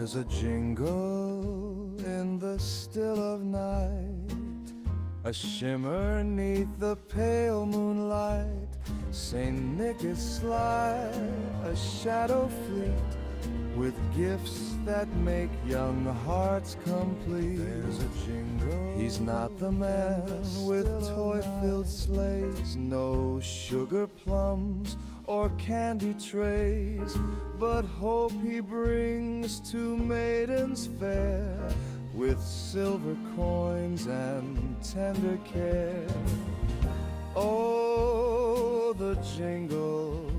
There's a jingle in the still of night, a shimmer 'neath the pale moonlight. Saint Nick is sly, a shadow fleet, with gifts that make young hearts complete. There's a jingle. He's not the man with toy-filled sleighs, no sugar plums or candy trays, but hope he brings to maidens fair, with silver coins and tender care. Oh, the jingle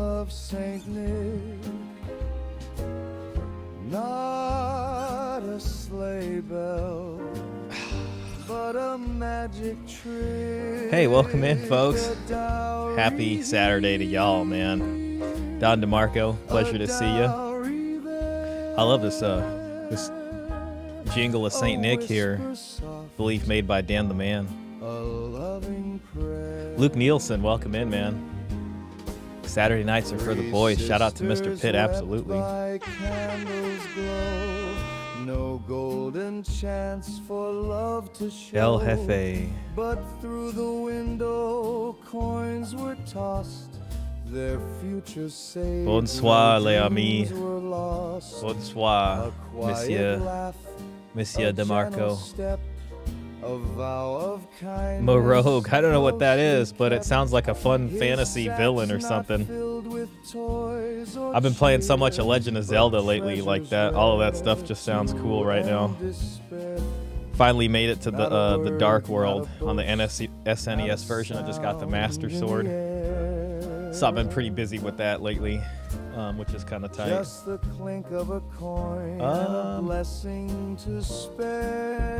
of Saint Nick, not a sleigh bell, but a magic trick. Hey, welcome in, folks. Happy Saturday to y'all, man. Don DeMarco, pleasure to see you. I love this jingle of Saint Nick here. Belief made by Dan the Man. Luke Nielsen, welcome in, man. Saturday nights are for the boys. Shout out to Mr. Pitt, absolutely. No golden chance for love to show, El Jefe. But through the window coins were tossed, their futures saved. Bonsoir, les amis. Bonsoir, Monsieur DeMarco. Morogue, I don't know what that is, but it sounds like a fun fantasy villain or something. I've been playing so much A Legend of Zelda lately, like that. All of that stuff just sounds cool right now. Finally made it to the Dark World on the SNES version. I just got the Master Sword. So I've been pretty busy with that lately, which is kind of tight. Just the clink of a coin, a blessing to spare.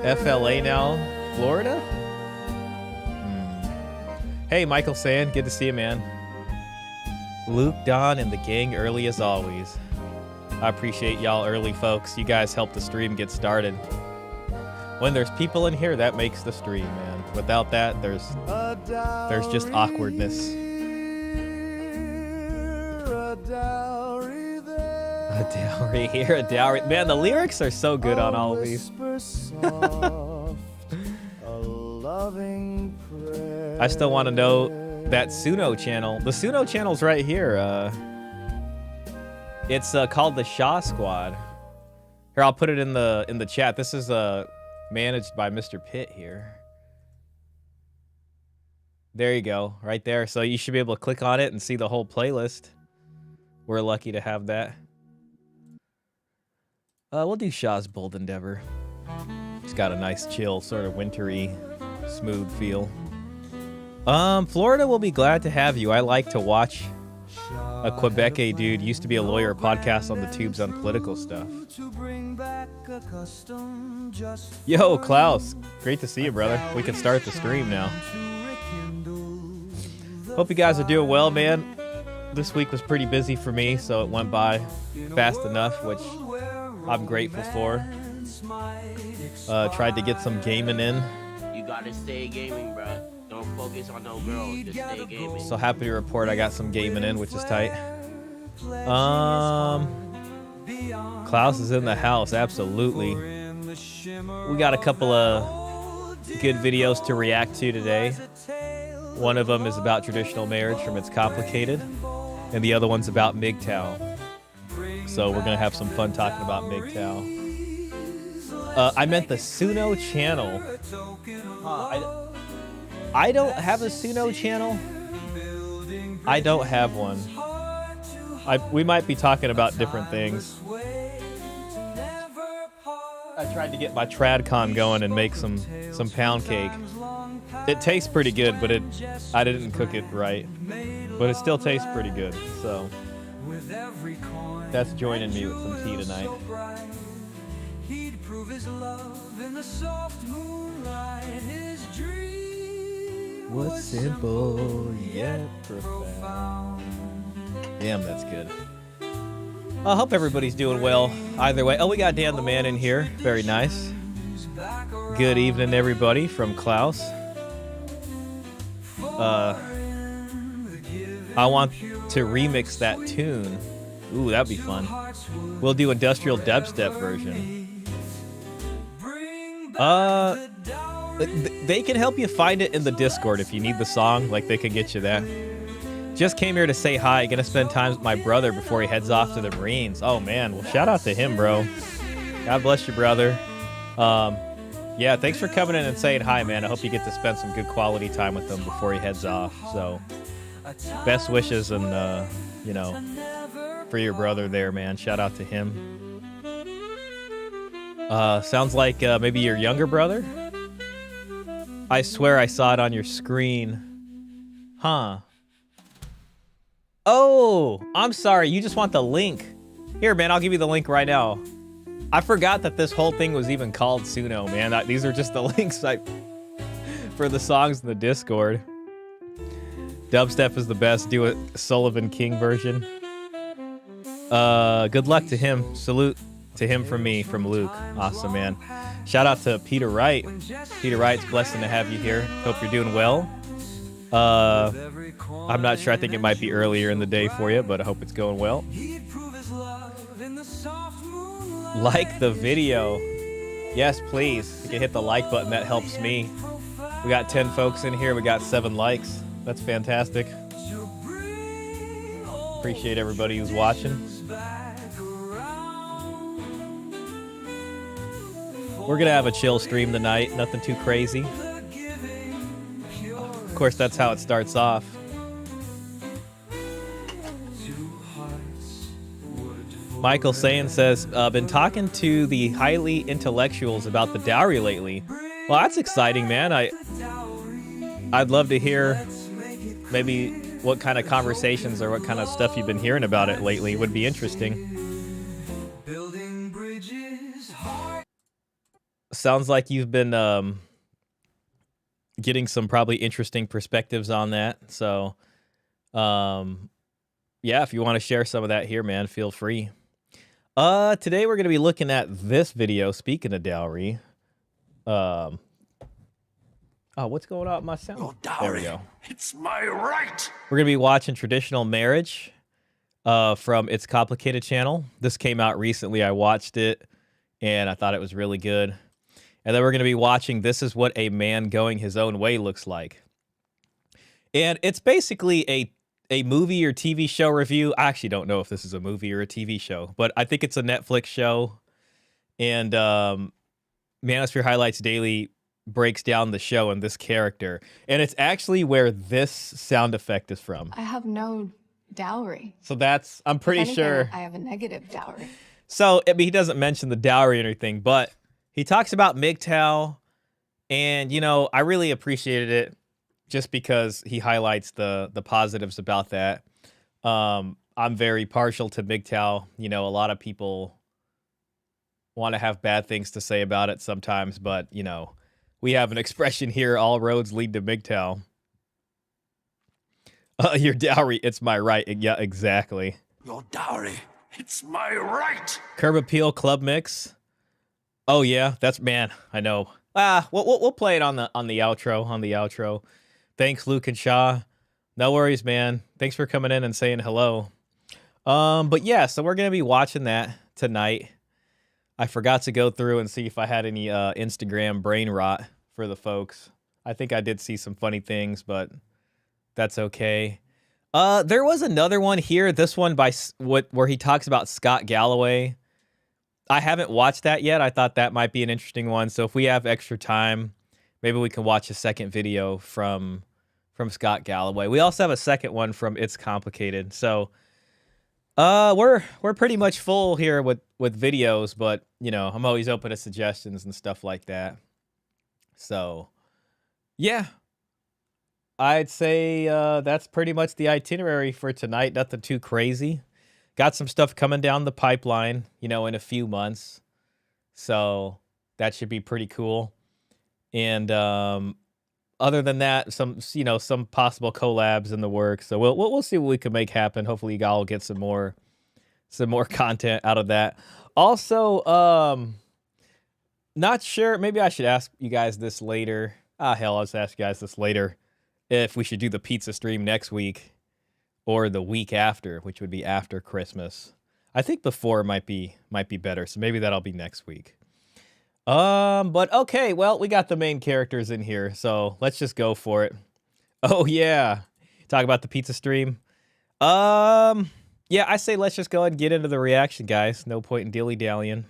FLA now, Florida? Hey, Michael Sand, good to see you, man. Luke, Don, and the gang early as always. I appreciate y'all early, folks. You guys help the stream get started. When there's people in here, that makes the stream, man. Without that, there's just awkwardness. A dowry here, a dowry. Man, the lyrics are so good on all of these. I still want to know that Suno channel. The Suno channel's right here. It's called the Shah Squad. Here, I'll put it in the chat. This is managed by Mr. Pitt here. There you go, right there. So you should be able to click on it and see the whole playlist. We're lucky to have that. We'll do Shah's Bold Endeavor. It's got a nice, chill, sort of wintry, smooth feel. Florida will be glad to have you. I like to watch a Quebec dude, used to be a lawyer, podcast on the tubes on political stuff. Yo, Klaus. Great to see you, brother. We can start the stream now. Hope you guys are doing well, man. This week was pretty busy for me, so it went by fast enough, which I'm grateful for. Tried to get some gaming in. You gotta stay gaming, bro. Don't focus on no girls. Just stay gaming. So happy to report I got some gaming in, which is tight. Klaus is in the house, absolutely. We got a couple of good videos to react to today. One of them is about traditional marriage from It's Complicated, and the other one's about MGTOW. So we're gonna have some fun talking about MGTOW. I meant the Suno channel. I don't have a Suno channel. I don't have one. We might be talking about different things. I tried to get my TradCon going and make some pound cake. It tastes pretty good, but I didn't cook it right. But it still tastes pretty good, so that's joining me with some tea tonight. He'd prove his love in the soft moonlight. His dream was simple yet profound. Damn, that's good. I hope everybody's doing well either way. Oh, we got Dan the Man in here. Very nice. Good evening, everybody, from Klaus. I want to remix that tune. Ooh, that'd be fun. We'll do industrial dubstep version. They can help you find it in the Discord if you need the song. Like, they can get you that. Just came here to say hi. Gonna spend time with my brother before he heads off to the Marines. Oh, man. Well, shout out to him, bro. God bless you, brother. Yeah, thanks for coming in and saying hi, man. I hope you get to spend some good quality time with him before he heads off. So, best wishes and, you know, for your brother there, man. Shout out to him. Sounds like maybe your younger brother? I swear I saw it on your screen. Huh. Oh, I'm sorry. You just want the link. Here, man, I'll give you the link right now. I forgot that this whole thing was even called Suno, man. These are just the links for the songs in the Discord. Dubstep is the best. Do a Sullivan King version. Good luck to him. Salute to him from me, from Luke. Awesome, man. Shout out to Peter Wright. Peter Wright's blessing to have you here. Hope you're doing well. I'm not sure. I think it might be earlier in the day for you, but I hope it's going well. Like the video. Yes, please. You can hit the like button. That helps me. We got 10 folks in here. We got 7 likes. That's fantastic. Appreciate everybody who's watching. We're going to have a chill stream tonight. Nothing too crazy. Of course, that's how it starts off. Michael Sayin says, been talking to the highly intellectuals about the dowry lately. Well, that's exciting, man. I'd love to hear maybe what kind of conversations or what kind of stuff you've been hearing about it lately. It would be interesting. Sounds like you've been getting some probably interesting perspectives on that. So, yeah, if you want to share some of that here, man, feel free. Today we're going to be looking at this video. Speaking of dowry, oh, what's going on with my sound? Your dowry, there we go. It's my right. We're going to be watching Traditional Marriage from It's Complicated channel. This came out recently. I watched it, and I thought it was really good. And then we're going to be watching This Is What a Man Going His Own Way Looks Like. And it's basically a movie or TV show review. I actually don't know if this is a movie or a TV show, but I think it's a Netflix show. And Manosphere Highlights Daily breaks down the show and this character. And it's actually where this sound effect is from. I have no dowry. So that's, I'm pretty If anything, sure. I have a negative dowry. So, I mean, he doesn't mention the dowry or anything, but he talks about MGTOW. And, you know, I really appreciated it just because he highlights the positives about that. I'm very partial to MGTOW. You know, a lot of people want to have bad things to say about it sometimes, but, you know, we have an expression here, all roads lead to MGTOW. Your dowry, it's my right. Yeah, exactly. Your dowry, it's my right. Curb Appeal Club Mix. Oh, yeah, that's, man, I know. We'll play it on the outro. Thanks, Luke and Shah. No worries, man. Thanks for coming in and saying hello. But yeah, so we're going to be watching that tonight. I forgot to go through and see if I had any Instagram brain rot for the folks. I think I did see some funny things, but that's okay. There was another one here. This one where he talks about Scott Galloway. I haven't watched that yet. I thought that might be an interesting one. So if we have extra time, maybe we can watch a second video from Scott Galloway. We also have a second one from It's Complicated. So we're pretty much full here with videos, but you know, I'm always open to suggestions and stuff like that. So yeah, I'd say that's pretty much the itinerary for tonight. Nothing too crazy. Got some stuff coming down the pipeline, you know, in a few months. So that should be pretty cool. And other than that, some possible collabs in the works. So we'll see what we can make happen. Hopefully, y'all will get some more content out of that. Also, not sure. Maybe I should ask you guys this later. Hell, I'll just ask you guys this later. If we should do the pizza stream next week, or the week after, which would be after Christmas. I think before might be better, so maybe that'll be next week. But okay, well, we got the main characters in here, so let's just go for it. Oh yeah, talk about the pizza stream. Yeah, I say let's just go ahead and get into the reaction, guys. No point in dilly-dallying.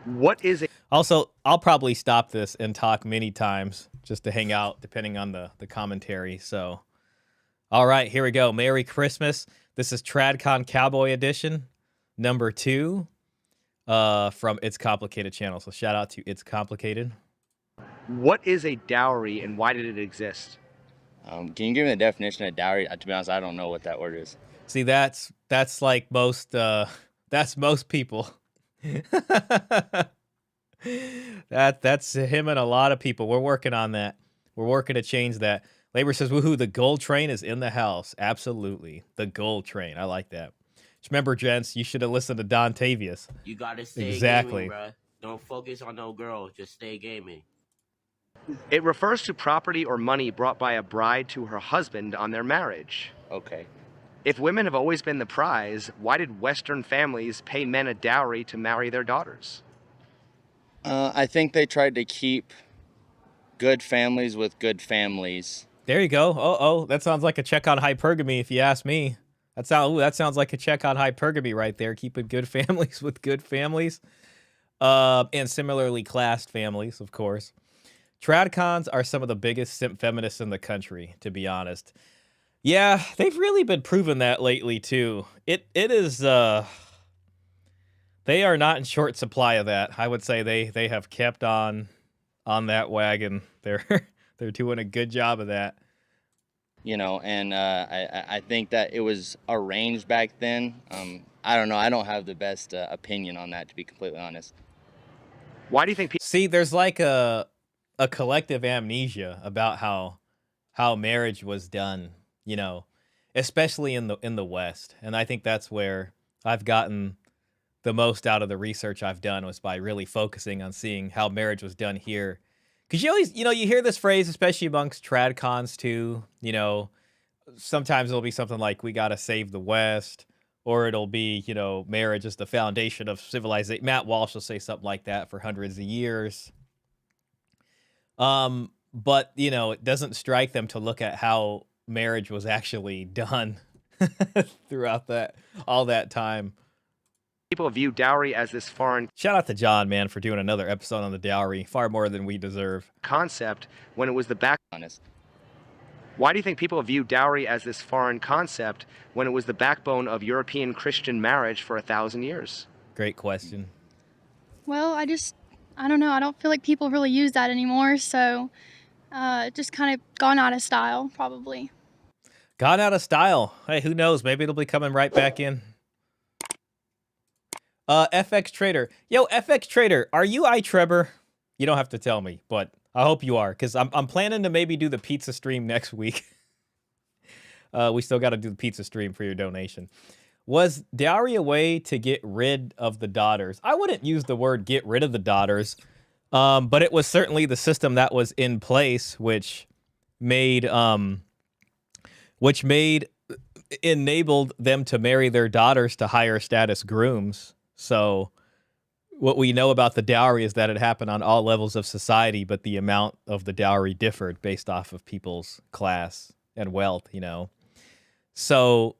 What is it? Also, I'll probably stop this and talk many times just to hang out, depending on the commentary. So, all right, here we go. Merry Christmas. This is TradCon Cowboy Edition, number 2, from It's Complicated channel. So shout out to It's Complicated. What is a dowry and why did it exist? Can you give me the definition of dowry? To be honest, I don't know what that word is. See, that's like most that's most people. That's him and a lot of people. We're working on that. We're working to change that. Labor says, woohoo, the gold train is in the house. Absolutely. The gold train. I like that. Just remember, gents, you should have listened to Don Tavius. You gotta stay Exactly. gaming, bro. Don't focus on no girl. Just stay gaming. It refers to property or money brought by a bride to her husband on their marriage. Okay. If women have always been the prize, why did Western families pay men a dowry to marry their daughters? I think they tried to keep good families with good families. There you go. Oh, that sounds like a check on hypergamy, if you ask me. That sounds like a check on hypergamy right there. Keeping good families with good families, and similarly classed families, of course. Tradcons are some of the biggest simp feminists in the country, to be honest. Yeah, they've really been proving that lately too. It is they are not in short supply of that. I would say they have kept on that wagon. They're doing a good job of that. You know, and I think that it was arranged back then. I don't know. I don't have the best opinion on that, to be completely honest. Why do you think people... See, there's like a collective amnesia about how marriage was done, you know, especially in the West. And I think that's where I've gotten the most out of the research I've done, was by really focusing on seeing how marriage was done here. Because you always, you hear this phrase, especially amongst tradcons too, sometimes it'll be something like, we got to save the West, or it'll be, marriage is the foundation of civilization. Matt Walsh will say something like that for hundreds of years. But, it doesn't strike them to look at how marriage was actually done throughout all that time. People view dowry as this foreign Shout out to John, man, for doing another episode on the dowry. Far more than we deserve. concept when it was the back... Honest. Why do you think people view dowry as this foreign concept when it was the backbone of European Christian marriage for 1,000 years? Great question. Well, I don't know. I don't feel like people really use that anymore, so just kind of gone out of style, probably. Gone out of style. Hey, who knows? Maybe it'll be coming right back in. FX Trader. Yo, FX Trader, are you iTrevor? You don't have to tell me, but I hope you are, because I'm planning to maybe do the pizza stream next week. We still got to do the pizza stream for your donation. Was dowry a way to get rid of the daughters? I wouldn't use the word get rid of the daughters, but it was certainly the system that was in place, which enabled them to marry their daughters to higher status grooms. So what we know about the dowry is that it happened on all levels of society, but the amount of the dowry differed based off of people's class and wealth, So,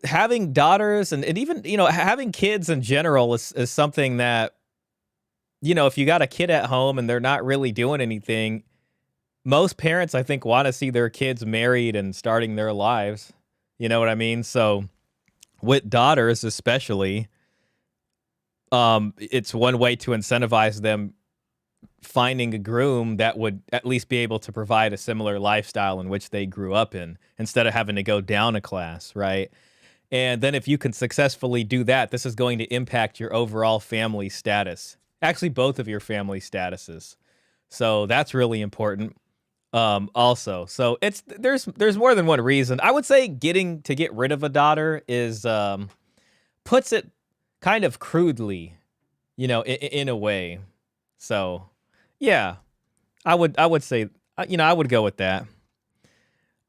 having daughters and even, having kids in general is something that, if you got a kid at home and they're not really doing anything, most parents, I think, want to see their kids married and starting their lives. You know what I mean? So with daughters, especially, it's one way to incentivize them finding a groom that would at least be able to provide a similar lifestyle in which they grew up in, instead of having to go down a class, right? And then if you can successfully do that, this is going to impact your overall family status. Actually, both of your family statuses. So that's really important. Also, so there's more than one reason. I would say get rid of a daughter is puts it kind of crudely, in a way. So yeah, I would say, I would go with that.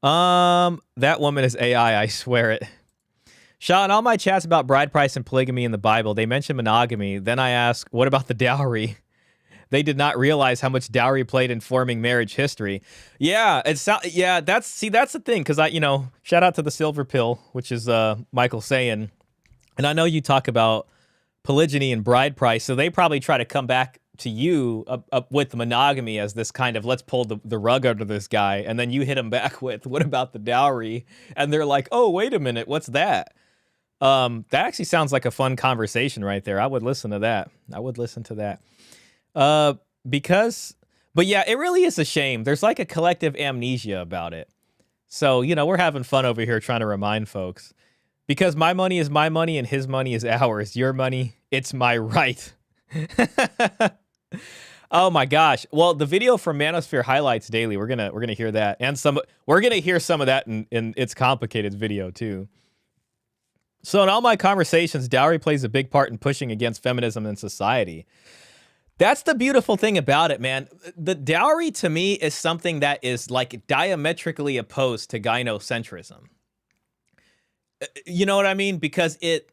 That woman is AI, I swear it. Shah, in all my chats about bride price and polygamy in the Bible, they mention monogamy. Then I ask, what about the dowry? They did not realize how much dowry played in forming marriage history. Yeah, that's the thing, because shout out to the Silver Pill, which is Michael saying, and I know you talk about polygyny and bride price, so they probably try to come back to you up with monogamy as this kind of, let's pull the rug under this guy, and then you hit him back with, what about the dowry? And they're like, oh, wait a minute, what's that? That actually sounds like a fun conversation right there. I would listen to that. But yeah, it really is a shame. There's like a collective amnesia about it. So, we're having fun over here trying to remind folks, because my money is my money and his money is ours. Your money, it's my right. Oh my gosh. Well, the video from Manosphere Highlights Daily, we're gonna hear that, and we're gonna hear some of that in its complicated video too. So in all my conversations, dowry plays a big part in pushing against feminism in society. That's the beautiful thing about it, man. The dowry to me is something that is like diametrically opposed to gynocentrism. You know what I mean? Because it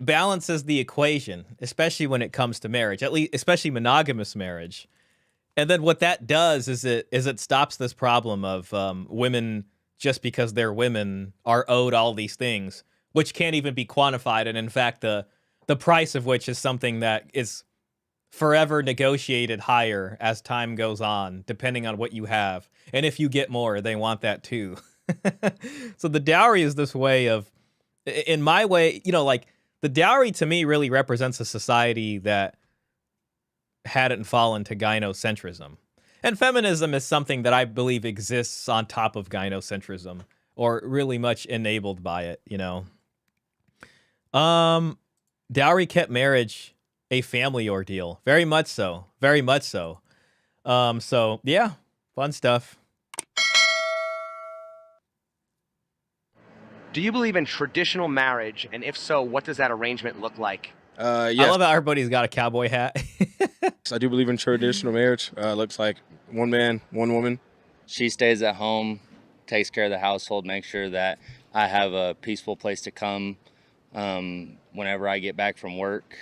balances the equation, especially when it comes to marriage, especially monogamous marriage. And then what that does is it stops this problem of women, just because they're women, are owed all these things, which can't even be quantified. And in fact, the price of which is something that is forever negotiated higher as time goes on, depending on what you have. And if you get more, they want that too. So the dowry is this way of, in my way, like, the dowry to me really represents a society that hadn't fallen to gynocentrism. And feminism is something that I believe exists on top of gynocentrism, or really much enabled by it, Dowry kept marriage a family ordeal. Very much so. Very much so. So yeah, fun stuff. Do you believe in traditional marriage? And if so, what does that arrangement look like? Yes. I love how everybody's got a cowboy hat. I do believe in traditional marriage. Looks like one man, one woman. She stays at home, takes care of the household, makes sure that I have a peaceful place to come whenever I get back from work.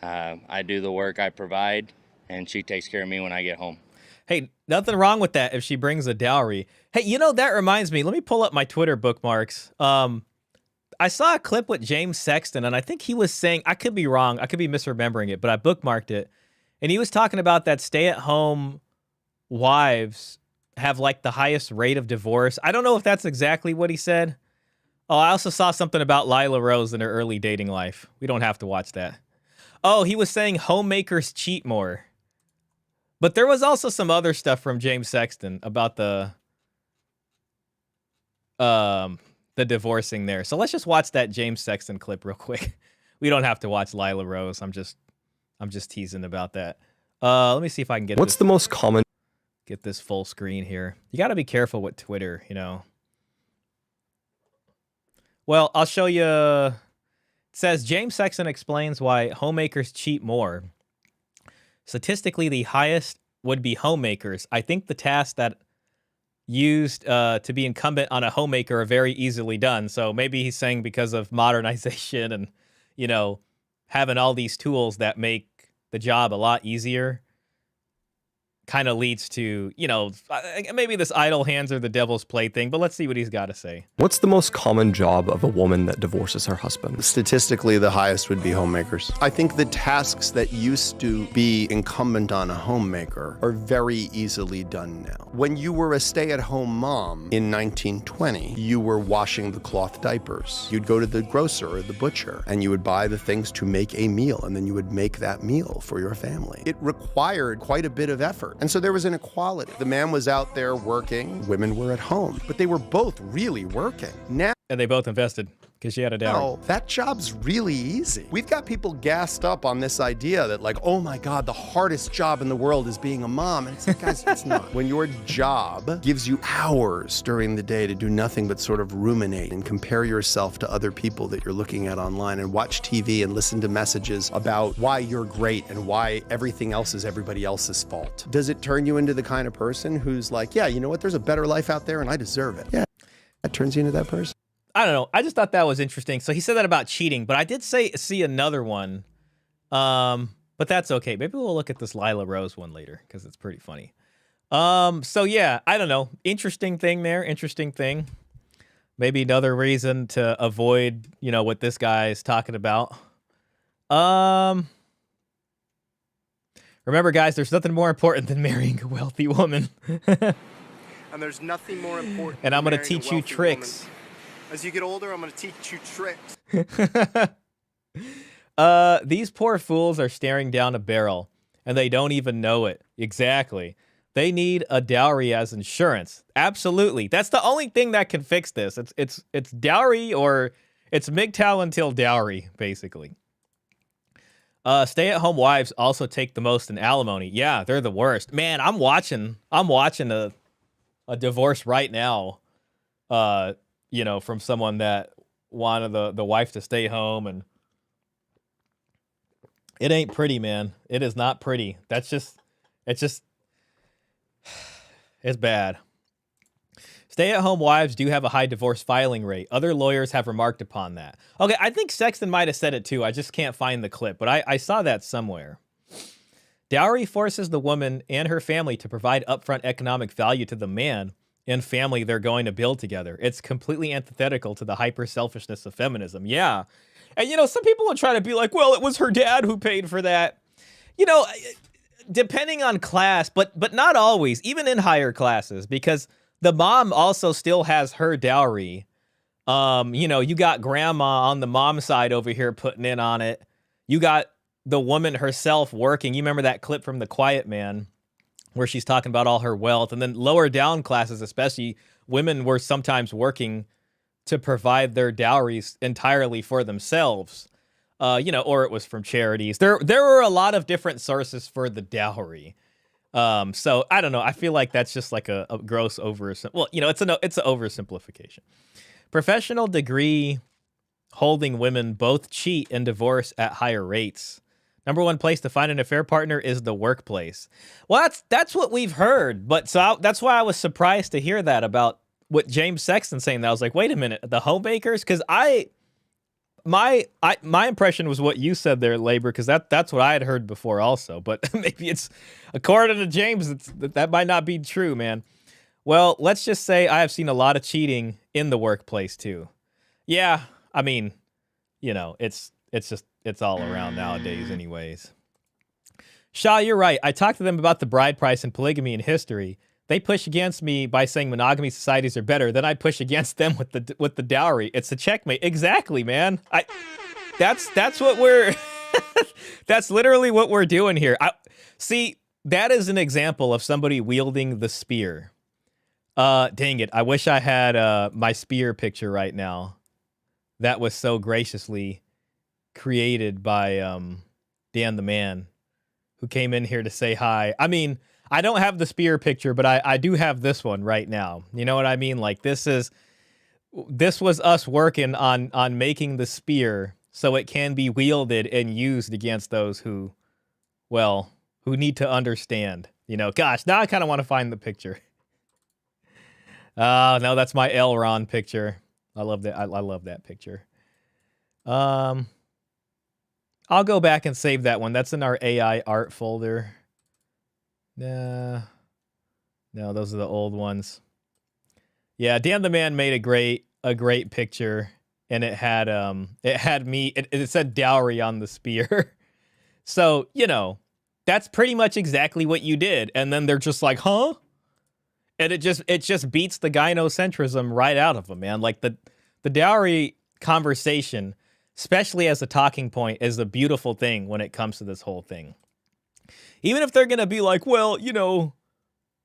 I do the work I provide, and she takes care of me when I get home. Hey, nothing wrong with that if she brings a dowry. Hey, that reminds me. Let me pull up my Twitter bookmarks. I saw a clip with James Sexton, and I think he was saying, I could be wrong, I could be misremembering it, but I bookmarked it. And he was talking about that stay-at-home wives have like the highest rate of divorce. I don't know if that's exactly what he said. Oh, I also saw something about Lila Rose in her early dating life. We don't have to watch that. Oh, he was saying homemakers cheat more. But there was also some other stuff from James Sexton about the divorcing there. So let's just watch that James Sexton clip real quick. We don't have to watch Lila Rose. I'm just teasing about that. Let me see if I can get What's the most common? Get this full screen here. You got to be careful with Twitter, Well, I'll show you. It says James Sexton explains why homemakers cheat more. Statistically, the highest would be homemakers. I think the tasks that used to be incumbent on a homemaker are very easily done. So maybe he's saying because of modernization and, having all these tools that make the job a lot easier, kind of leads to, maybe this idle hands are the devil's plaything, but let's see what he's got to say. What's the most common job of a woman that divorces her husband? Statistically, the highest would be homemakers. I think the tasks that used to be incumbent on a homemaker are very easily done now. When you were a stay-at-home mom in 1920, you were washing the cloth diapers. You'd go to the grocer or the butcher, and you would buy the things to make a meal, and then you would make that meal for your family. It required quite a bit of effort. And so there was inequality. The man was out there working, women were at home, but they were both really working. Now, and they both invested. because she had a dowry. No, that job's really easy. We've got people gassed up on this idea that like, oh my God, the hardest job in the world is being a mom. And it's like, guys, it's not. When your job gives you hours during the day to do nothing but sort of ruminate and compare yourself to other people that you're looking at online and watch TV and listen to messages about why you're great and why everything else is everybody else's fault. Does it turn you into the kind of person who's like, yeah, you know what, there's a better life out there and I deserve it? Yeah, that turns you into that person. I don't know. I just thought that was interesting. So he said that about cheating, but I did see another one. But that's okay. Maybe we'll look at this Lila Rose one later because it's pretty funny. So yeah, I don't know. Interesting thing there. Interesting thing. Maybe another reason to avoid, you know, what this guy is talking about. Remember, guys, there's nothing more important than marrying a wealthy woman. And there's nothing more important. And I'm going to teach you tricks. Woman. As you get older, I'm going to teach you tricks. These poor fools are staring down a barrel, and they don't even know it. Exactly. They need a dowry as insurance. Absolutely. That's the only thing that can fix this. It's dowry, or it's MGTOW until dowry, basically. Stay-at-home wives also take the most in alimony. Yeah, they're the worst. Man, I'm watching a divorce right now. You know, from someone that wanted the wife to stay home, and it ain't pretty, man. It is not pretty. It's bad. Stay-at-home wives do have a high divorce filing rate. Other lawyers have remarked upon that. Okay, I think Sexton might have said it too. I just can't find the clip, but I saw that somewhere. Dowry forces the woman and her family to provide upfront economic value to the man and family they're going to build together. It's completely antithetical to the hyper-selfishness of feminism. Yeah. And, you know, some people will try to be like, well, it was her dad who paid for that. You know, depending on class, but not always, even in higher classes, because the mom also still has her dowry. You know, you got grandma on the mom side over here putting in on it. You got the woman herself working. You remember that clip from The Quiet Man, where she's talking about all her wealth. And then lower down classes, especially, women were sometimes working to provide their dowries entirely for themselves. You know, or it was from charities. There were a lot of different sources for the dowry. So I don't know. I feel like that's just like a gross well, you know, it's an oversimplification. Professional degree holding women both cheat and divorce at higher rates. Number one place to find an affair partner is the workplace. Well, that's what we've heard. But that's why I was surprised to hear that about what James Sexton saying. That I was like, wait a minute, the homemakers? Because my impression was what you said there, Labor, because that's what I had heard before also. But maybe it's, according to James, that might not be true, man. Well, let's just say I have seen a lot of cheating in the workplace too. Yeah, I mean, you know, it's all around nowadays anyways. Shah, you're right. I talked to them about the bride price and polygamy in history. They push against me by saying monogamy societies are better. Then I push against them with the dowry. It's a checkmate. Exactly, man. That's what we're that's literally what we're doing here. See, that is an example of somebody wielding the spear. Dang it. I wish I had my spear picture right now. That was so graciously created by Dan the Man, who came in here to say hi. I mean, I don't have the spear picture, but I do have this one right now. You know what I mean? Like, this was us working on making the spear so it can be wielded and used against those who need to understand. You know, gosh, now I kind of want to find the picture. No, that's my Elron picture. I love that. I love that picture. I'll go back and save that one. That's in our AI art folder. No, those are the old ones. Yeah, Dan the Man made a great picture, and it had me. It said dowry on the spear. So, you know, that's pretty much exactly what you did. And then they're just like, huh? And it just beats the gynocentrism right out of them, man. Like the dowry conversation, especially as a talking point, is a beautiful thing when it comes to this whole thing. Even if they're going to be like, well, you know,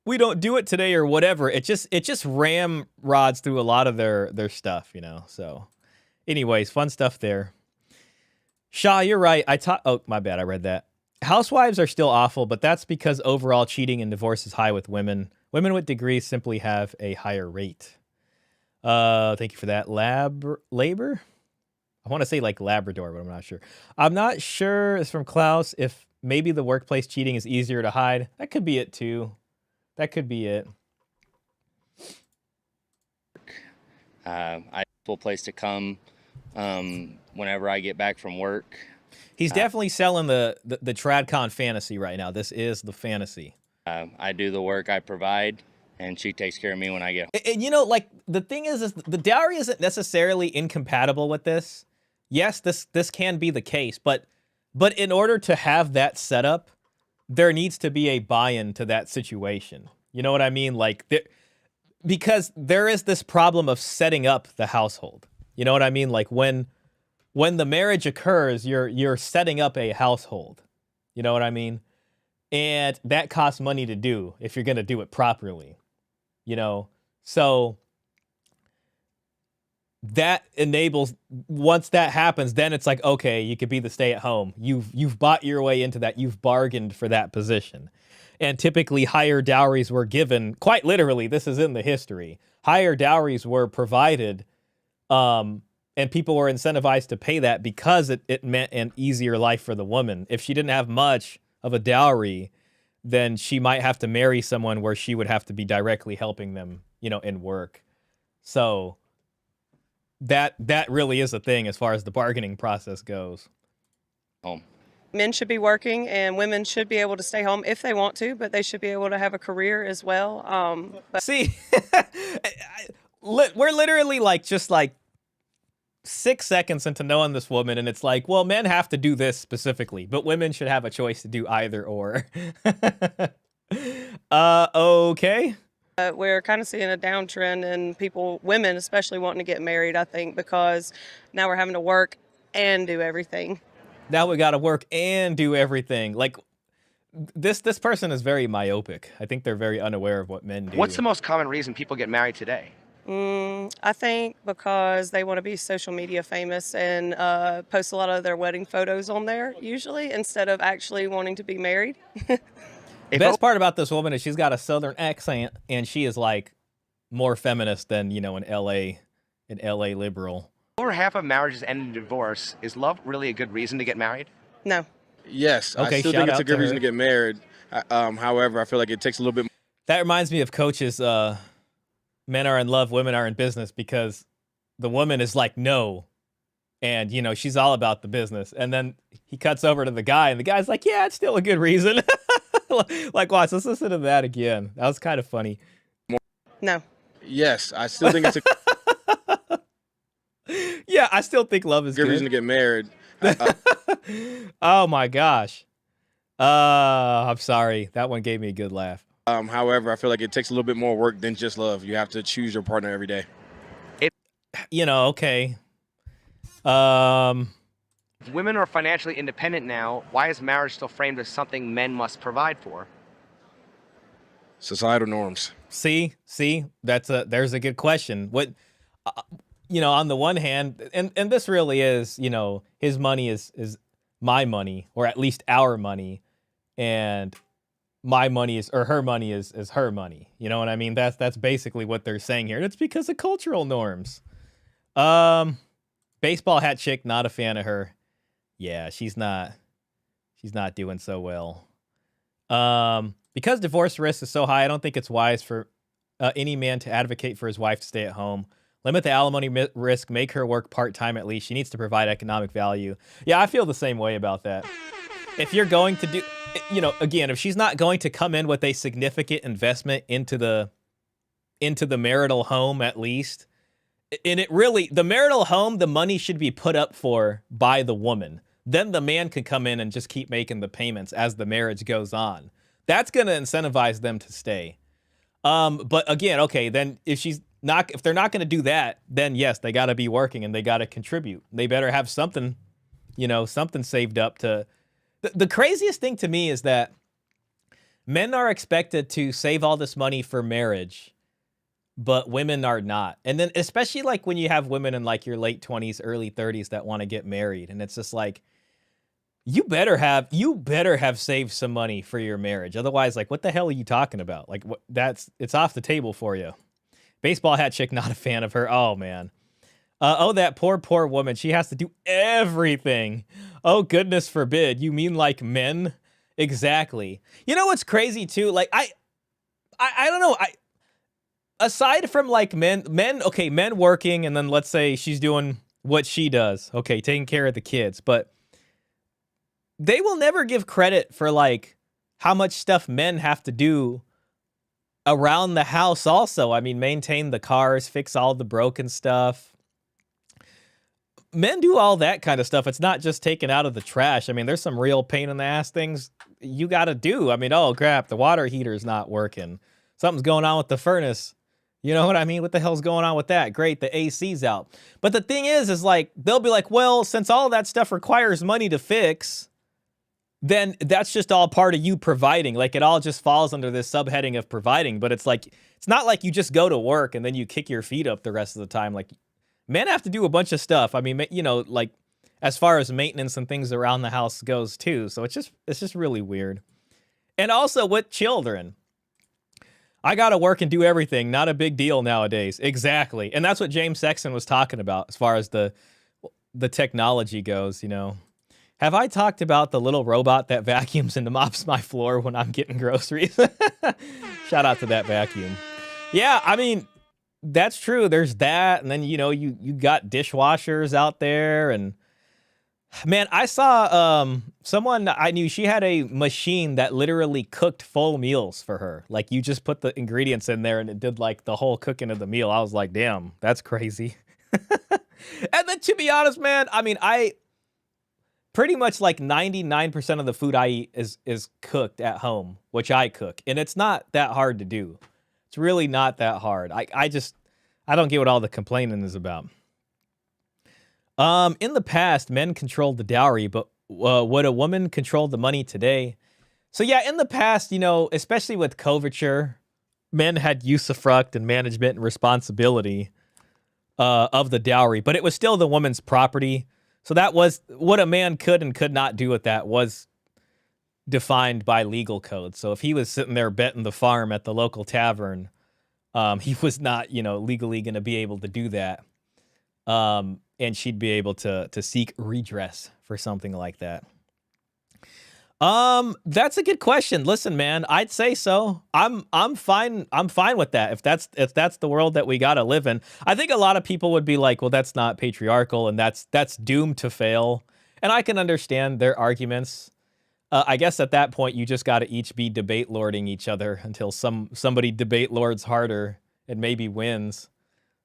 we don't do it today or whatever, it just ramrods through a lot of their stuff, you know. So Anyways, fun stuff there. Shah, you're right. Oh, my bad. I read that. Housewives are still awful, but that's because overall cheating and divorce is high with women. Women with degrees simply have a higher rate. Thank you for that. Labor? I want to say like Labrador, but I'm not sure. I'm not sure. It's from Klaus. If maybe the workplace cheating is easier to hide. That could be it too. That could be it. I have a place to come whenever I get back from work. He's definitely selling the TradCon fantasy right now. This is the fantasy. I do the work, I provide, and she takes care of me when I get home. And you know, like the thing is the dowry isn't necessarily incompatible with this. Yes, this can be the case, but in order to have that setup, there needs to be a buy-in to that situation. You know what I mean? Like because there is this problem of setting up the household. You know what I mean? Like when the marriage occurs, you're setting up a household. You know what I mean? And that costs money to do if you're going to do it properly. You know? So that enables, once that happens, then it's like, okay, you could be the stay-at-home. You've bought your way into that. You've bargained for that position. And typically higher dowries were given, quite literally, this is in the history. Higher dowries were provided, and people were incentivized to pay that because it meant an easier life for the woman. If she didn't have much of a dowry, then she might have to marry someone where she would have to be directly helping them, you know, in work. So that really is a thing as far as the bargaining process goes. Men should be working and women should be able to stay home if they want to, but they should be able to have a career as well. See, we're literally like just like 6 seconds into knowing this woman, and it's like, well, men have to do this specifically, but women should have a choice to do either or. Okay. We're kind of seeing a downtrend in women especially wanting to get married, I think, because now we're having to work and do everything. Now we got to work and do everything. Like this person is very myopic. I think they're very unaware of what men do. What's the most common reason people get married today? I think because they want to be social media famous and post a lot of their wedding photos on there, usually, instead of actually wanting to be married. The best part about this woman is she's got a southern accent, and she is like more feminist than, you know, an LA liberal. Over half of marriages end in divorce. Is love really a good reason to get married? No. Yes, okay, I still think it's a good reason to get married. However, I feel like it takes a little bit more. That reminds me of Coach's men are in love, women are in business, because the woman is like, no. And, you know, she's all about the business. And then he cuts over to the guy, and the guy's like, yeah, it's still a good reason. Like, watch, let's listen to that again. That was kind of funny. No. Yes, I still think it's a yeah, I still think love is good reason to get married. Oh my gosh. I'm sorry. That one gave me a good laugh. However, I feel like it takes a little bit more work than just love. You have to choose your partner every day. You know, okay. Women are financially independent now. Why is marriage still framed as something men must provide for? Societal norms. See, there's a good question. What, you know, on the one hand, and this really is, you know, his money is my money, or at least our money, and my money is, or her money is her money. You know what I mean? That's basically what they're saying here. And it's because of cultural norms. Baseball hat chick, not a fan of her. Yeah, she's not doing so well. Because divorce risk is so high, I don't think it's wise for any man to advocate for his wife to stay at home. Limit the alimony risk, make her work part-time at least. She needs to provide economic value. Yeah, I feel the same way about that. If you're going to do, you know, again, if she's not going to come in with a significant investment into the marital home at least, and it really, the marital home, the money should be put up for by the woman. Then the man can come in and just keep making the payments as the marriage goes on. That's going to incentivize them to stay. But again, okay, then if they're not going to do that, then yes, they got to be working and they got to contribute. They better have something, you know, something saved up to. The craziest thing to me is that men are expected to save all this money for marriage, but women are not. And then especially like when you have women in like your late 20s, early 30s that want to get married, and it's just like you better have saved some money for your marriage. Otherwise, like, what the hell are you talking about? Like, it's off the table for you. Baseball hat chick, not a fan of her. Oh man. Oh, that poor woman. She has to do everything. Oh, goodness forbid. You mean like men? Exactly. You know what's crazy too? Like I don't know. Aside from like men working, and then let's say she's doing what she does. Okay, taking care of the kids, but they will never give credit for like how much stuff men have to do around the house also. I mean, maintain the cars, fix all the broken stuff. Men do all that kind of stuff. It's not just taken out of the trash. I mean, there's some real pain in the ass things you got to do. I mean, oh crap, the water heater's not working. Something's going on with the furnace. You know what I mean? What the hell's going on with that? Great, the AC's out. But the thing is like, they'll be like, well, since all that stuff requires money to fix, then that's just all part of you providing. Like, it all just falls under this subheading of providing. But it's like, it's not like you just go to work and then you kick your feet up the rest of the time. Like, men have to do a bunch of stuff. I mean, you know, like as far as maintenance and things around the house goes too. So it's just really weird. And also with children, I got to work and do everything. Not a big deal nowadays. Exactly. And that's what James Sexton was talking about as far as the technology goes, you know. Have I talked about the little robot that vacuums and mops my floor when I'm getting groceries? Shout out to that vacuum. Yeah, I mean, that's true. There's that. And then, you know, you got dishwashers out there. And man, I saw someone I knew, she had a machine that literally cooked full meals for her. Like, you just put the ingredients in there and it did like the whole cooking of the meal. I was like, damn, that's crazy. And then to be honest, man, I mean, I pretty much like 99% of the food I eat is cooked at home, which I cook. And it's not that hard to do. It's really not that hard. I don't get what all the complaining is about. In the past, men controlled the dowry, but would a woman control the money today? So yeah, in the past, you know, especially with coverture, men had usufruct and management and responsibility of the dowry, but it was still the woman's property. So that was what a man could and could not do with that was defined by legal code. So if he was sitting there betting the farm at the local tavern, he was not, you know, legally going to be able to do that. And she'd be able to seek redress for something like that. That's a good question. Listen, man, I'd say so. I'm fine. I'm fine with that. If that's the world that we got to live in. I think a lot of people would be like, well, that's not patriarchal and that's doomed to fail. And I can understand their arguments. I guess at that point, you just got to each be debate lording each other until somebody debate lords harder and maybe wins.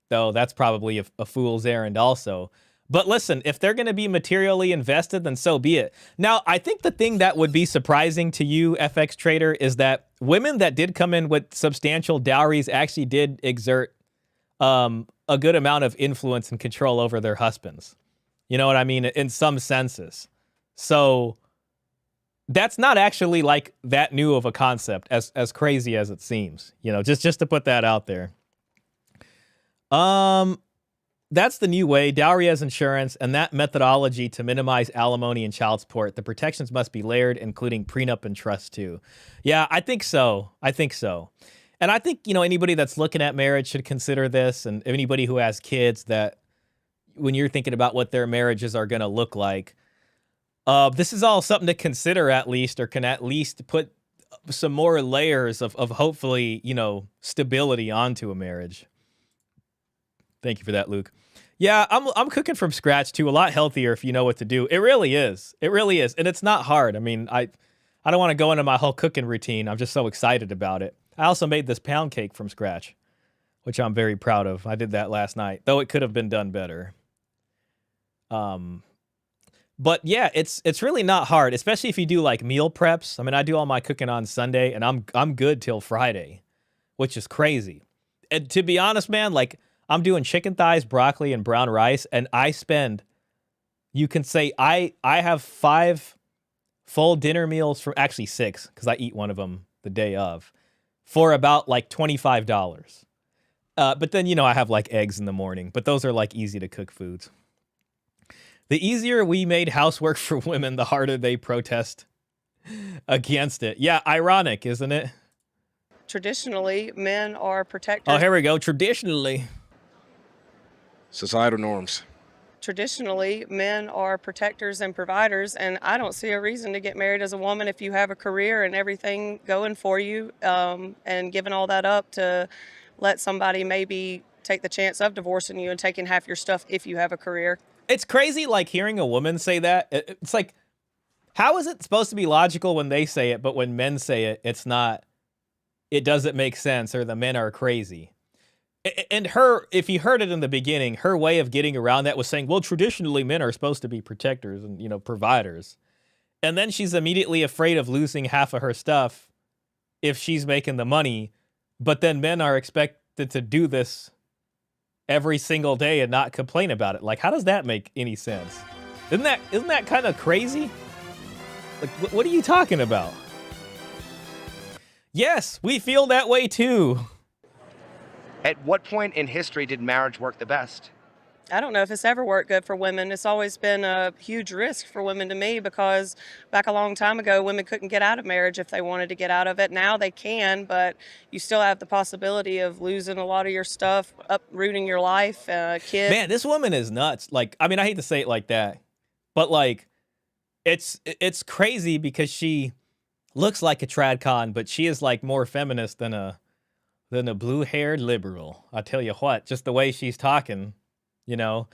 Though that's probably a fool's errand also. But listen, if they're going to be materially invested, then so be it. Now, I think the thing that would be surprising to you, FX Trader, is that women that did come in with substantial dowries actually did exert a good amount of influence and control over their husbands. You know what I mean? In some senses. So that's not actually like that new of a concept, as crazy as it seems. You know, just to put that out there. That's the new way. Dowry as insurance, and that methodology to minimize alimony and child support. The protections must be layered, including prenup and trust too. Yeah, I think so. And I think, you know, anybody that's looking at marriage should consider this, and anybody who has kids, that when you're thinking about what their marriages are going to look like, this is all something to consider at least, or can at least put some more layers of hopefully, you know, stability onto a marriage. Thank you for that, Luke. Yeah, I'm cooking from scratch too. A lot healthier if you know what to do. It really is. It really is. And it's not hard. I mean, I don't want to go into my whole cooking routine. I'm just so excited about it. I also made this pound cake from scratch, which I'm very proud of. I did that last night, though it could have been done better. But yeah, it's really not hard, especially if you do like meal preps. I mean, I do all my cooking on Sunday and I'm good till Friday, which is crazy. And to be honest, man, like, I'm doing chicken thighs, broccoli, and brown rice, and I spend, you can say, I have 5 full dinner meals, from actually 6, because I eat one of them the day of, for about like $25. But then, you know, I have like eggs in the morning, but those are like easy to cook foods. The easier we made housework for women, the harder they protest against it. Yeah, ironic, isn't it? Traditionally, men are protectors. Oh, here we go. Traditionally. Societal norms. Traditionally, men are protectors and providers, and I don't see a reason to get married as a woman if you have a career and everything going for you, and giving all that up to let somebody maybe take the chance of divorcing you and taking half your stuff if you have a career. It's crazy, like, hearing a woman say that. It's like, how is it supposed to be logical when they say it, but when men say it, it's not, it doesn't make sense, or the men are crazy. And her, if you heard it in the beginning, her way of getting around that was saying, well, traditionally men are supposed to be protectors and, you know, providers. And then she's immediately afraid of losing half of her stuff if she's making the money. But then men are expected to do this every single day and not complain about it. Like, how does that make any sense? Isn't that kind of crazy? Like, what are you talking about? Yes, we feel that way too. At what point in history did marriage work the best? I don't know if it's ever worked good for women. It's always been a huge risk for women to me, because back a long time ago, women couldn't get out of marriage if they wanted to get out of it. Now they can, but you still have the possibility of losing a lot of your stuff, uprooting your life, kids. Man, this woman is nuts. Like, I mean, I hate to say it like that, but like, it's crazy because she looks like a tradcon, but she is like more feminist than a blue-haired liberal. I tell you what, just the way she's talking, you know.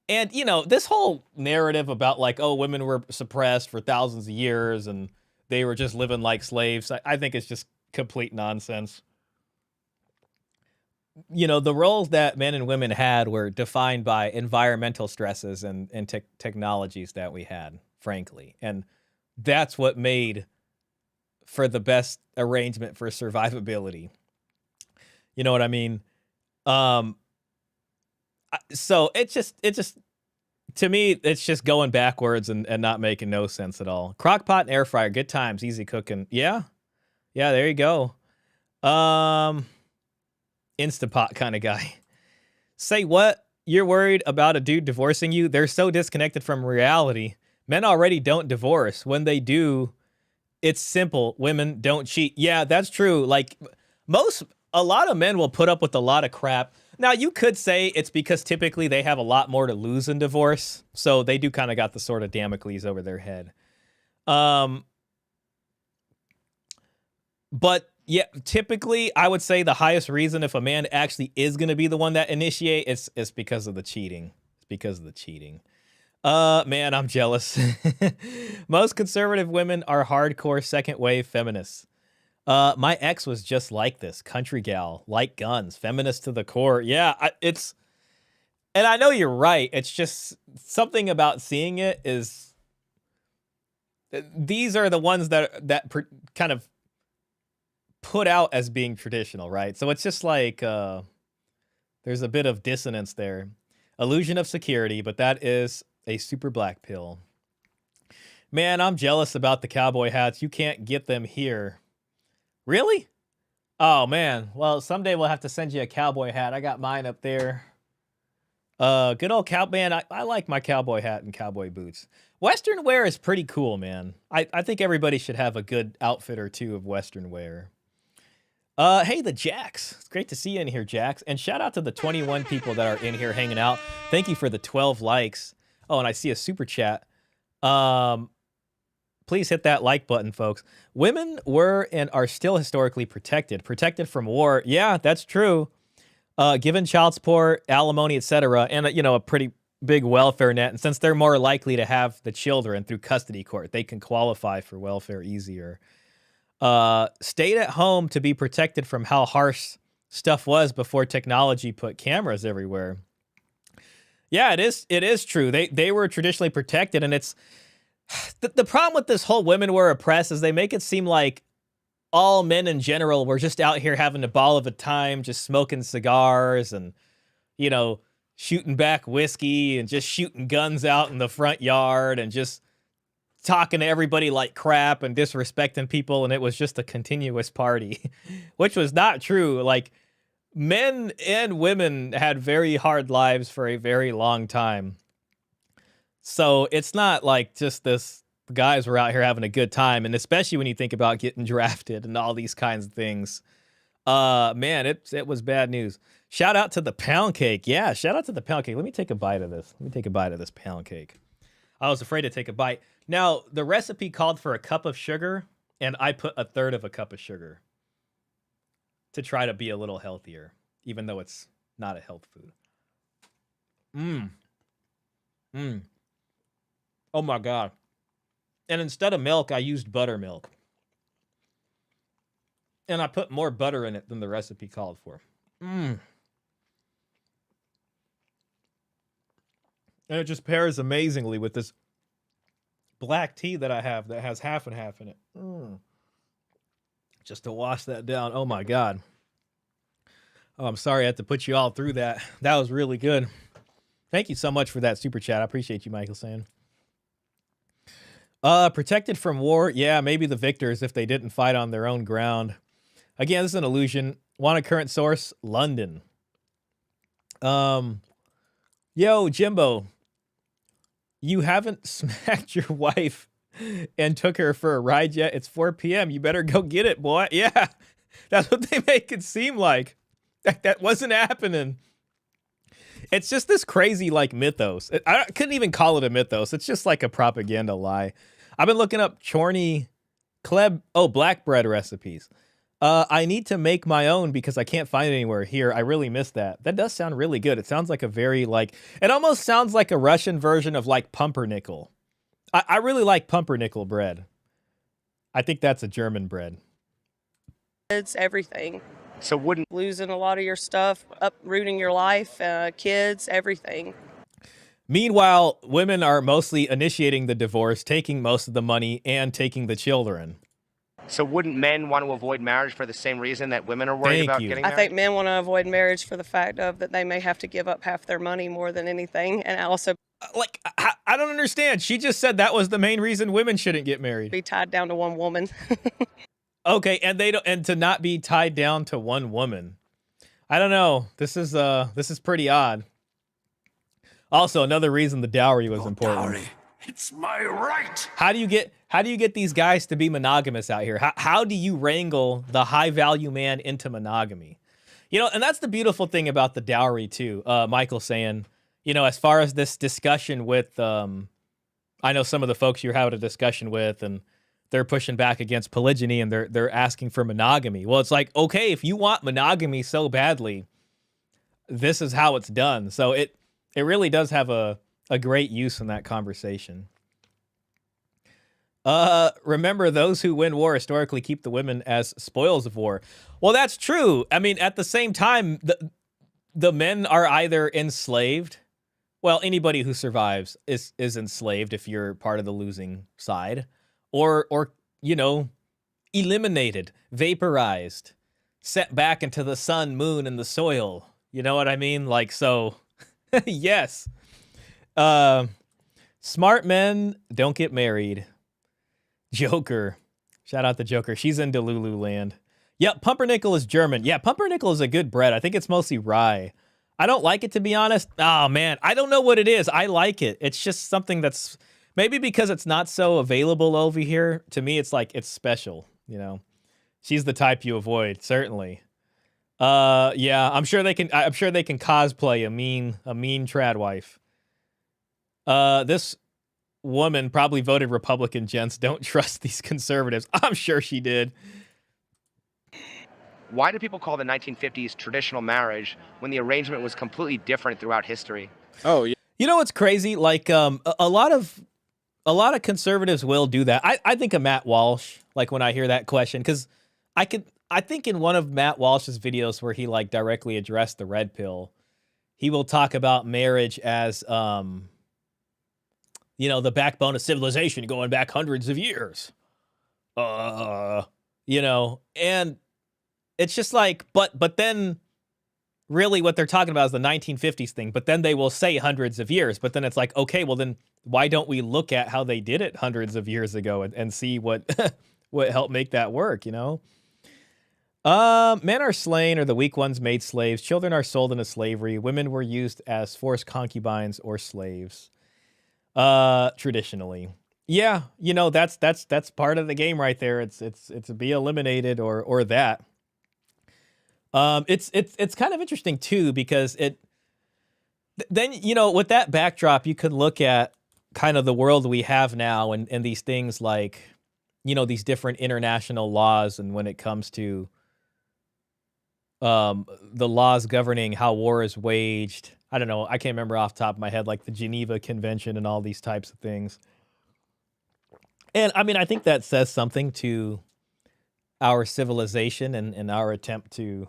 And, you know, this whole narrative about like, oh, women were suppressed for thousands of years and they were just living like slaves, I think it's just complete nonsense. You know, the roles that men and women had were defined by environmental stresses and technologies that we had, frankly. And that's what made for the best arrangement for survivability. You know what I mean? So it's just, to me, it's just going backwards and not making no sense at all. Crockpot and air fryer, good times, easy cooking. Yeah. Yeah, there you go. Instapot kind of guy. Say what? You're worried about a dude divorcing you? They're so disconnected from reality. Men already don't divorce. When they do, it's simple. Women don't cheat. Yeah, that's true. Like, a lot of men will put up with a lot of crap. Now, you could say it's because typically they have a lot more to lose in divorce, so they do kind of got the sort of Damocles over their head. But yeah, typically I would say the highest reason if a man actually is going to be the one that initiate, it's because of the cheating. It's because of the cheating. Man, I'm jealous. Most conservative women are hardcore second wave feminists. My ex was just like this, country gal, like guns, feminist to the core. Yeah, and I know you're right. It's just something about seeing it is, these are the ones that kind of put out as being traditional, right? So it's just like, there's a bit of dissonance there. Illusion of security, but that is a super black pill. Man, I'm jealous about the cowboy hats. You can't get them here. Really? Oh, man. Well, someday we'll have to send you a cowboy hat. I got mine up there. Good old cowboy. Man, I like my cowboy hat and cowboy boots. Western wear is pretty cool, man. I think everybody should have a good outfit or two of Western wear. Hey, the Jacks. It's great to see you in here, Jacks. And shout out to the 21 people that are in here hanging out. Thank you for the 12 likes. Oh, and I see a super chat. Please hit that like button, folks. Women were and are still historically protected from war. Yeah, that's true. Given child support, alimony, etc., and a pretty big welfare net. And since they're more likely to have the children through custody court, they can qualify for welfare easier. Stayed at home to be protected from how harsh stuff was before technology put cameras everywhere. Yeah, it is true. They were traditionally protected, and it's the problem with this whole women were oppressed is they make it seem like all men in general were just out here having a ball of a time, just smoking cigars and, shooting back whiskey and just shooting guns out in the front yard and just talking to everybody like crap and disrespecting people. And it was just a continuous party, which was not true. Like, men and women had very hard lives for a very long time. So it's not like just this guys were out here having a good time, and especially when you think about getting drafted and all these kinds of things. Man, it was bad news. Shout out to the pound cake. Yeah, shout out to the pound cake. Let me take a bite of this. Let me take a bite of this pound cake. I was afraid to take a bite. Now, the recipe called for a cup of sugar, and I put a third of a cup of sugar to try to be a little healthier, even though it's not a health food. Oh my God. And instead of milk, I used buttermilk. And I put more butter in it than the recipe called for. And it just pairs amazingly with this black tea that I have that has half and half in it. Just to wash that down. Oh my God. Oh, I'm sorry I had to put you all through that. That was really good. Thank you so much for that super chat. I appreciate you, Michael, saying. Protected from war. Yeah, maybe the victors if they didn't fight on their own ground. Again, this is an illusion. Want a current source? London. Yo, Jimbo. You haven't smacked your wife and took her for a ride yet? It's 4 p.m. You better go get it, boy. Yeah, that's what they make it seem like. That wasn't happening. It's just this crazy, like, mythos. I couldn't even call it a mythos. It's just like a propaganda lie. I've been looking up Chorney black bread recipes. I need to make my own because I can't find it anywhere here. I really miss that. That does sound really good. It sounds like a very, like, it almost sounds like a Russian version of, like, pumpernickel. I really like pumpernickel bread. I think that's a German bread. It's everything. So wouldn't losing a lot of your stuff, uprooting your life, kids, everything. Meanwhile, women are mostly initiating the divorce, taking most of the money, and taking the children. So wouldn't men want to avoid marriage for the same reason that women are worried about getting married? I think men want to avoid marriage for the fact of that they may have to give up half their money more than anything, and also like I don't understand. She just said that was the main reason women shouldn't get married. Be tied down to one woman. Okay, and to not be tied down to one woman. I don't know. This is pretty odd. Also, another reason the dowry was important. Dowry. It's my right. How do you get these guys to be monogamous out here? How do you wrangle the high value man into monogamy? You know, and that's the beautiful thing about the dowry too. Michael saying, you know, as far as this discussion with, I know some of the folks you're having a discussion with, and they're pushing back against polygyny, and they're asking for monogamy. Well, it's like, okay, if you want monogamy so badly, this is how it's done. So it really does have a great use in that conversation. Remember, those who win war historically keep the women as spoils of war. Well, that's true. I mean, at the same time, the men are either enslaved. Well, anybody who survives is enslaved if you're part of the losing side, or you know, eliminated, vaporized, sent back into the sun, moon, and the soil. You know what I mean? Like, so, yes. Smart men don't get married. Joker. Shout out to Joker. She's in Delulu land. Yep, pumpernickel is German. Yeah, pumpernickel is a good bread. I think it's mostly rye. I don't like it, to be honest. Oh, man. I don't know what it is. I like it. It's just something that's maybe because it's not so available over here. To me, it's like it's special, you know. She's the type you avoid, certainly. Yeah, I'm sure they can cosplay a mean trad wife. This woman probably voted Republican, gents. Don't trust these conservatives. I'm sure she did. Why do people call the 1950s traditional marriage when the arrangement was completely different throughout history? Oh, yeah. You know what's crazy? Like, a lot of conservatives will do that. I think of Matt Walsh, like, when I hear that question, because I think in one of Matt Walsh's videos where he, like, directly addressed the red pill, he will talk about marriage as, you know, the backbone of civilization going back hundreds of years. You know, and it's just like, but then really what they're talking about is the 1950s thing, but then they will say hundreds of years, but then it's like, okay, well then why don't we look at how they did it hundreds of years ago and see what, what helped make that work, you know? Men are slain or the weak ones made slaves. Children are sold into slavery. Women were used as forced concubines or slaves. Traditionally. Yeah, you know, that's part of the game right there. It's to be eliminated or that. It's kind of interesting too because then, you know, with that backdrop, you could look at kind of the world we have now and these things like, you know, these different international laws and when it comes to the laws governing how war is waged. I don't know. I can't remember off the top of my head, like the Geneva Convention and all these types of things. And I mean, I think that says something to our civilization and our attempt to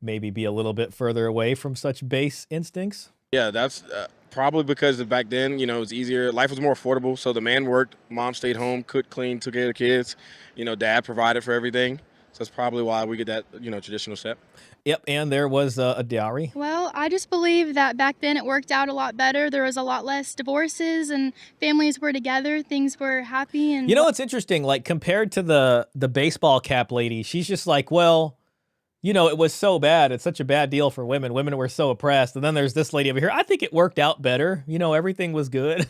maybe be a little bit further away from such base instincts. Yeah, that's probably because back then, you know, it was easier. Life was more affordable. So the man worked, mom stayed home, cooked, cleaned, took care of the kids. You know, dad provided for everything. So that's probably why we get that, you know, traditional step. Yep, and there was a dowry. Well, I just believe that back then it worked out a lot better. There was a lot less divorces and families were together. Things were happy. And you know what's interesting? Like compared to the baseball cap lady, she's just like, well, you know, it was so bad. It's such a bad deal for women. Women were so oppressed. And then there's this lady over here. I think it worked out better. You know, everything was good.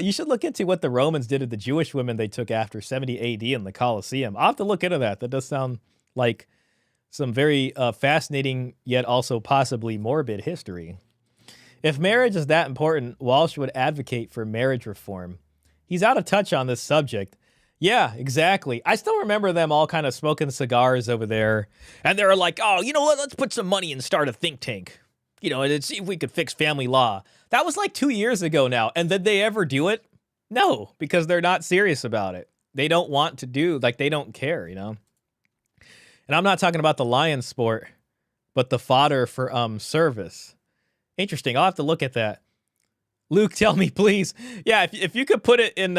You should look into what the Romans did to the Jewish women they took after 70 AD in the Colosseum. I'll have to look into that. That does sound like some very fascinating yet also possibly morbid history. If marriage is that important, Walsh would advocate for marriage reform. He's out of touch on this subject. Yeah, exactly. I still remember them all kind of smoking cigars over there. And they were like, oh, you know what? Let's put some money and start a think tank. You know, and see if we could fix family law. That was like 2 years ago now. And did they ever do it? No, because they're not serious about it. They don't want to do, like, they don't care, you know? And I'm not talking about the lion sport, but the fodder for service. Interesting. I'll have to look at that. Luke, tell me, please. Yeah, if you could put it in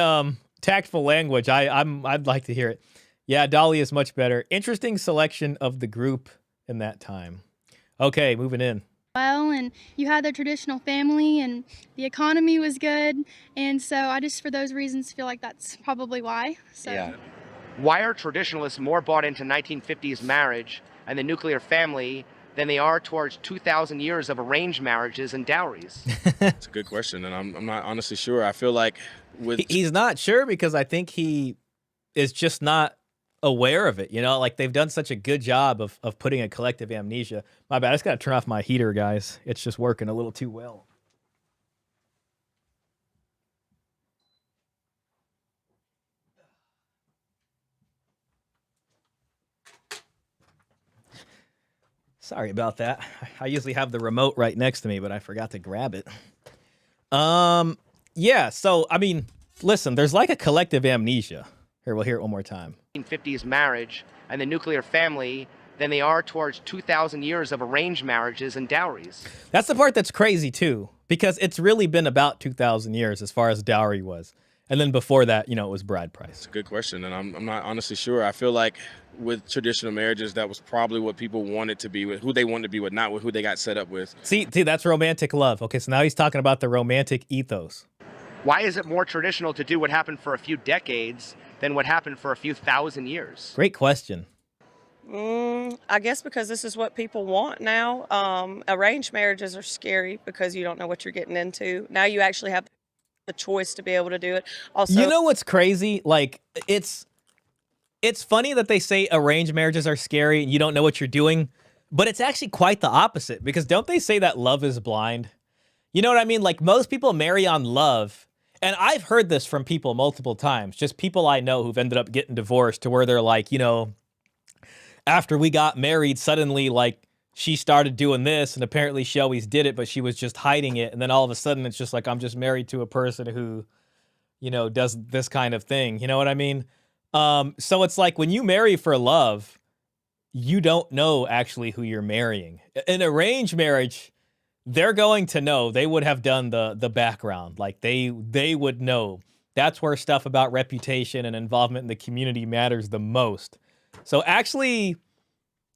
tactful language, I'd like to hear it. Yeah, Dolly is much better. Interesting selection of the group in that time. Okay, moving in. Well, and you had the traditional family and the economy was good. And so I just, for those reasons, feel like that's probably why. So. Yeah. Why are traditionalists more bought into 1950s marriage and the nuclear family than they are towards 2,000 years of arranged marriages and dowries? That's a good question, and I'm not honestly sure. I feel like he's not sure because I think he is just not aware of it. You know, like they've done such a good job of putting a collective amnesia. My bad. I just got to turn off my heater, guys. It's just working a little too well. Sorry about that. I usually have the remote right next to me, but I forgot to grab it. Yeah, so, I mean, listen, there's like a collective amnesia. Here, we'll hear it one more time. 1950s marriage and the nuclear family than they are towards 2,000 years of arranged marriages and dowries. That's the part that's crazy, too, because it's really been about 2,000 years as far as dowry was. And then before that, you know, it was bride price. It's a good question, and I'm not honestly sure. I feel like with traditional marriages, that was probably what people wanted to be with, who they wanted to be with, not with who they got set up with. See, that's romantic love. Okay, so now he's talking about the romantic ethos. Why is it more traditional to do what happened for a few decades than what happened for a few thousand years? Great question. I guess because this is what people want now. Arranged marriages are scary because you don't know what you're getting into. Now you actually have the choice to be able to do it. Also, you know what's crazy? Like, it's funny that they say arranged marriages are scary and you don't know what you're doing, but it's actually quite the opposite, because don't they say that love is blind? You know what I mean? Like, most people marry on love, and I've heard this from people multiple times, just people I know who've ended up getting divorced, to where they're like, you know, after we got married, suddenly, like, she started doing this, and apparently she always did it, but she was just hiding it. And then all of a sudden it's just like, I'm just married to a person who, you know, does this kind of thing. You know what I mean? So it's like when you marry for love, you don't know actually who you're marrying. In arranged marriage, they're going to know. They would have done the background. Like they would know. That's where stuff about reputation and involvement in the community matters the most. So actually,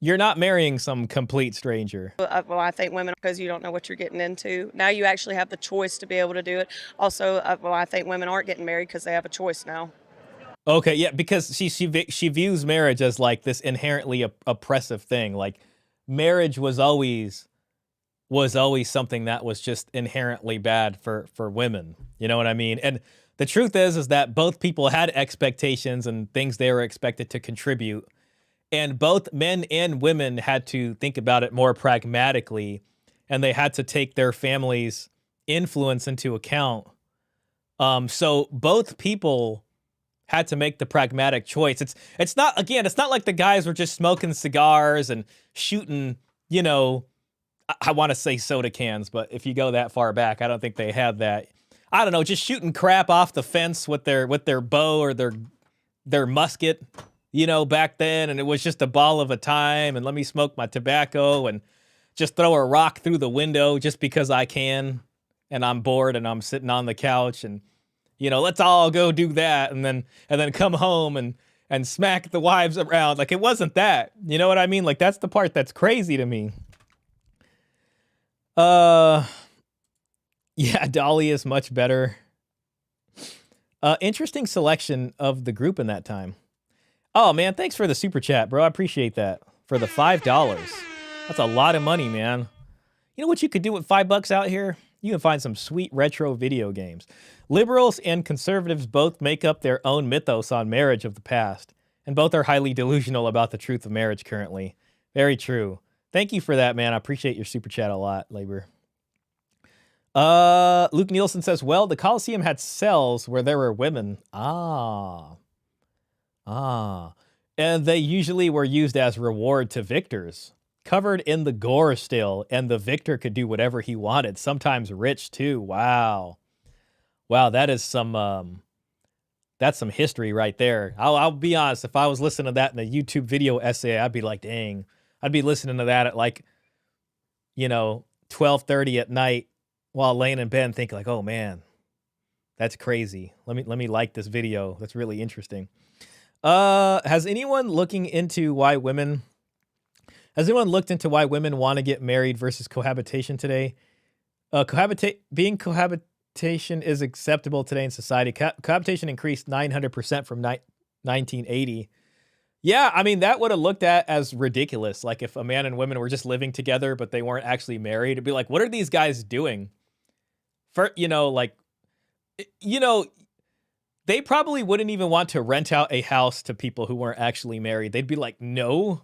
you're not marrying some complete stranger. Well, I think women, because you don't know what you're getting into. Now you actually have the choice to be able to do it. Also, I think women aren't getting married because they have a choice now. Okay, yeah, because she views marriage as like this inherently oppressive thing. Like marriage was always something that was just inherently bad for women. You know what I mean? And the truth is that both people had expectations and things they were expected to contribute, and both men and women had to think about it more pragmatically, and they had to take their family's influence into account. So both people had to make the pragmatic choice. It's not, again, it's not like the guys were just smoking cigars and shooting, you know, I want to say soda cans, but if you go that far back, I don't think they had that. I don't know, just shooting crap off the fence with their bow or their musket, you know, back then, and it was just a ball of a time, and let me smoke my tobacco and just throw a rock through the window just because I can, and I'm bored and I'm sitting on the couch, and you know, let's all go do that, and then come home and smack the wives around. Like, it wasn't that. You know what I mean? Like, that's the part that's crazy to me. Yeah, Dolly is much better. Interesting selection of the group in that time. Oh, man, thanks for the super chat, bro. I appreciate that. For the $5. That's a lot of money, man. You know what you could do with $5 out here? You can find some sweet retro video games. Liberals and conservatives both make up their own mythos on marriage of the past, and both are highly delusional about the truth of marriage currently. Very true. Thank you for that, man. I appreciate your super chat a lot, Labor. Luke Nielsen says, well, the Coliseum had cells where there were women. And they usually were used as reward to victors. Covered in the gore still, and the victor could do whatever he wanted, sometimes rich too. Wow. Wow, that is that's some history right there. I'll be honest, if I was listening to that in a YouTube video essay, I'd be like, dang. I'd be listening to that at like, you know, 12:30 at night while laying in bed and thinking like, oh man, that's crazy. Let me like this video. That's really interesting. Has anyone looked into why women want to get married versus cohabitation today? Cohabitation is acceptable today in society. Cohabitation increased 900% from 1980. Yeah, I mean, that would have looked at as ridiculous. Like if a man and women were just living together, but they weren't actually married. It'd be like, what are these guys doing? They probably wouldn't even want to rent out a house to people who weren't actually married. They'd be like, no,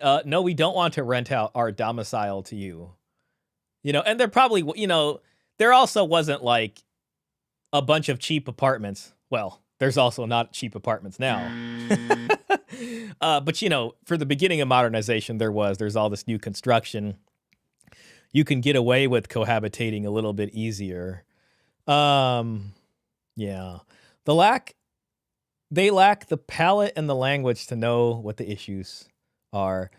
we don't want to rent out our domicile to you. You know, and they're probably, there also wasn't like a bunch of cheap apartments. Well, there's also not cheap apartments now. But, for the beginning of modernization, there's all this new construction. You can get away with cohabitating a little bit easier. Yeah. They lack the palate and the language to know what the issues are.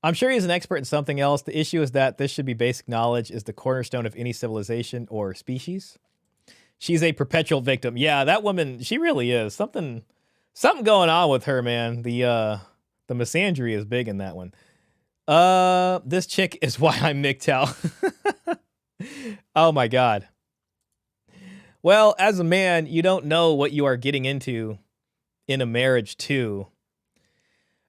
I'm sure he's an expert in something else. The issue is that this should be basic knowledge, is the cornerstone of any civilization or species. She's a perpetual victim. Yeah, that woman, she really is. Something going on with her, man. The misandry is big in that one. This chick is why I'm MGTOW. Oh my God. Well, as a man, you don't know what you are getting into in a marriage too.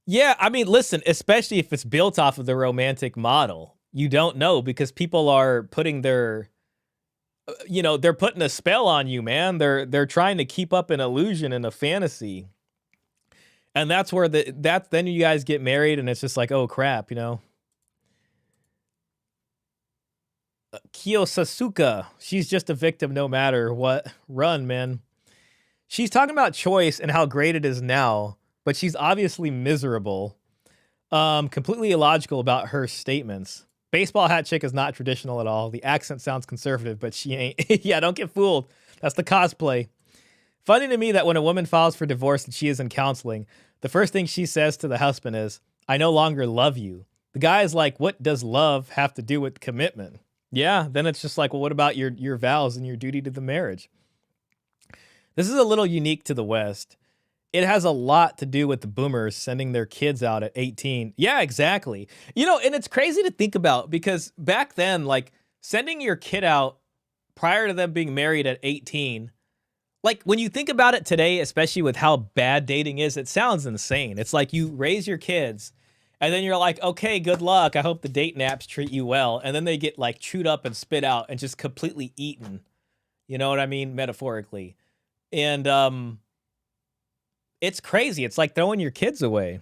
Yeah, I mean, listen, especially if it's built off of the romantic model, you don't know because people are putting they're putting a spell on you, man. They're trying to keep up an illusion and a fantasy. And that's where then you guys get married and it's just like, oh crap, Kiyosasuka, she's just a victim no matter what. Run, man. She's talking about choice and how great it is now, but she's obviously miserable. Completely illogical about her statements. Baseball hat chick is not traditional at all. The accent sounds conservative, but she ain't. Yeah, don't get fooled. That's the cosplay. Funny to me that when a woman files for divorce and she is in counseling, the first thing she says to the husband is, I no longer love you. The guy is like, what does love have to do with commitment? Yeah, then it's just like, well, what about your vows and your duty to the marriage? This is a little unique to the West. It has a lot to do with the boomers sending their kids out at 18. Yeah, exactly. And it's crazy to think about because back then, like sending your kid out prior to them being married at 18 like when you think about it today, especially with how bad dating is, it sounds insane. It's like you raise your kids and then you're like, okay, good luck. I hope the dating apps treat you well. And then they get like chewed up and spit out and just completely eaten. You know what I mean? Metaphorically. And it's crazy. It's like throwing your kids away.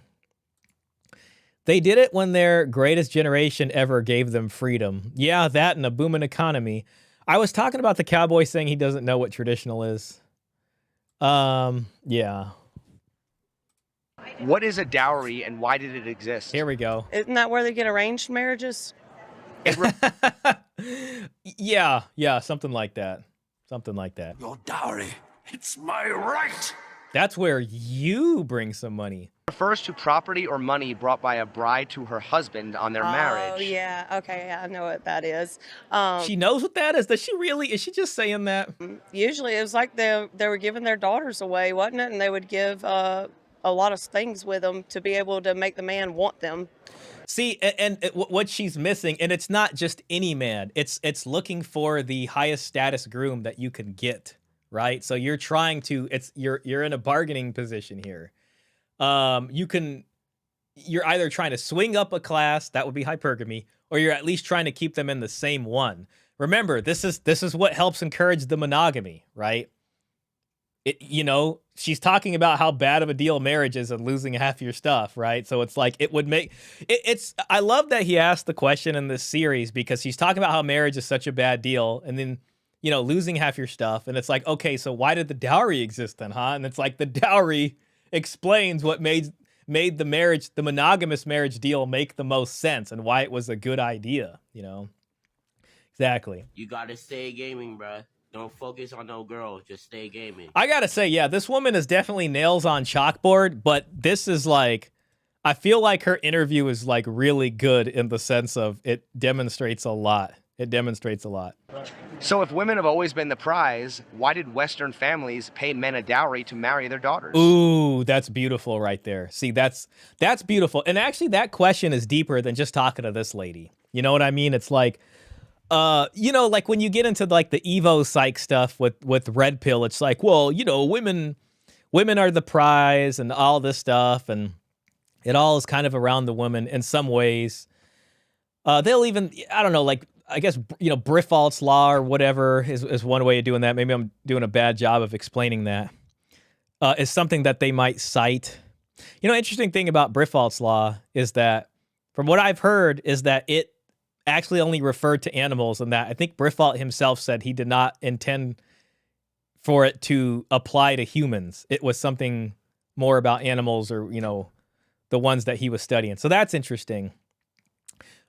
They did it when their greatest generation ever gave them freedom. Yeah, that and a booming economy. I was talking about the cowboy saying he doesn't know what traditional is. Yeah. What is a dowry and why did it exist? Here we go. Isn't that where they get arranged marriages? Yeah, something like that. Something like that. Your dowry, it's my right. That's where you bring some money. Refers to property or money brought by a bride to her husband on their marriage. Oh, yeah. Okay, yeah, I know what that is. She knows what that is? Does she really? Is she just saying that? Usually it was like they were giving their daughters away, wasn't it? And they would give a lot of things with them to be able to make the man want them. See, and what she's missing, and it's not just any man. It's looking for the highest status groom that you can get, right? So you're trying to, you're in a bargaining position here. You're either trying to swing up a class, that would be hypergamy, or you're at least trying to keep them in the same one. Remember, this is what helps encourage the monogamy, right? She's talking about how bad of a deal marriage is and losing half your stuff, right? So it's like, it would make I love that he asked the question in this series because he's talking about how marriage is such a bad deal and then, losing half your stuff. And it's like, okay, so why did the dowry exist then, huh? And it's like the dowry explains what made the monogamous marriage deal make the most sense and why it was a good idea, Exactly. You gotta stay gaming, bruh. Don't focus on no girl. Just stay gaming. I gotta say, yeah, this woman is definitely nails on chalkboard, but this is like, I feel like her interview is like really good in the sense of it demonstrates a lot. It demonstrates a lot. So if women have always been the prize, why did Western families pay men a dowry to marry their daughters? Ooh, that's beautiful right there. See, that's beautiful. And actually that question is deeper than just talking to this lady. You know what I mean? It's like, like when you get into like the Evo psych stuff with Red Pill, it's like, well, women are the prize and all this stuff. And it all is kind of around the woman in some ways. They'll even, I don't know, like, I guess, Briffault's law or whatever is one way of doing that. Maybe I'm doing a bad job of explaining that. Is something that they might cite. Interesting thing about Briffault's law is that, from what I've heard, is that it actually only referred to animals, and that I think Briffault himself said he did not intend for it to apply to humans. It was something more about animals or, the ones that he was studying. So that's interesting.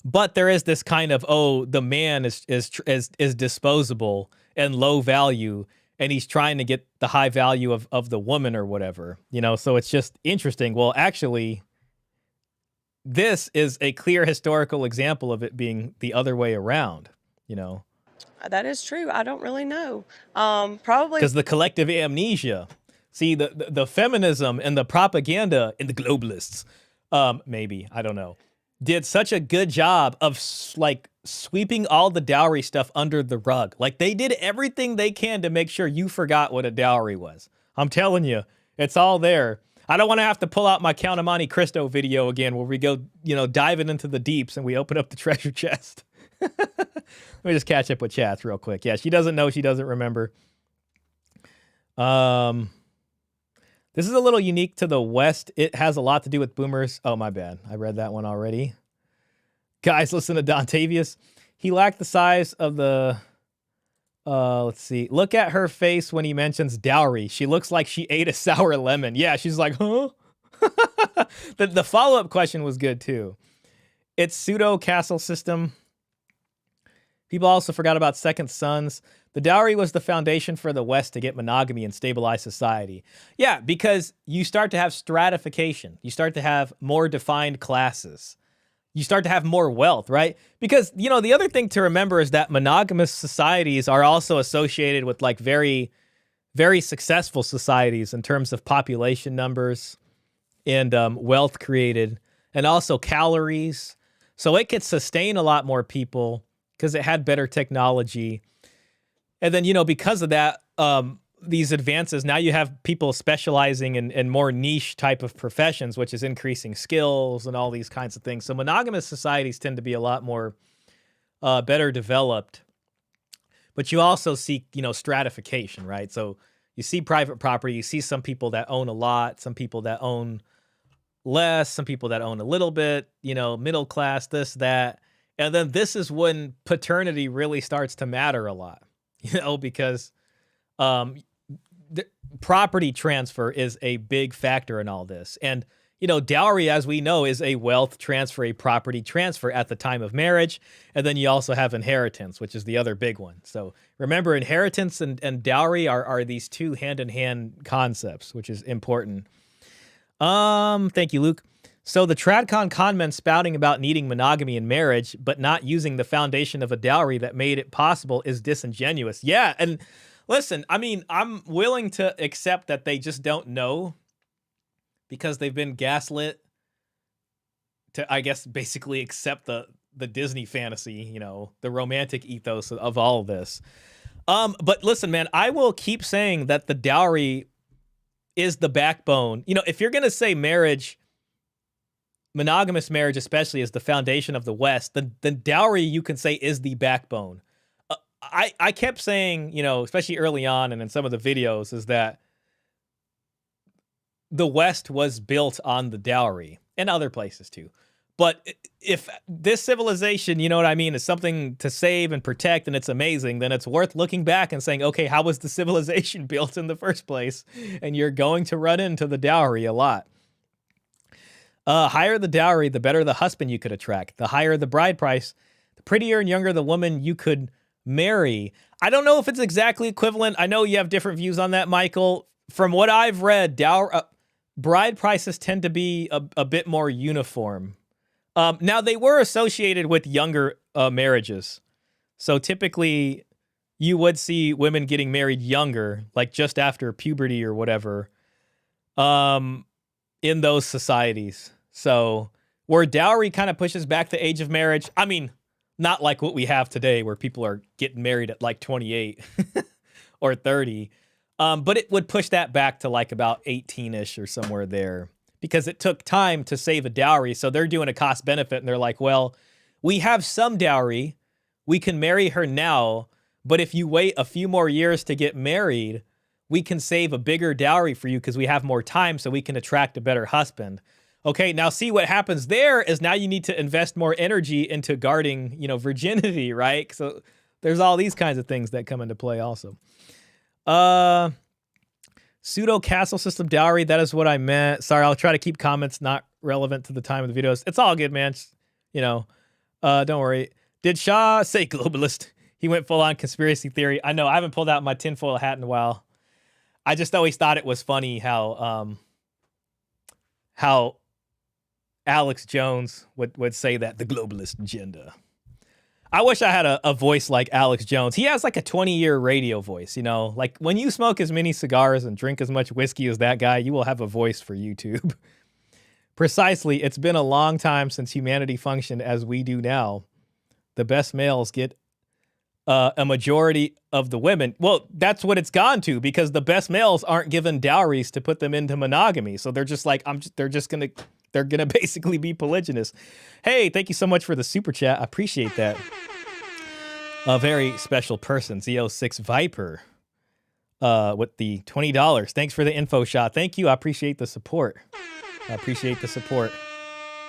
But there is this kind of, the man is disposable and low value, and he's trying to get the high value of the woman or whatever, so it's just interesting. Well, actually, this is a clear historical example of it being the other way around, That is true. I don't really know. Probably because the collective amnesia. See, the feminism and the propaganda and the globalists, maybe, I don't know, did such a good job of like sweeping all the dowry stuff under the rug. Like they did everything they can to make sure you forgot what a dowry was. I'm telling you, it's all there. I don't want to have to pull out my Count of Monte Cristo video again where we go, diving into the deeps and we open up the treasure chest. Let me just catch up with chats real quick. Yeah, she doesn't know. She doesn't remember. This is a little unique to the West. It has a lot to do with boomers. Oh, my bad. I read that one already. Guys, listen to Dontavius. He lacked the size of the... let's see. Look at her face when he mentions dowry. She looks like she ate a sour lemon. Yeah, she's like, huh? The follow-up question was good, too. It's pseudo castle system. People also forgot about second sons. The dowry was the foundation for the West to get monogamy and stabilize society. Yeah, because you start to have stratification. You start to have more defined classes. You start to have more wealth, right? Because, the other thing to remember is that monogamous societies are also associated with like very, very successful societies in terms of population numbers and wealth created and also calories. So it could sustain a lot more people because it had better technology. And then, because of that, these advances, now you have people specializing in more niche type of professions, which is increasing skills and all these kinds of things. So monogamous societies tend to be a lot more better developed. But you also see, stratification, right? So you see private property, you see some people that own a lot, some people that own less, some people that own a little bit, middle class, this, that. And then this is when paternity really starts to matter a lot, because the property transfer is a big factor in all this. And, dowry, as we know, is a wealth transfer, a property transfer at the time of marriage. And then you also have inheritance, which is the other big one. So remember, inheritance and dowry are these two hand-in-hand concepts, which is important. Thank you, Luke. So the TradCon conmen spouting about needing monogamy in marriage, but not using the foundation of a dowry that made it possible is disingenuous. Yeah, and listen, I mean, I'm willing to accept that they just don't know because they've been gaslit to, I guess, basically accept the Disney fantasy, the romantic ethos of all of this. But listen, man, I will keep saying that the dowry is the backbone. If you're going to say marriage, monogamous marriage especially, is the foundation of the West, then dowry, you can say, is the backbone. I kept saying, especially early on and in some of the videos, is that the West was built on the dowry, and other places too. But if this civilization, is something to save and protect, and it's amazing, then it's worth looking back and saying, okay, how was the civilization built in the first place? And you're going to run into the dowry a lot. Higher the dowry, the better the husband you could attract. The higher the bride price, the prettier and younger the woman you could marry. I don't know if it's exactly equivalent. I know you have different views on that, Michael. From what I've read, bride prices tend to be a bit more uniform. Now, they were associated with younger marriages. So typically, you would see women getting married younger, like just after puberty or whatever, in those societies. So where dowry kind of pushes back the age of marriage, I mean, not like what we have today where people are getting married at like 28 or 30. But it would push that back to like about 18-ish or somewhere there, because it took time to save a dowry. So they're doing a cost benefit, and they're like, well, we have some dowry. We can marry her now, but if you wait a few more years to get married, we can save a bigger dowry for you because we have more time, so we can attract a better husband. Okay, now see what happens there is now you need to invest more energy into guarding, virginity, right? So there's all these kinds of things that come into play also. Pseudo castle system dowry, that is what I meant. Sorry, I'll try to keep comments not relevant to the time of the videos. It's all good, man. Just, don't worry. Did Shah say globalist? He went full on conspiracy theory. I know, I haven't pulled out my tinfoil hat in a while. I just always thought it was funny how Alex Jones would say that, the globalist agenda. I wish I had a voice like Alex Jones. He has like a 20-year radio voice, Like when you smoke as many cigars and drink as much whiskey as that guy, you will have a voice for YouTube. Precisely, it's been a long time since humanity functioned as we do now. The best males get a majority of the women. Well, that's what it's gone to, because the best males aren't given dowries to put them into monogamy. So they're just like, they're gonna basically be polygynous. Hey, thank you so much for the super chat. I appreciate that. A very special person, Z06 Viper, with the $20. Thanks for the info, Shah. Thank you. I appreciate the support.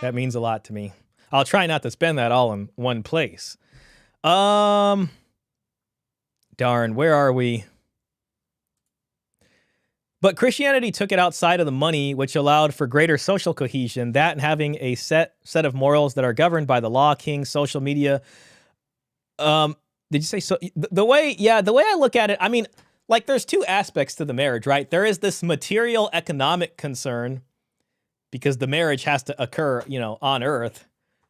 That means a lot to me. I'll try not to spend that all in one place. Darn, where are we? But Christianity took it outside of the money, which allowed for greater social cohesion, that and having a set of morals that are governed by the law, king, social media. Did you say so? The way I look at it, I mean, like there's two aspects to the marriage, right? There is this material economic concern because the marriage has to occur, on earth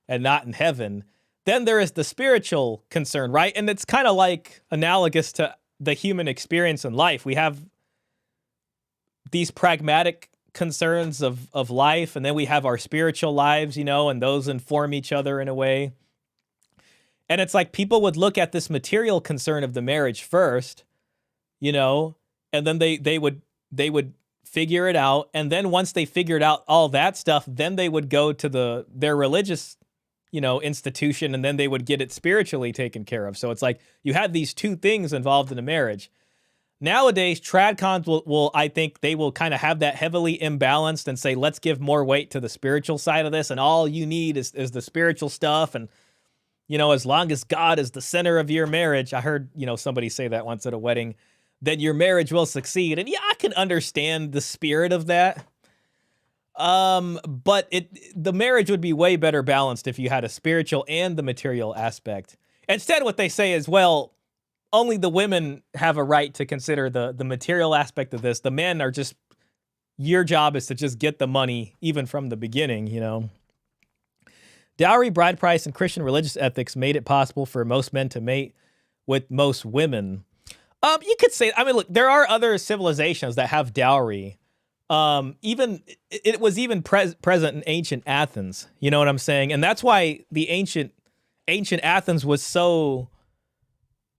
and not in heaven. Then there is the spiritual concern, right? And it's kind of like analogous to the human experience in life. We have these pragmatic concerns of life, and then we have our spiritual lives, and those inform each other in a way. And it's like people would look at this material concern of the marriage first, and and then they would figure it out, and then once they figured out all that stuff, then they would go to their religious, institution, and then they would get it spiritually taken care of. So it's like you had these two things involved in a marriage. Nowadays, tradcons will I think they will kind of have that heavily imbalanced and say, let's give more weight to the spiritual side of this, and all you need is the spiritual stuff, and as long as God is the center of your marriage. I heard, somebody say that once at a wedding, then your marriage will succeed. And yeah, I can understand the spirit of that. But the marriage would be way better balanced if you had a spiritual and the material aspect. Instead, what they say is, well, only the women have a right to consider the material aspect of this. The men are just, your job is to just get the money, even from the beginning, Dowry, bride price, and Christian religious ethics made it possible for most men to mate with most women. You could say, look, there are other civilizations that have dowry. Even it was even present in ancient Athens. You know what I'm saying? And that's why the ancient Athens was so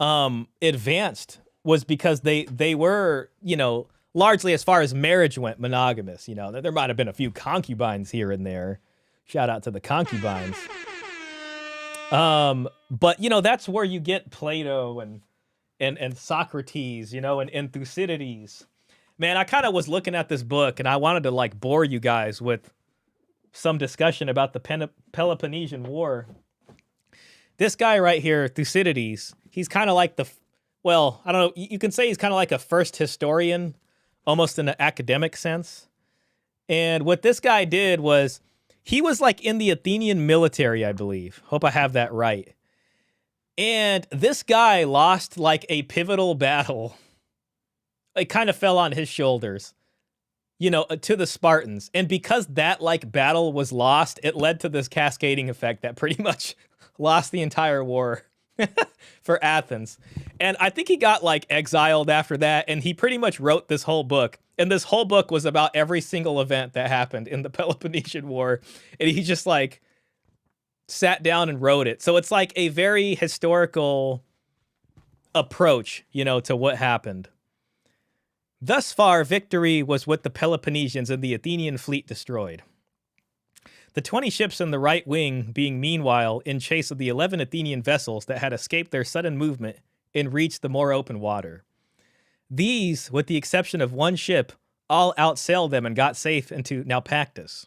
advanced, was because they were, largely, as far as marriage went, monogamous. There might have been a few concubines here and there. Shout out to the concubines. But that's where you get Plato and Socrates, and Thucydides. Man, I kind of was looking at this book, and I wanted to bore you guys with some discussion about the Peloponnesian War. This guy right here, Thucydides, he's kind of like I don't know, you can say he's kind of like a first historian, almost in an academic sense. And what this guy did was, he was in the Athenian military, I believe. Hope I have that right. And this guy lost a pivotal battle. It kind of fell on his shoulders, to the Spartans. And because that battle was lost, it led to this cascading effect that pretty much lost the entire war for Athens. And I think he got exiled after that. And he pretty much wrote this whole book. And this whole book was about every single event that happened in the Peloponnesian War. And he just sat down and wrote it. So it's a very historical approach, to what happened. Thus far, victory was with the Peloponnesians and the Athenian fleet destroyed. The 20 ships in the right wing being meanwhile in chase of the 11 Athenian vessels that had escaped their sudden movement and reached the more open water. These, with the exception of one ship, all outsailed them and got safe into Naupactus.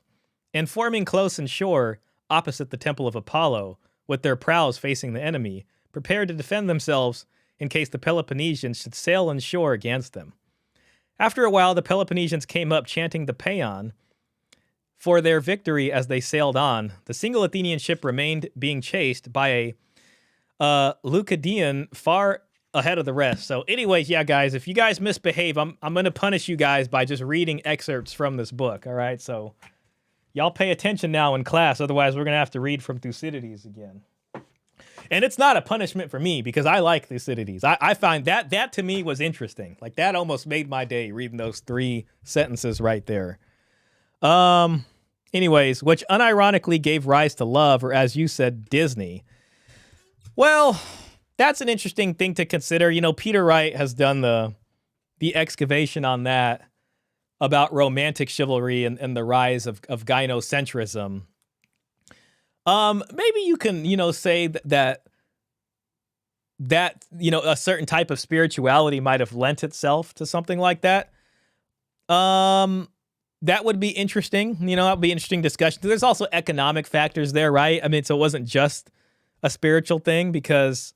And forming close inshore, opposite the temple of Apollo, with their prows facing the enemy, prepared to defend themselves in case the Peloponnesians should sail inshore against them. After a while, the Peloponnesians came up chanting the paean for their victory as they sailed on. The single Athenian ship remained being chased by a Leucadian far ahead of the rest. So anyways, yeah, guys, if you guys misbehave, I'm going to punish you guys by just reading excerpts from this book, all right? So y'all pay attention now in class, otherwise we're going to have to read from Thucydides again. And it's not a punishment for me, because I like Thucydides. I find that to me was interesting. That almost made my day, reading those 3 sentences right there. Anyways, which unironically gave rise to love, or as you said, Disney. Well, that's an interesting thing to consider. Peter Wright has done the excavation on that, about romantic chivalry and the rise of gynocentrism. Maybe you can, say that a certain type of spirituality might have lent itself to something like that. That would be interesting. That would be an interesting discussion. There's also economic factors there, right? So it wasn't just a spiritual thing, because,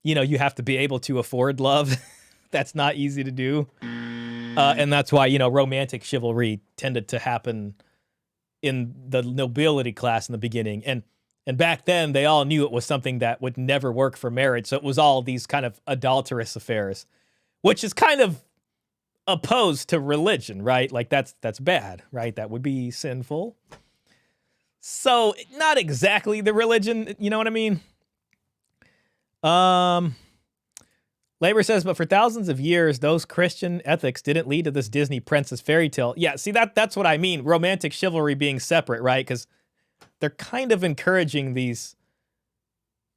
you have to be able to afford love. That's not easy to do. And that's why, romantic chivalry tended to happen in the nobility class in the beginning. And back then, they all knew it was something that would never work for marriage. So it was all these kind of adulterous affairs, which is kind of opposed to religion, right? That's bad, right? That would be sinful. So not exactly the religion, you know what I mean? Labor says, but for thousands of years, those Christian ethics didn't lead to this Disney princess fairy tale. Yeah, see, that's what I mean. Romantic chivalry being separate, right? Because they're kind of encouraging these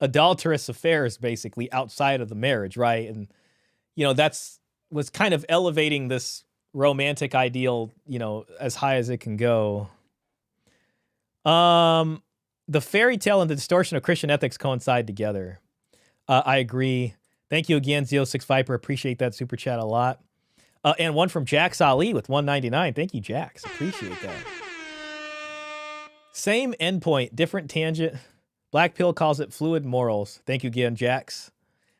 adulterous affairs, basically, outside of the marriage, right? And, that's was kind of elevating this romantic ideal, as high as it can go. The fairy tale and the distortion of Christian ethics coincide together. I agree. Thank you again, Zeo6 Viper. Appreciate that super chat a lot. And one from Jax Ali with 199. Thank you, Jax. Appreciate that. Same endpoint, different tangent. Black Pill calls it fluid morals. Thank you again, Jax.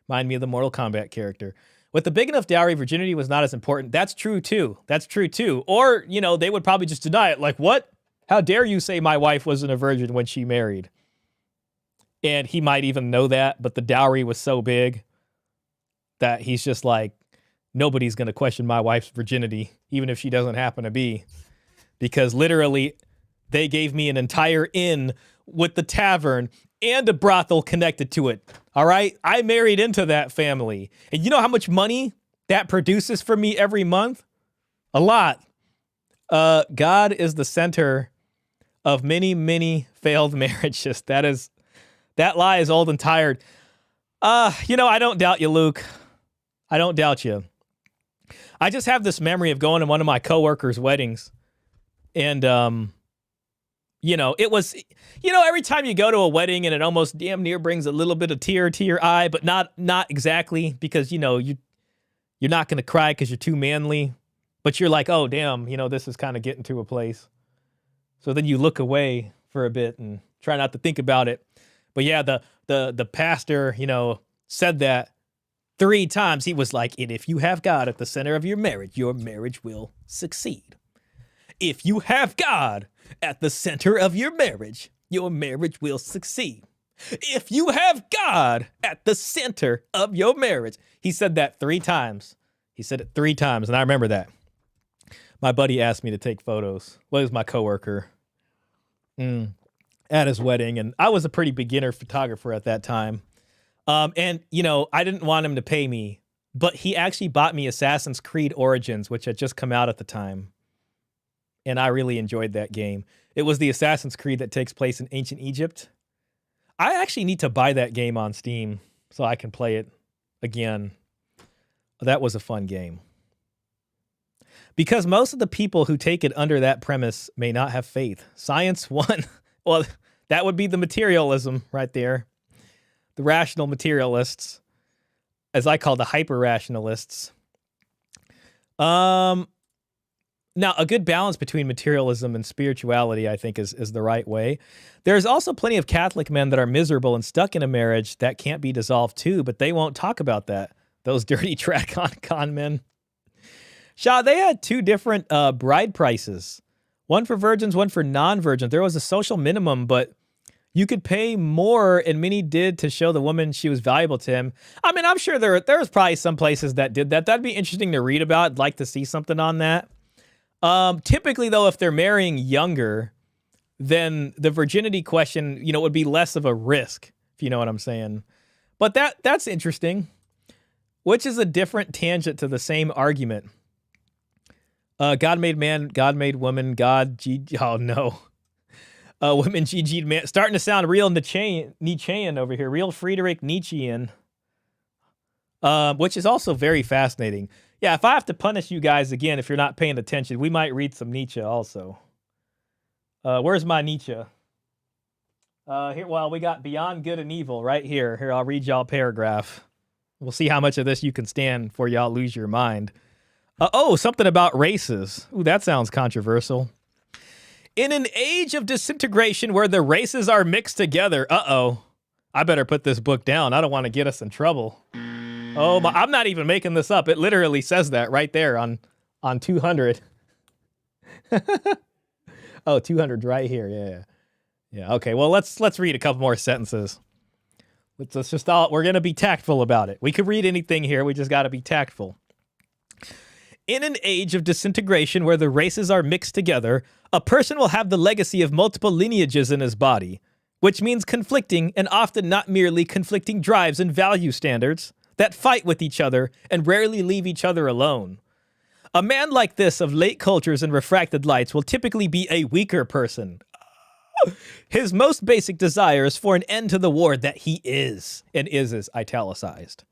Remind me of the Mortal Kombat character. With the big enough dowry, virginity was not as important. That's true, too. Or, they would probably just deny it. Like, what? How dare you say my wife wasn't a virgin when she married? And he might even know that, but the dowry was so big that he's just like, nobody's going to question my wife's virginity, even if she doesn't happen to be. Because literally, they gave me an entire inn with the tavern and a brothel connected to it. All right? I married into that family. And you know how much money that produces for me every month? A lot. God is the center of many, many failed marriages. That lie is old and tired. I don't doubt you, Luke. I don't doubt you. I just have this memory of going to one of my coworkers' weddings. And, it was, every time you go to a wedding and it almost damn near brings a little bit of tear to your eye, but not exactly because, you're not going to cry because you're too manly. But you're like, oh, damn, this is kind of getting to a place. So then you look away for a bit and try not to think about it. But yeah, the pastor, said that 3 times. He was like, and if you have God at the center of your marriage will succeed. If you have God at the center of your marriage will succeed. If you have God at the center of your marriage. He said that 3 times. He said it 3 times, and I remember that. My buddy asked me to take photos. Well, he was my coworker at his wedding, and I was a pretty beginner photographer at that time. And, I didn't want him to pay me, but he actually bought me Assassin's Creed Origins, which had just come out at the time. And I really enjoyed that game. It was the Assassin's Creed that takes place in ancient Egypt. I actually need to buy that game on Steam so I can play it again. That was a fun game. Because most of the people who take it under that premise may not have faith. Science won. Well, that would be the materialism right there. The rational materialists, as I call the hyper-rationalists. Now, a good balance between materialism and spirituality, I think, is the right way. There's also plenty of Catholic men that are miserable and stuck in a marriage that can't be dissolved too, but they won't talk about that. Those dirty track con men. Shah, they had 2 different bride prices. One for virgins, one for non-virgins. There was a social minimum, but you could pay more, and many did to show the woman she was valuable to him. I mean, I'm sure there was probably some places that did that. That'd be interesting to read about. I'd like to see something on that. Typically, though, if they're marrying younger, then the virginity question, would be less of a risk, if you know what I'm saying. But that's interesting, which is a different tangent to the same argument. God made man, God made woman, oh no. Women GG'd man. Starting to sound real Nietzschean over here, real Friedrich Nietzschean, which is also very fascinating. Yeah, if I have to punish you guys again, if you're not paying attention, we might read some Nietzsche also. Where's my Nietzsche? Here, well, we got Beyond Good and Evil right here. Here, I'll read y'all a paragraph. We'll see how much of this you can stand before y'all lose your mind. Something about races. Ooh, that sounds controversial. In an age of disintegration where the races are mixed together. I better put this book down. I don't want to get us in trouble. Oh, I'm not even making this up. It literally says that right there on 200. 200's right here. Yeah. Okay. Well, let's read a couple more sentences. Let's just we're going to be tactful about it. We could read anything here. We just got to be tactful. In an age of disintegration where the races are mixed together, a person will have the legacy of multiple lineages in his body, which means conflicting and often not merely conflicting drives and value standards that fight with each other and rarely leave each other alone. A man like this of late cultures and refracted lights will typically be a weaker person. His most basic desire is for an end to the war that he is, and is italicized.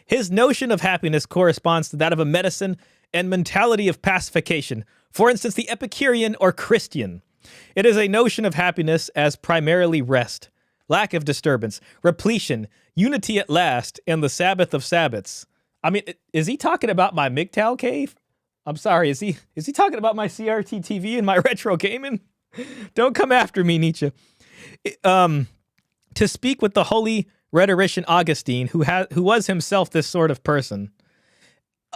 His notion of happiness corresponds to that of a medicine and mentality of pacification. For instance, the Epicurean or Christian. It is a notion of happiness as primarily rest, lack of disturbance, repletion, unity at last, and the Sabbath of Sabbaths. I mean, is he talking about my MGTOW cave? I'm sorry, is he talking about my CRT TV and my retro gaming? Don't come after me, Nietzsche. To speak with the holy rhetorician Augustine, who was himself this sort of person.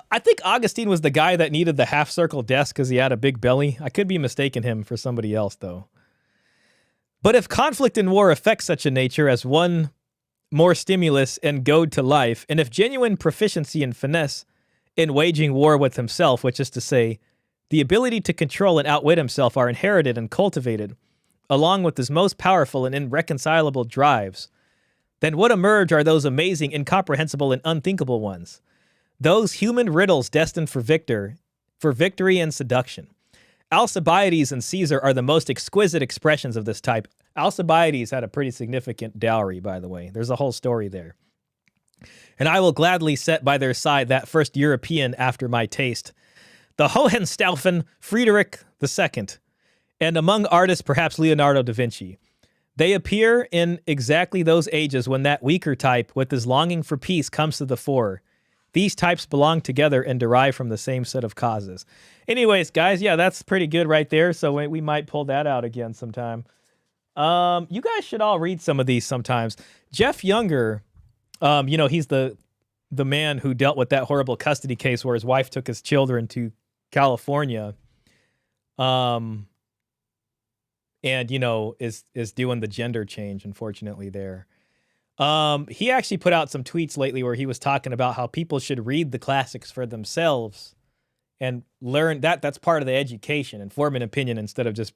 I think Augustine was the guy that needed the half-circle desk because he had a big belly. I could be mistaking him for somebody else, though. But if conflict and war affects such a nature as one more stimulus and goad to life, and if genuine proficiency and finesse in waging war with himself, which is to say, the ability to control and outwit himself, are inherited and cultivated, along with his most powerful and irreconcilable drives, then what emerge are those amazing, incomprehensible, and unthinkable ones. Those human riddles destined for victory and seduction. Alcibiades and Caesar are the most exquisite expressions of this type. Alcibiades had a pretty significant dowry, by the way. There's a whole story there. And I will gladly set by their side that first European after my taste, the Hohenstaufen Friedrich II, and among artists perhaps Leonardo da Vinci. They appear in exactly those ages when that weaker type with his longing for peace comes to the fore. These types belong together and derive from the same set of causes. Anyways, guys, yeah, that's pretty good right there. So we might pull that out again sometime. You guys should all read some of these sometimes. Jeff Younger, he's the man who dealt with that horrible custody case where his wife took his children to California. And, is doing the gender change, unfortunately, there. He actually put out some tweets lately where he was talking about how people should read the classics for themselves and learn that's part of the education and form an opinion instead of just,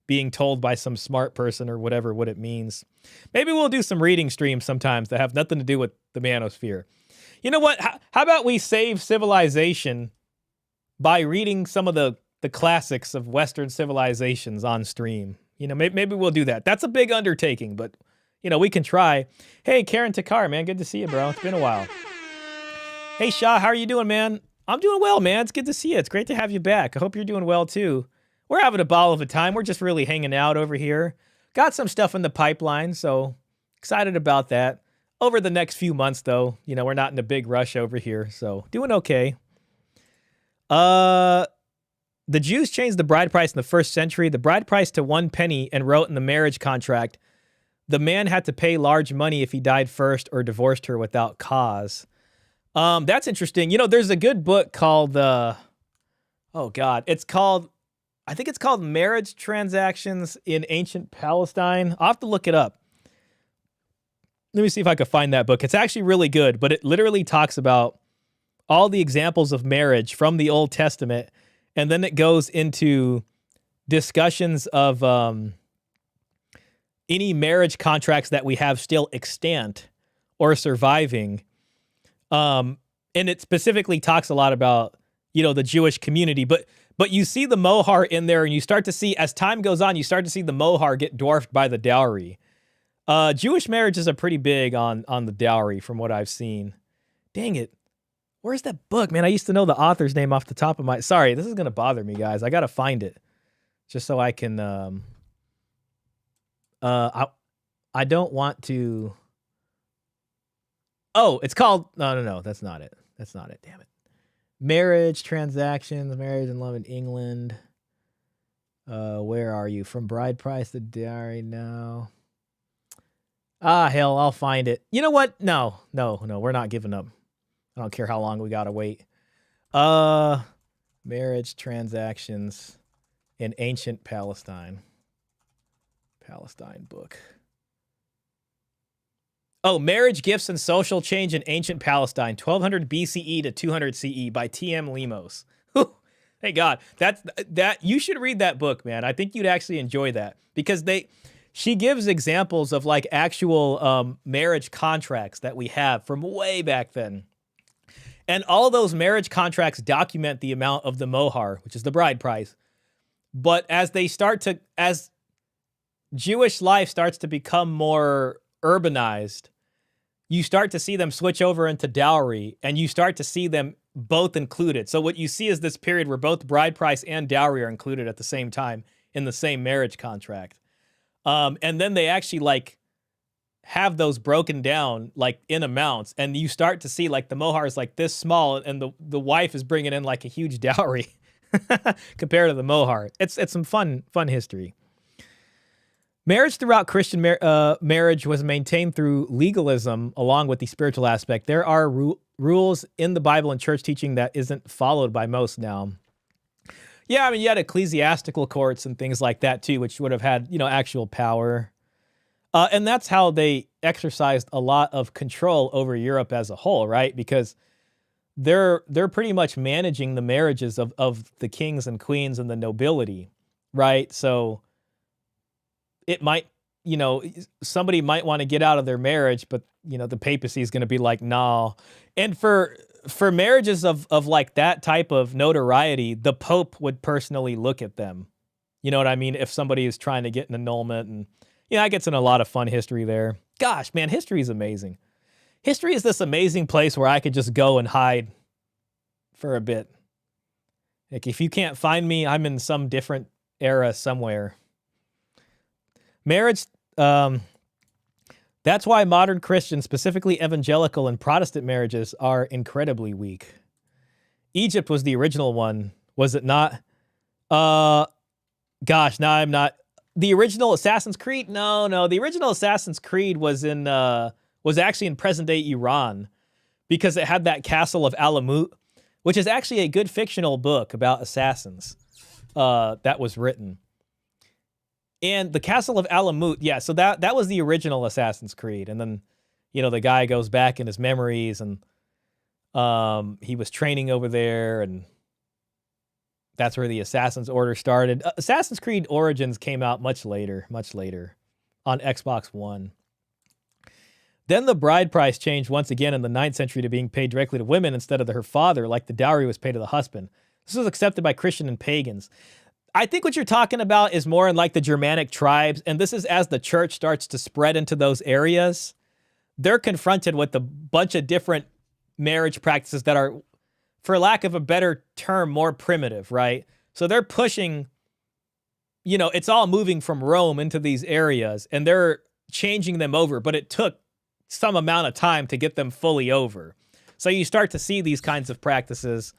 being told by some smart person or whatever what it means. Maybe we'll do some reading streams sometimes that have nothing to do with the manosphere. You know what? How about we save civilization by reading some of the classics of Western civilizations on stream? Maybe we'll do that. That's a big undertaking, but we can try. Hey, Karen Takar, man. Good to see you, bro. It's been a while. Hey, Shah, how are you doing, man? I'm doing well, man. It's good to see you. It's great to have you back. I hope you're doing well, too. We're having a ball of a time. We're just really hanging out over here. Got some stuff in the pipeline, so excited about that. Over the next few months, though, we're not in a big rush over here, so doing okay. The Jews changed the bride price in the first century. The bride price to 1 penny and wrote in the marriage contract, the man had to pay large money if he died first or divorced her without cause. That's interesting. There's a good book called, I think it's called Marriage Transactions in Ancient Palestine. I'll have to look it up. Let me see if I can find that book. It's actually really good, but it literally talks about all the examples of marriage from the Old Testament, and then it goes into discussions of any marriage contracts that we have still extant or surviving. And it specifically talks a lot about, the Jewish community, but you see the mohar in there, and you start to see, as time goes on, you start to see the mohar get dwarfed by the dowry. Jewish marriages are pretty big on the dowry from what I've seen. Dang it. Where's that book, man? I used to know the author's name off the top of my... Sorry, this is going to bother me, guys. I got to find it just so I can... I don't want to... Oh, it's called... No, that's not it. Damn it. Marriage Transactions, Marriage and Love in England. Where are you? From Bride Price to Dowry now. Hell, I'll find it. You know what? No, we're not giving up. I don't care how long we gotta wait. Marriage Transactions in Ancient Palestine. Palestine book. Oh, Marriage, Gifts, and Social Change in Ancient Palestine, 1200 BCE to 200 CE by T.M. Lemos. Hey, God, that you should read that book, man. I think you'd actually enjoy that because she gives examples of like actual marriage contracts that we have from way back then. And all those marriage contracts document the amount of the mohar, which is the bride price. But as Jewish life starts to become more urbanized, you start to see them switch over into dowry, and you start to see them both included. So what you see is this period where both bride price and dowry are included at the same time in the same marriage contract. And then they actually like have those broken down like in amounts, and you start to see like the mohar is like this small, and the wife is bringing in like a huge dowry compared to the mohar. It's some fun history. Marriage throughout Christian marriage was maintained through legalism along with the spiritual aspect. There are rules in the Bible and church teaching that isn't followed by most now. Yeah, I mean, you had ecclesiastical courts and things like that too, which would have had, actual power. And that's how they exercised a lot of control over Europe as a whole, right? Because they're pretty much managing the marriages of the kings and queens and the nobility, right? So it might, somebody might want to get out of their marriage, but, the papacy is going to be like, nah. And for marriages of like that type of notoriety, the Pope would personally look at them. You know what I mean? If somebody is trying to get an annulment, and I get in a lot of fun history there. Gosh, man, history is amazing. History is this amazing place where I could just go and hide for a bit. Like if you can't find me, I'm in some different era somewhere. Marriage, that's why modern Christians, specifically evangelical and Protestant marriages, are incredibly weak. Egypt was the original one, was it not? Gosh, now I'm not. The original Assassin's Creed? No. The original Assassin's Creed was actually in present-day Iran, because it had that castle of Alamut, which is actually a good fictional book about assassins that was written. And the Castle of Alamut, yeah, so that was the original Assassin's Creed. And then, the guy goes back in his memories, and he was training over there, and that's where the Assassin's Order started. Assassin's Creed Origins came out much later on Xbox One. Then the bride price changed once again in the 9th century to being paid directly to women instead of her father, like the dowry was paid to the husband. This was accepted by Christian and pagans. I think what you're talking about is more in like the Germanic tribes, and this is as the church starts to spread into those areas. They're confronted with a bunch of different marriage practices that are, for lack of a better term, more primitive, right? So they're pushing, it's all moving from Rome into these areas, and they're changing them over, but it took some amount of time to get them fully over. So you start to see these kinds of practices.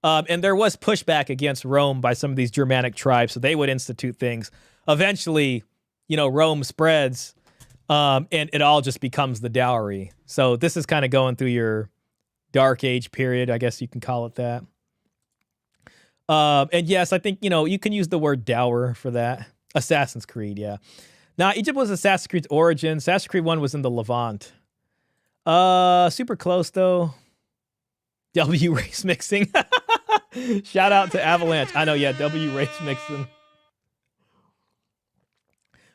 And there was pushback against Rome by some of these Germanic tribes, so they would institute things. Eventually, Rome spreads, and it all just becomes the dowry. So this is kind of going through your Dark Age period, I guess you can call it that. And yes, I think, you can use the word dower for that. Assassin's Creed, yeah. Now, Egypt was Assassin's Creed's origin. Assassin's Creed 1 was in the Levant. Super close, though. W race mixing. Shout out to Avalanche. I know, yeah, W race mixing.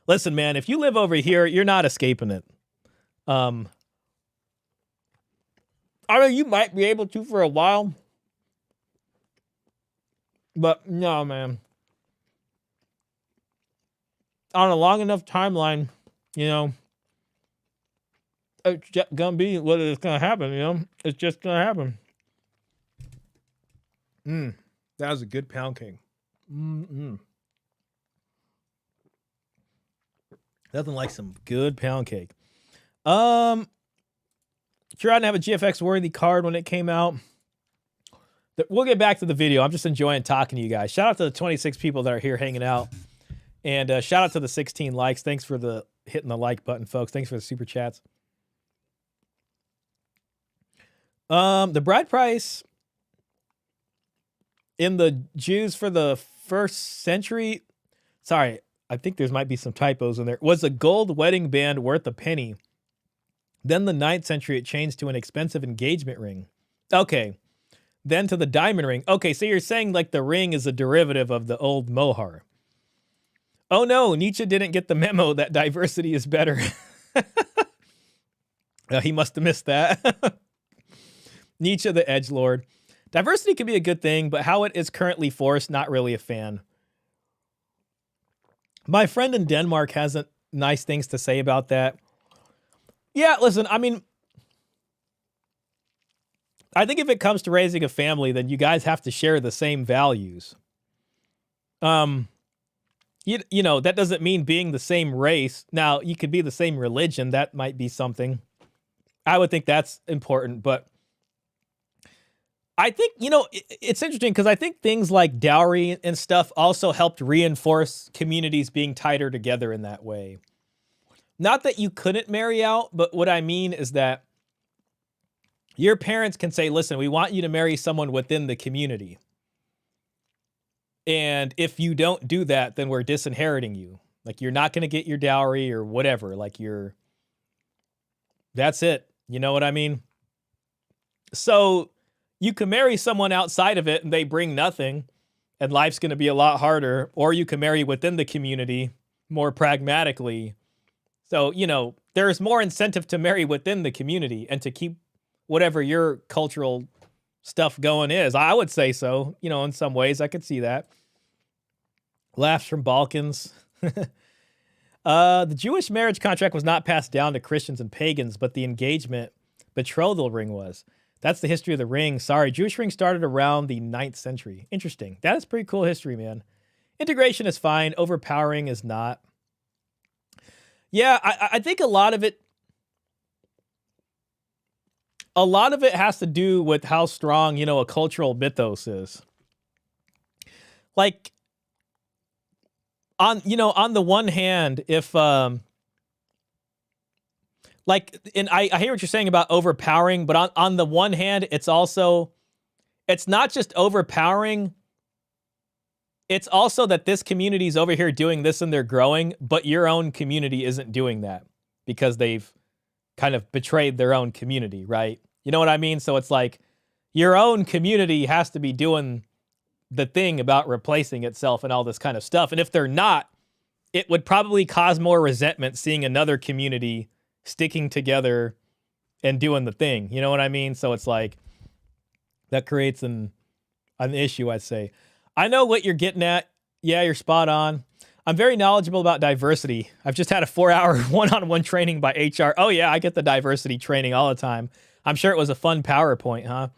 Listen, man, if you live over here, you're not escaping it. I mean, you might be able to for a while, but no, man. On a long enough timeline, it's just gonna be what is gonna happen. It's just gonna happen. That was a good pound cake. Nothing like some good pound cake. Sure, I didn't have a GFX worthy card when it came out. We'll get back to the video. I'm just enjoying talking to you guys. Shout out to the 26 people that are here hanging out. And shout out to the 16 likes. Thanks for hitting the like button, folks. Thanks for the super chats. The bride price in the Jews for the 1st century, sorry, I think there might be some typos in there, was a gold wedding band worth a penny. Then the 9th century, it changed to an expensive engagement ring. Okay. Then to the diamond ring. Okay, so you're saying like the ring is a derivative of the old mohar. Oh no, Nietzsche didn't get the memo that diversity is better. He must have missed that. Nietzsche, the edgelord. Diversity can be a good thing, but how it is currently forced, not really a fan. My friend in Denmark has nice things to say about that. Yeah, listen, I mean, I think if it comes to raising a family, then you guys have to share the same values. You know, that doesn't mean being the same race. Now, you could be the same religion. That might be something. I would think that's important. But I think, you know, it's interesting because I think things like dowry and stuff also helped reinforce communities being tighter together in that way. Not that you couldn't marry out, but what I mean is that your parents can say, listen, we want you to marry someone within the community. And if you don't do that, then we're disinheriting you. Like, you're not going to get your dowry or whatever. Like, that's it. You know what I mean? So you can marry someone outside of it and they bring nothing and life's going to be a lot harder. Or you can marry within the community more pragmatically. So, you know, there's more incentive to marry within the community and to keep whatever your cultural stuff going is. I would say so. You know, in some ways I could see that. Laughs from Balkans. The Jewish marriage contract was not passed down to Christians and pagans, but the engagement betrothal ring was. That's the history of the ring. Sorry, Jewish ring started around the 9th century. Interesting. That is pretty cool history, man. Integration is fine. Overpowering is not. Yeah, I think a lot of it has to do with how strong, you know, a cultural mythos is. Like, on the one hand, if like, and I hear what you're saying about overpowering, but on the one hand, it's not just overpowering. It's also that this community's over here doing this and they're growing, but your own community isn't doing that because they've kind of betrayed their own community, right? You know what I mean? So it's like your own community has to be doing the thing about replacing itself and all this kind of stuff. And if they're not, it would probably cause more resentment seeing another community sticking together and doing the thing. You know what I mean? So it's like that creates an issue, I'd say. I know what you're getting at. Yeah, you're spot on. I'm very knowledgeable about diversity. I've just had a 4-hour one-on-one training by HR. Oh yeah, I get the diversity training all the time. I'm sure it was a fun PowerPoint, huh?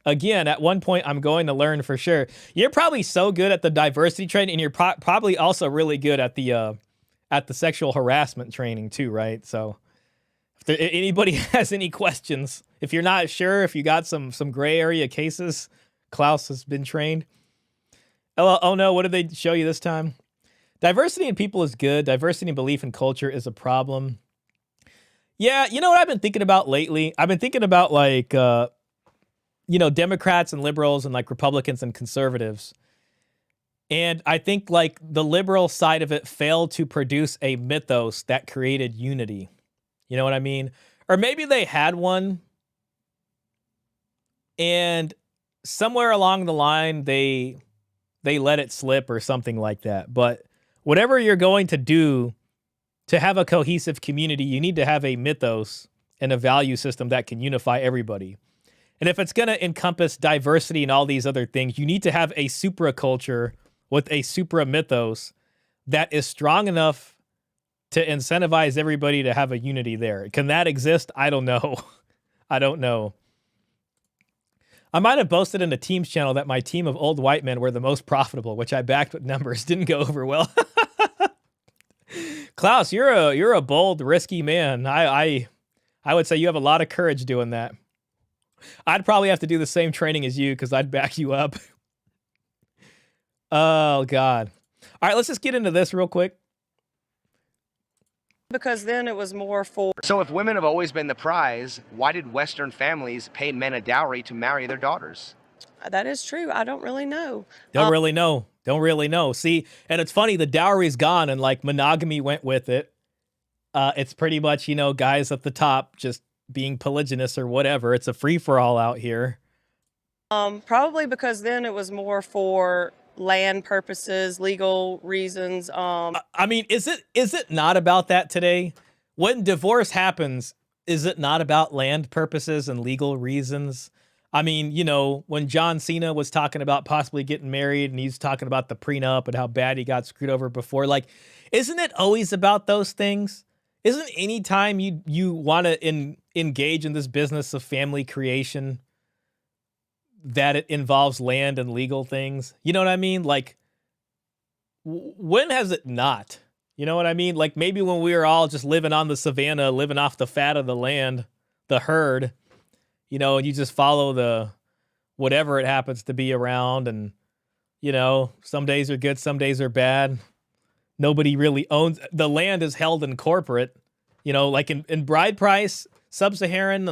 Again, at one point, I'm going to learn for sure. You're probably so good at the diversity training, and you're probably also really good at the sexual harassment training too, right? So if anybody has any questions, if you're not sure, if you got some gray area cases, Klaus has been trained. Oh no, what did they show you this time? Diversity in people is good. Diversity in belief and culture is a problem. Yeah, you know what I've been thinking about lately? I've been thinking about like, Democrats and liberals and like Republicans and conservatives. And I think like the liberal side of it failed to produce a mythos that created unity. You know what I mean? Or maybe they had one and somewhere along the line they let it slip or something like that. But whatever you're going to do to have a cohesive community, you need to have a mythos and a value system that can unify everybody. And if it's going to encompass diversity and all these other things, you need to have a supraculture with a supra mythos that is strong enough to incentivize everybody to have a unity there. Can that exist? I don't know. I don't know. I might have boasted in the team's channel that my team of old white men were the most profitable, which I backed with numbers. Didn't go over well. Klaus, you're a bold, risky man. I would say you have a lot of courage doing that. I'd probably have to do the same training as you because I'd back you up. Oh, God. All right, let's just get into this real quick. Because then it was more for... So if women have always been the prize, why did Western families pay men a dowry to marry their daughters? That is true. I don't really know. Don't really know. See, and it's funny, the dowry's gone and like monogamy went with it. It's pretty much, guys at the top just being polygynous or whatever. It's a free-for-all out here. Probably because then it was more for land purposes, legal reasons. I mean, is it not about that today? When divorce happens, is it not about land purposes and legal reasons? I mean, when John Cena was talking about possibly getting married and he's talking about the prenup and how bad he got screwed over before, like, isn't it always about those things? Isn't any time you want to engage in this business of family creation, that it involves land and legal things. You know what I mean? Like, when has it not? You know what I mean? Like, maybe when we were all just living on the savannah, living off the fat of the land, the herd, you know, and you just follow the whatever it happens to be around, and, you know, some days are good, some days are bad. Nobody really owns the land, is held in corporate, you know, like in bride price, sub-Saharan,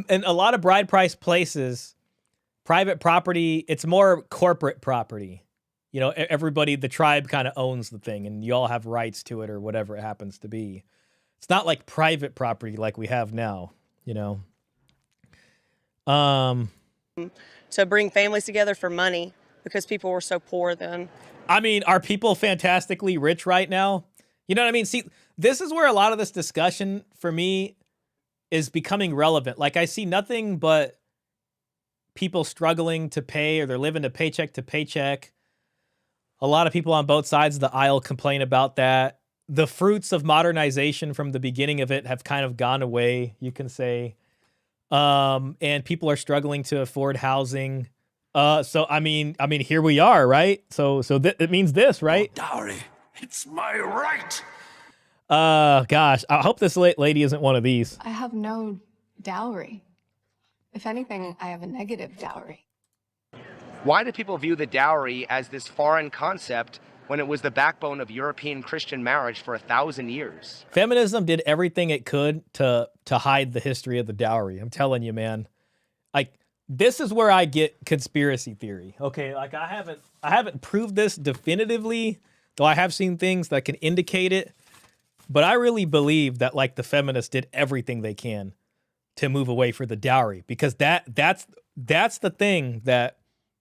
and a lot of bride price places, private property, it's more corporate property. You know, everybody, the tribe kind of owns the thing, and you all have rights to it or whatever it happens to be. It's not like private property like we have now, you know. To bring families together for money, because people were so poor then. I mean, are people fantastically rich right now? You know what I mean? See, this is where a lot of this discussion for me is becoming relevant. Like, I see nothing but people struggling to pay, or they're living to paycheck. A lot of people on both sides of the aisle complain about that. The fruits of modernization from the beginning of it have kind of gone away, you can say. And people are struggling to afford housing. So I mean, here we are, right? So it means this, right? Oh, dowry, it's my right. Gosh, I hope this lady isn't one of these. I have no dowry. If anything, I have a negative dowry. Why do people view the dowry as this foreign concept when it was the backbone of European Christian marriage for 1,000 years? Feminism did everything it could to hide the history of the dowry. I'm telling you, man. Like, this is where I get conspiracy theory. Okay, like I haven't proved this definitively, though I have seen things that can indicate it. But I really believe that, like, the feminists did everything they can to move away from the dowry, because that's the thing that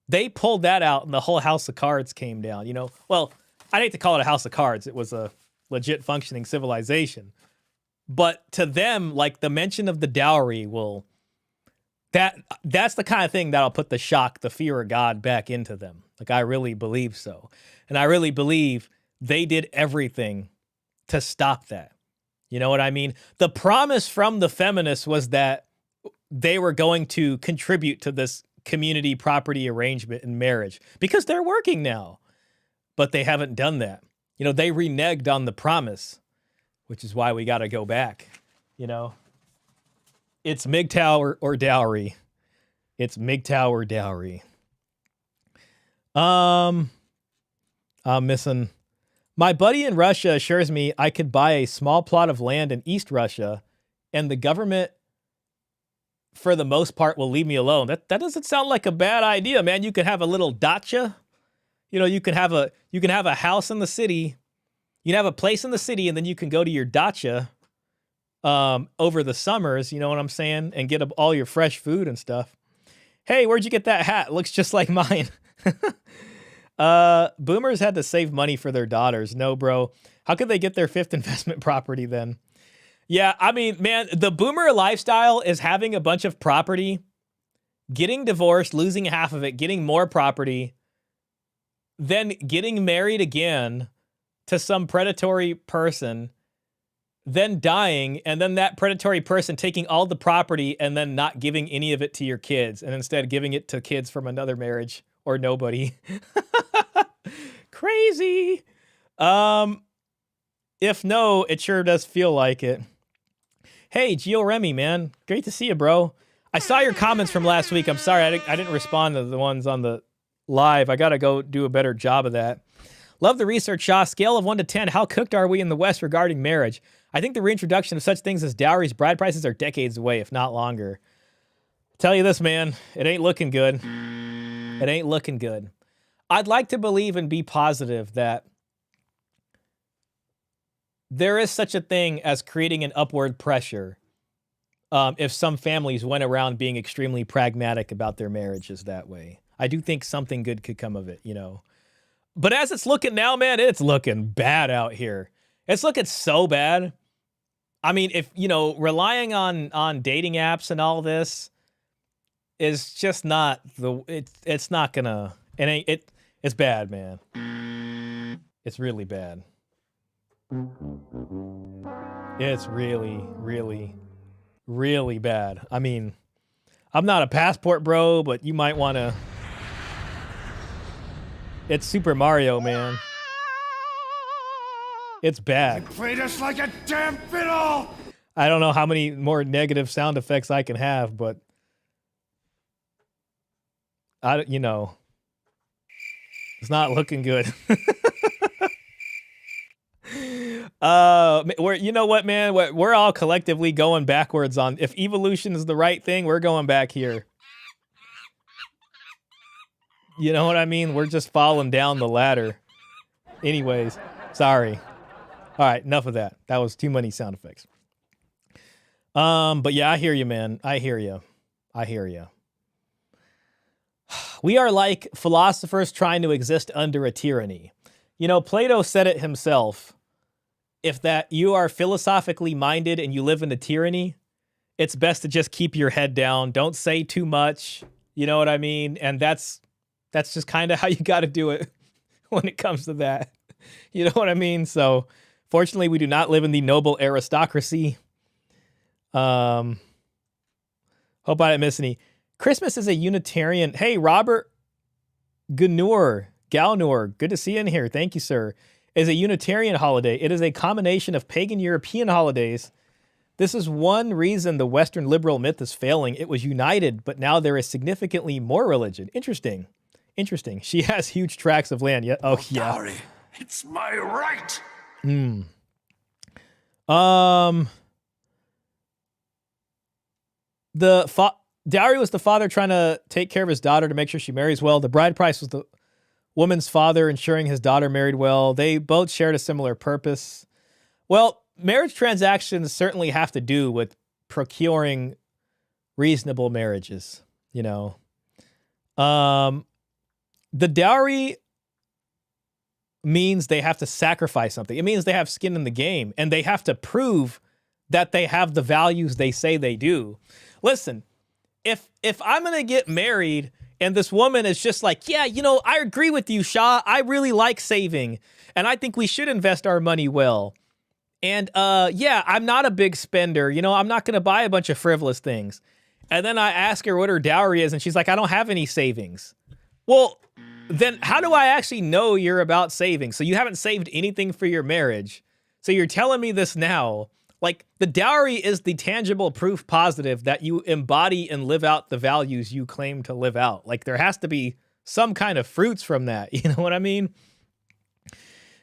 they pulled that out, and the whole house of cards came down. You know, well, I'd hate to call it a house of cards. It was a legit functioning civilization. But to them, like, the mention of the dowry will, that's the kind of thing that'll put the shock, the fear of God back into them. Like, I really believe so. And I really believe they did everything to stop that. You know what I mean? The promise from the feminists was that they were going to contribute to this community property arrangement in marriage, because they're working now. But they haven't done that. You know, they reneged on the promise, which is why we got to go back. You know, it's MGTOW or dowry. It's MGTOW or dowry. I'm missing. My buddy in Russia assures me I could buy a small plot of land in East Russia, and the government, for the most part, will leave me alone. That doesn't sound like a bad idea, man. You could have a little dacha. You know, you can have a house in the city. You can have a place in the city, and then you can go to your dacha over the summers, you know what I'm saying, and get all your fresh food and stuff. Hey, where'd you get that hat? It looks just like mine. Boomers had to save money for their daughters. No, bro. How could they get their fifth investment property then? Yeah, I mean, man, the boomer lifestyle is having a bunch of property, getting divorced, losing half of it, getting more property, then getting married again to some predatory person, then dying, and then that predatory person taking all the property and then not giving any of it to your kids, and instead giving it to kids from another marriage or nobody. Crazy. If no, it sure does feel like it. Hey, Gio Remy, man. Great to see you, bro. I saw your comments from last week. I'm sorry I didn't respond to the ones on the live. I got to go do a better job of that. Love the research, Shah. Scale of 1 to 10. How cooked are we in the West regarding marriage? I think the reintroduction of such things as dowries, bride prices are decades away, if not longer. Tell you this, man. It ain't looking good. It ain't looking good. I'd like to believe and be positive that there is such a thing as creating an upward pressure if some families went around being extremely pragmatic about their marriages that way. I do think something good could come of it, you know. But as it's looking now, man, it's looking bad out here. It's looking so bad. I mean, if, you know, relying on dating apps and all this is just not it's not gonna, it's bad, man. It's really bad. It's really, really, really bad. I mean, I'm not a passport bro, but you might want to. It's Super Mario, man. It's bad. Played us like a damn fiddle! I don't know how many more negative sound effects I can have, but you know, it's not looking good. You know what, man? We're all collectively going backwards on. If evolution is the right thing, we're going back here. You know what I mean? We're just falling down the ladder. Anyways, sorry. All right, enough of that. That was too many sound effects. But yeah, I hear you, man. I hear you. We are like philosophers trying to exist under a tyranny. You know, Plato said it himself. If that you are philosophically minded and you live in a tyranny, it's best to just keep your head down. Don't say too much. You know what I mean? And that's just kind of how you got to do it when it comes to that. You know what I mean? So, fortunately, we do not live in the noble aristocracy. Hope I didn't miss any. Christmas is a Unitarian. Hey, Robert Galnor, good to see you in here. Thank you, sir. Is a Unitarian holiday. It is a combination of pagan European holidays. This is one reason the Western liberal myth is failing. It was united, but now there is significantly more religion. Interesting. She has huge tracts of land. Yeah. Oh, yeah. Dowry, it's my right. Dowry was the father trying to take care of his daughter to make sure she marries well. The bride price was the woman's father ensuring his daughter married well. They both shared a similar purpose. Well, marriage transactions certainly have to do with procuring reasonable marriages, you know. The dowry means they have to sacrifice something. It means they have skin in the game, and they have to prove that they have the values they say they do. Listen, if I'm going to get married and this woman is just like, yeah, you know, I agree with you, Shah. I really like saving, and I think we should invest our money well. And yeah, I'm not a big spender. You know, I'm not going to buy a bunch of frivolous things. And then I ask her what her dowry is, and she's like, I don't have any savings. Well, then how do I actually know you're about saving? So you haven't saved anything for your marriage. So you're telling me this now. Like, the dowry is the tangible proof positive that you embody and live out the values you claim to live out. Like, there has to be some kind of fruits from that. You know what I mean?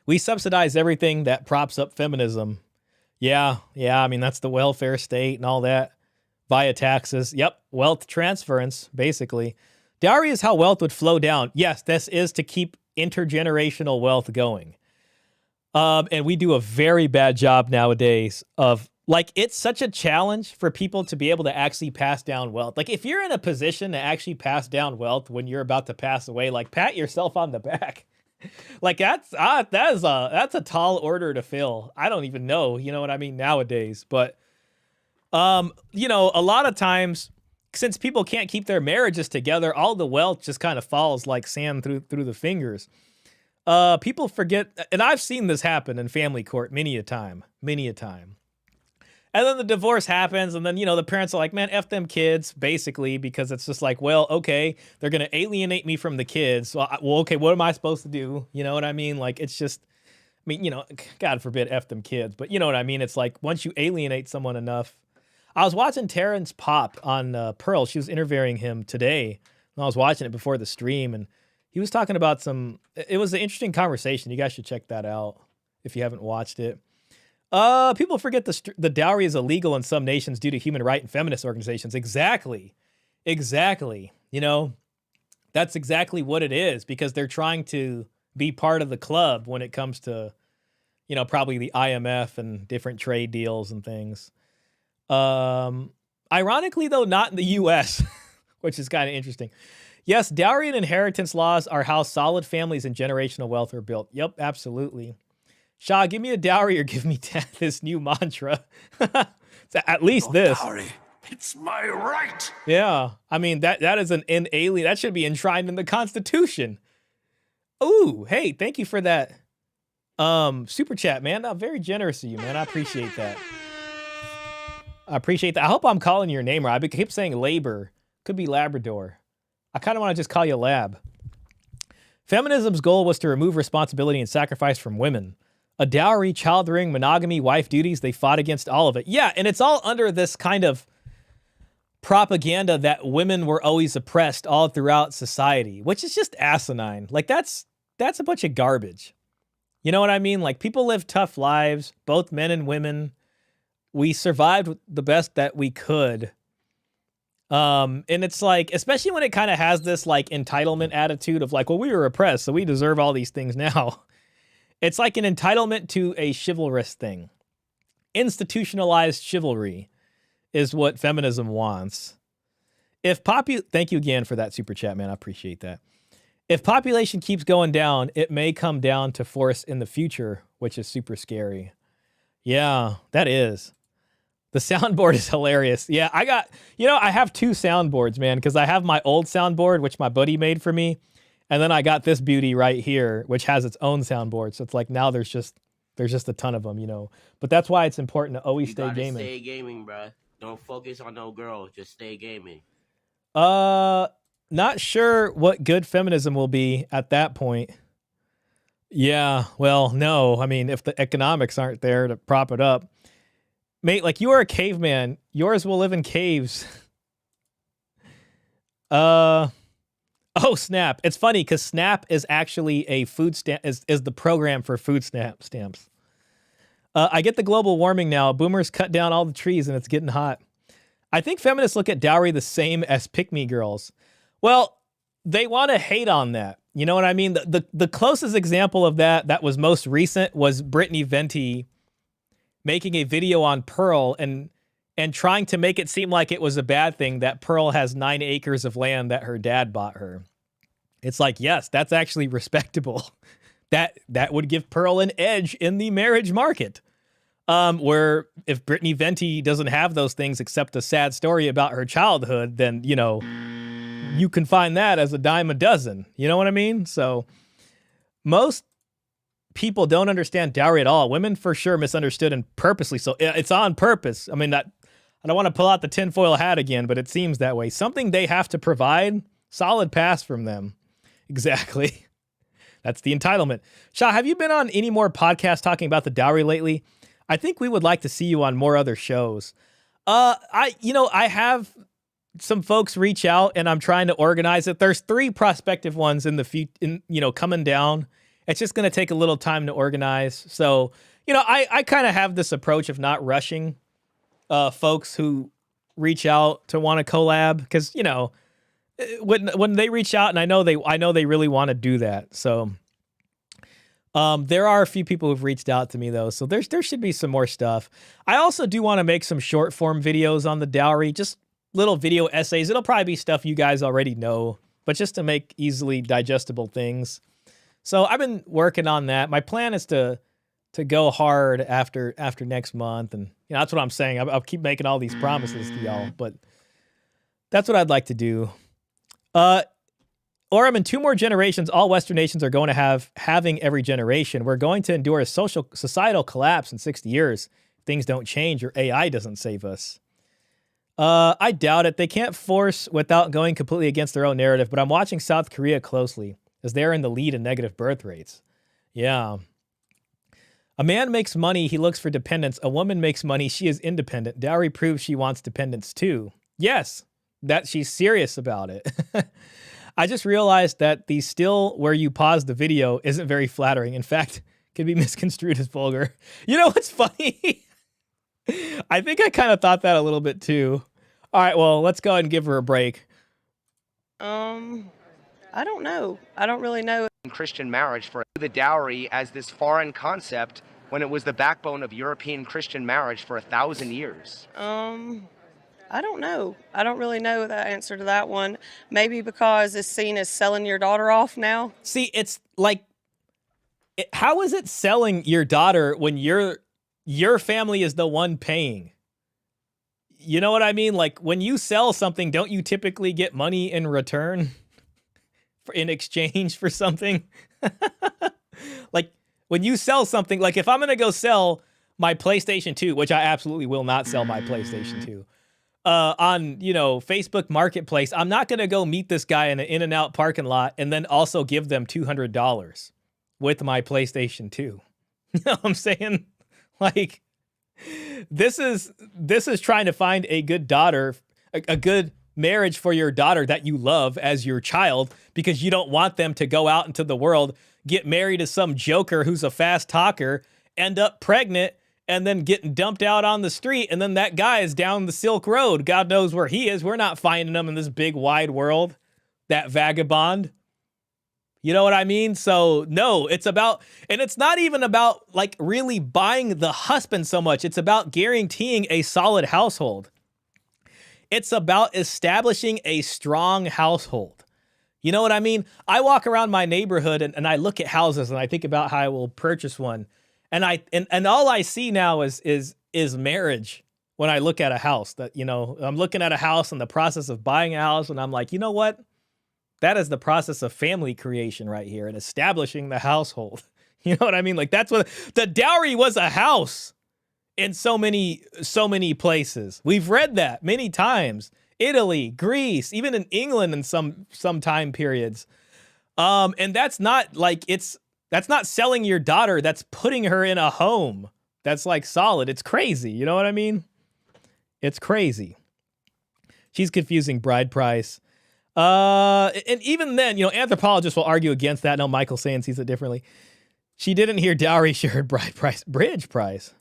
We subsidize everything that props up feminism. Yeah, I mean, that's the welfare state and all that. Via taxes. Yep, wealth transference, basically. Dowry is how wealth would flow down. Yes, this is to keep intergenerational wealth going. And we do a very bad job nowadays of, like, it's such a challenge for people to be able to actually pass down wealth. Like, if you're in a position to actually pass down wealth when you're about to pass away, like, pat yourself on the back. Like, that's a tall order to fill. I don't even know, you know what I mean, nowadays. But, you know, a lot of times, since people can't keep their marriages together, all the wealth just kind of falls like sand through the fingers. People forget, and I've seen this happen in family court many a time. And then the divorce happens, and then, you know, the parents are like, man, F them kids, basically, because it's just like, well, okay, they're going to alienate me from the kids. Well, okay, what am I supposed to do? You know what I mean? Like, it's just, I mean, you know, God forbid F them kids, but you know what I mean? It's like, once you alienate someone enough. I was watching Terrence Pop on Pearl. She was interviewing him today, and I was watching it before the stream, and he was talking about it was an interesting conversation. You guys should check that out if you haven't watched it. People forget the dowry is illegal in some nations due to human rights and feminist organizations. Exactly. You know, that's exactly what it is, because they're trying to be part of the club when it comes to, you know, probably the IMF and different trade deals and things. Ironically, though, not in the U.S., which is kind of interesting. Yes, dowry and inheritance laws are how solid families and generational wealth are built. Yep, absolutely. Shah, give me a dowry or give me this new mantra. At least this. Dowry, it's my right. Yeah, I mean, that is an inalien. That should be enshrined in the Constitution. Ooh, hey, thank you for that super chat, man. Very generous of you, man. I appreciate that. I hope I'm calling your name right. I keep saying labor Could be Labrador. I kind of want to just call you Lab. Feminism's goal was to remove responsibility and sacrifice from women. A dowry, child rearing, monogamy, wife duties, they fought against all of it. Yeah, and it's all under this kind of propaganda that women were always oppressed all throughout society, which is just asinine. Like, that's a bunch of garbage. You know what I mean? Like, people live tough lives, both men and women. We survived the best that we could. And it's like, especially when it kind of has this like entitlement attitude of like, well, we were oppressed, so we deserve all these things now. It's like an entitlement to a chivalrous thing. Institutionalized chivalry is what feminism wants. Thank you again for that super chat, man. I appreciate that. If population keeps going down, it may come down to force in the future, which is super scary. Yeah, that is. The soundboard is hilarious. Yeah, I have 2 soundboards, man, because I have my old soundboard, which my buddy made for me. And then I got this beauty right here, which has its own soundboard. So it's like now there's just a ton of them, you know. But that's why it's important to always stay gaming. Stay gaming, bro. Don't focus on no girl. Just stay gaming. Not sure what good feminism will be at that point. Yeah, well, no. I mean, if the economics aren't there to prop it up. Mate, like, you are a caveman. Yours will live in caves. Oh, Snap. It's funny because Snap is actually a food stamp, is the program for food stamps. I get the global warming now. Boomers cut down all the trees and it's getting hot. I think feminists look at dowry the same as pick-me girls. Well, they want to hate on that. You know what I mean? The closest example of that was most recent was Brittany Venti making a video on Pearl and trying to make it seem like it was a bad thing that Pearl has 9 acres of land that her dad bought her. It's like, yes, that's actually respectable. That would give Pearl an edge in the marriage market. Where if Brittany Venti doesn't have those things except a sad story about her childhood, then, you know, you can find that as a dime a dozen. You know what I mean? So most people don't understand dowry at all. Women for sure misunderstood and purposely so. It's on purpose. I mean, I don't want to pull out the tinfoil hat again, but it seems that way. Something they have to provide, solid pass from them. Exactly. That's the entitlement. Shah, have you been on any more podcasts talking about the dowry lately? I think we would like to see you on more other shows. I have some folks reach out and I'm trying to organize it. There's 3 prospective ones coming down. It's just going to take a little time to organize. So, I kind of have this approach of not rushing folks who reach out to want to collab because, when they reach out and I know they really want to do that. So, there are a few people who've reached out to me though. So there should be some more stuff. I also do want to make some short form videos on the dowry, just little video essays. It'll probably be stuff you guys already know, but just to make easily digestible things. So I've been working on that. My plan is to go hard after next month. And that's what I'm saying. I'll keep making all these promises to y'all, but that's what I'd like to do. Or in 2 more generations, all Western nations are going to having every generation. We're going to endure a societal collapse in 60 years. If things don't change or AI doesn't save us. I doubt it. They can't force without going completely against their own narrative, but I'm watching South Korea closely as they're in the lead in negative birth rates. Yeah. A man makes money, he looks for dependence. A woman makes money, she is independent. Dowry proves she wants dependence too. Yes, that she's serious about it. I just realized that the still where you pause the video isn't very flattering. In fact, can be misconstrued as vulgar. You know what's funny? I think I kind of thought that a little bit too. All right, well, let's go ahead and give her a break. I don't know. I don't really know. Christian marriage for the dowry as this foreign concept when it was the backbone of European Christian marriage for 1,000 years. I don't know. I don't really know the answer to that one. Maybe because it's seen as selling your daughter off now. See, it's like, how is it selling your daughter when your family is the one paying? You know what I mean? Like, when you sell something, don't you typically get money in return in exchange for something? Like, when you sell something, like if I'm going to go sell my PlayStation 2, which I absolutely will not sell my PlayStation 2. on, you know, Facebook Marketplace, I'm not going to go meet this guy in an In-N-Out parking lot and then also give them $200 with my PlayStation 2. You know what I'm saying? Like, this is trying to find a good daughter, a good marriage for your daughter that you love as your child, because you don't want them to go out into the world, get married to some joker who's a fast talker, end up pregnant, and then getting dumped out on the street, and then that guy is down the Silk Road. God knows where he is. We're not finding him in this big wide world, that vagabond. You know what I mean? So no, it's about, and it's not even about like really buying the husband so much. It's about guaranteeing a solid household. It's about establishing a strong household. You know what I mean? I walk around my neighborhood and I look at houses and I think about how I will purchase one. And all I see now is marriage when I look at a house. That, you know, I'm looking at a house and the process of buying a house, and I'm like, you know what? That is the process of family creation right here and establishing the household. You know what I mean? Like, that's what the dowry was, a house in so many places. We've read that many times. Italy, Greece, even in England in some time periods. And that's not like that's not selling your daughter. That's putting her in a home that's like solid. It's crazy. You know what I mean? It's crazy. She's confusing bride price. And even then, you know, anthropologists will argue against that. No, Michael Sand sees it differently. She didn't hear dowry, she heard bride price, bridge price.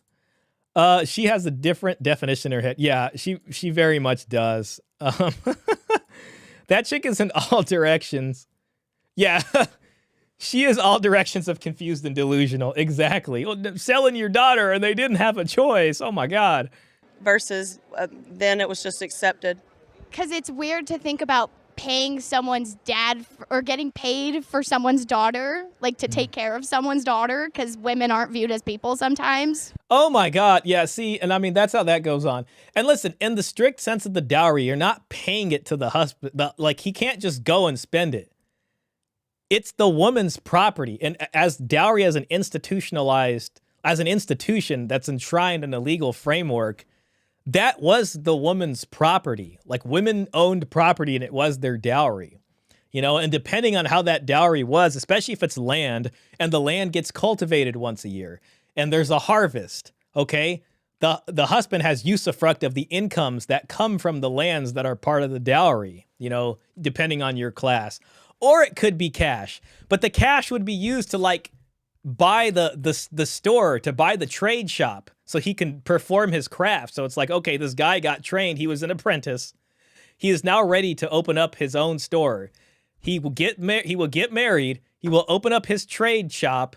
She has a different definition in her head. Yeah, she very much does. That chick is in all directions. Yeah, she is all directions of confused and delusional. Exactly. Well, selling your daughter and they didn't have a choice. Oh my God. Versus then it was just accepted. Because it's weird to think about paying someone's dad or getting paid for someone's daughter, like to take care of someone's daughter, because women aren't viewed as people sometimes. Oh my God. Yeah, see, and I mean, that's how that goes on. And listen, in the strict sense of the dowry, you're not paying it to the husband. Like, he can't just go and spend it. It's the woman's property. And as dowry as an institution that's enshrined in a legal framework, that was the woman's property. Like, women owned property and it was their dowry. You know, and depending on how that dowry was, especially if it's land and the land gets cultivated once a year and there's a harvest, okay? The husband has usufruct of the incomes that come from the lands that are part of the dowry, you know, depending on your class. Or it could be cash, but the cash would be used to like buy the store, to buy the trade shop so he can perform his craft. So it's like, okay, this guy got trained. He was an apprentice. He is now ready to open up his own store. He will get married. He will open up his trade shop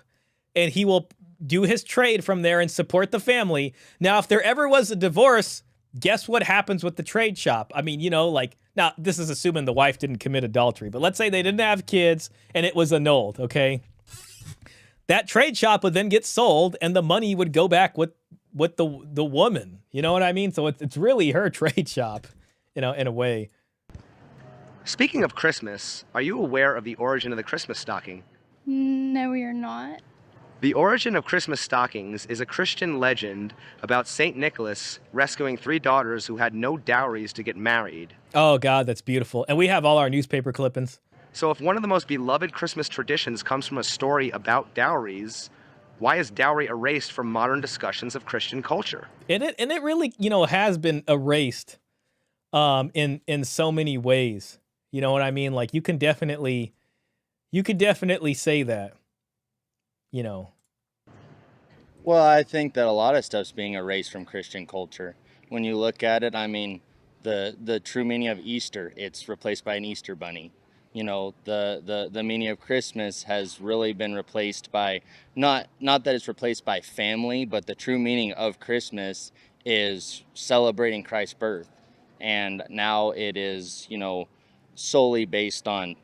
and he will do his trade from there and support the family. Now, if there ever was a divorce, guess what happens with the trade shop? I mean, you know, like, now this is assuming the wife didn't commit adultery, but let's say they didn't have kids and it was annulled, okay? That trade shop would then get sold and the money would go back with the woman. You know what I mean? So it's really her trade shop, you know, in a way. Speaking of Christmas, are you aware of the origin of the Christmas stocking? No, we are not. The origin of Christmas stockings is a Christian legend about St. Nicholas rescuing 3 daughters who had no dowries to get married. Oh God, that's beautiful. And we have all our newspaper clippings. So if one of the most beloved Christmas traditions comes from a story about dowries, why is dowry erased from modern discussions of Christian culture? And it really, you know, has been erased in so many ways. You know what I mean? Like, you could definitely say that, you know. Well, I think that a lot of stuff's being erased from Christian culture. When you look at it, I mean, the true meaning of Easter, it's replaced by an Easter bunny. You know, the meaning of Christmas has really been replaced by, not that it's replaced by family, but the true meaning of Christmas is celebrating Christ's birth. And now it is, you know, solely based on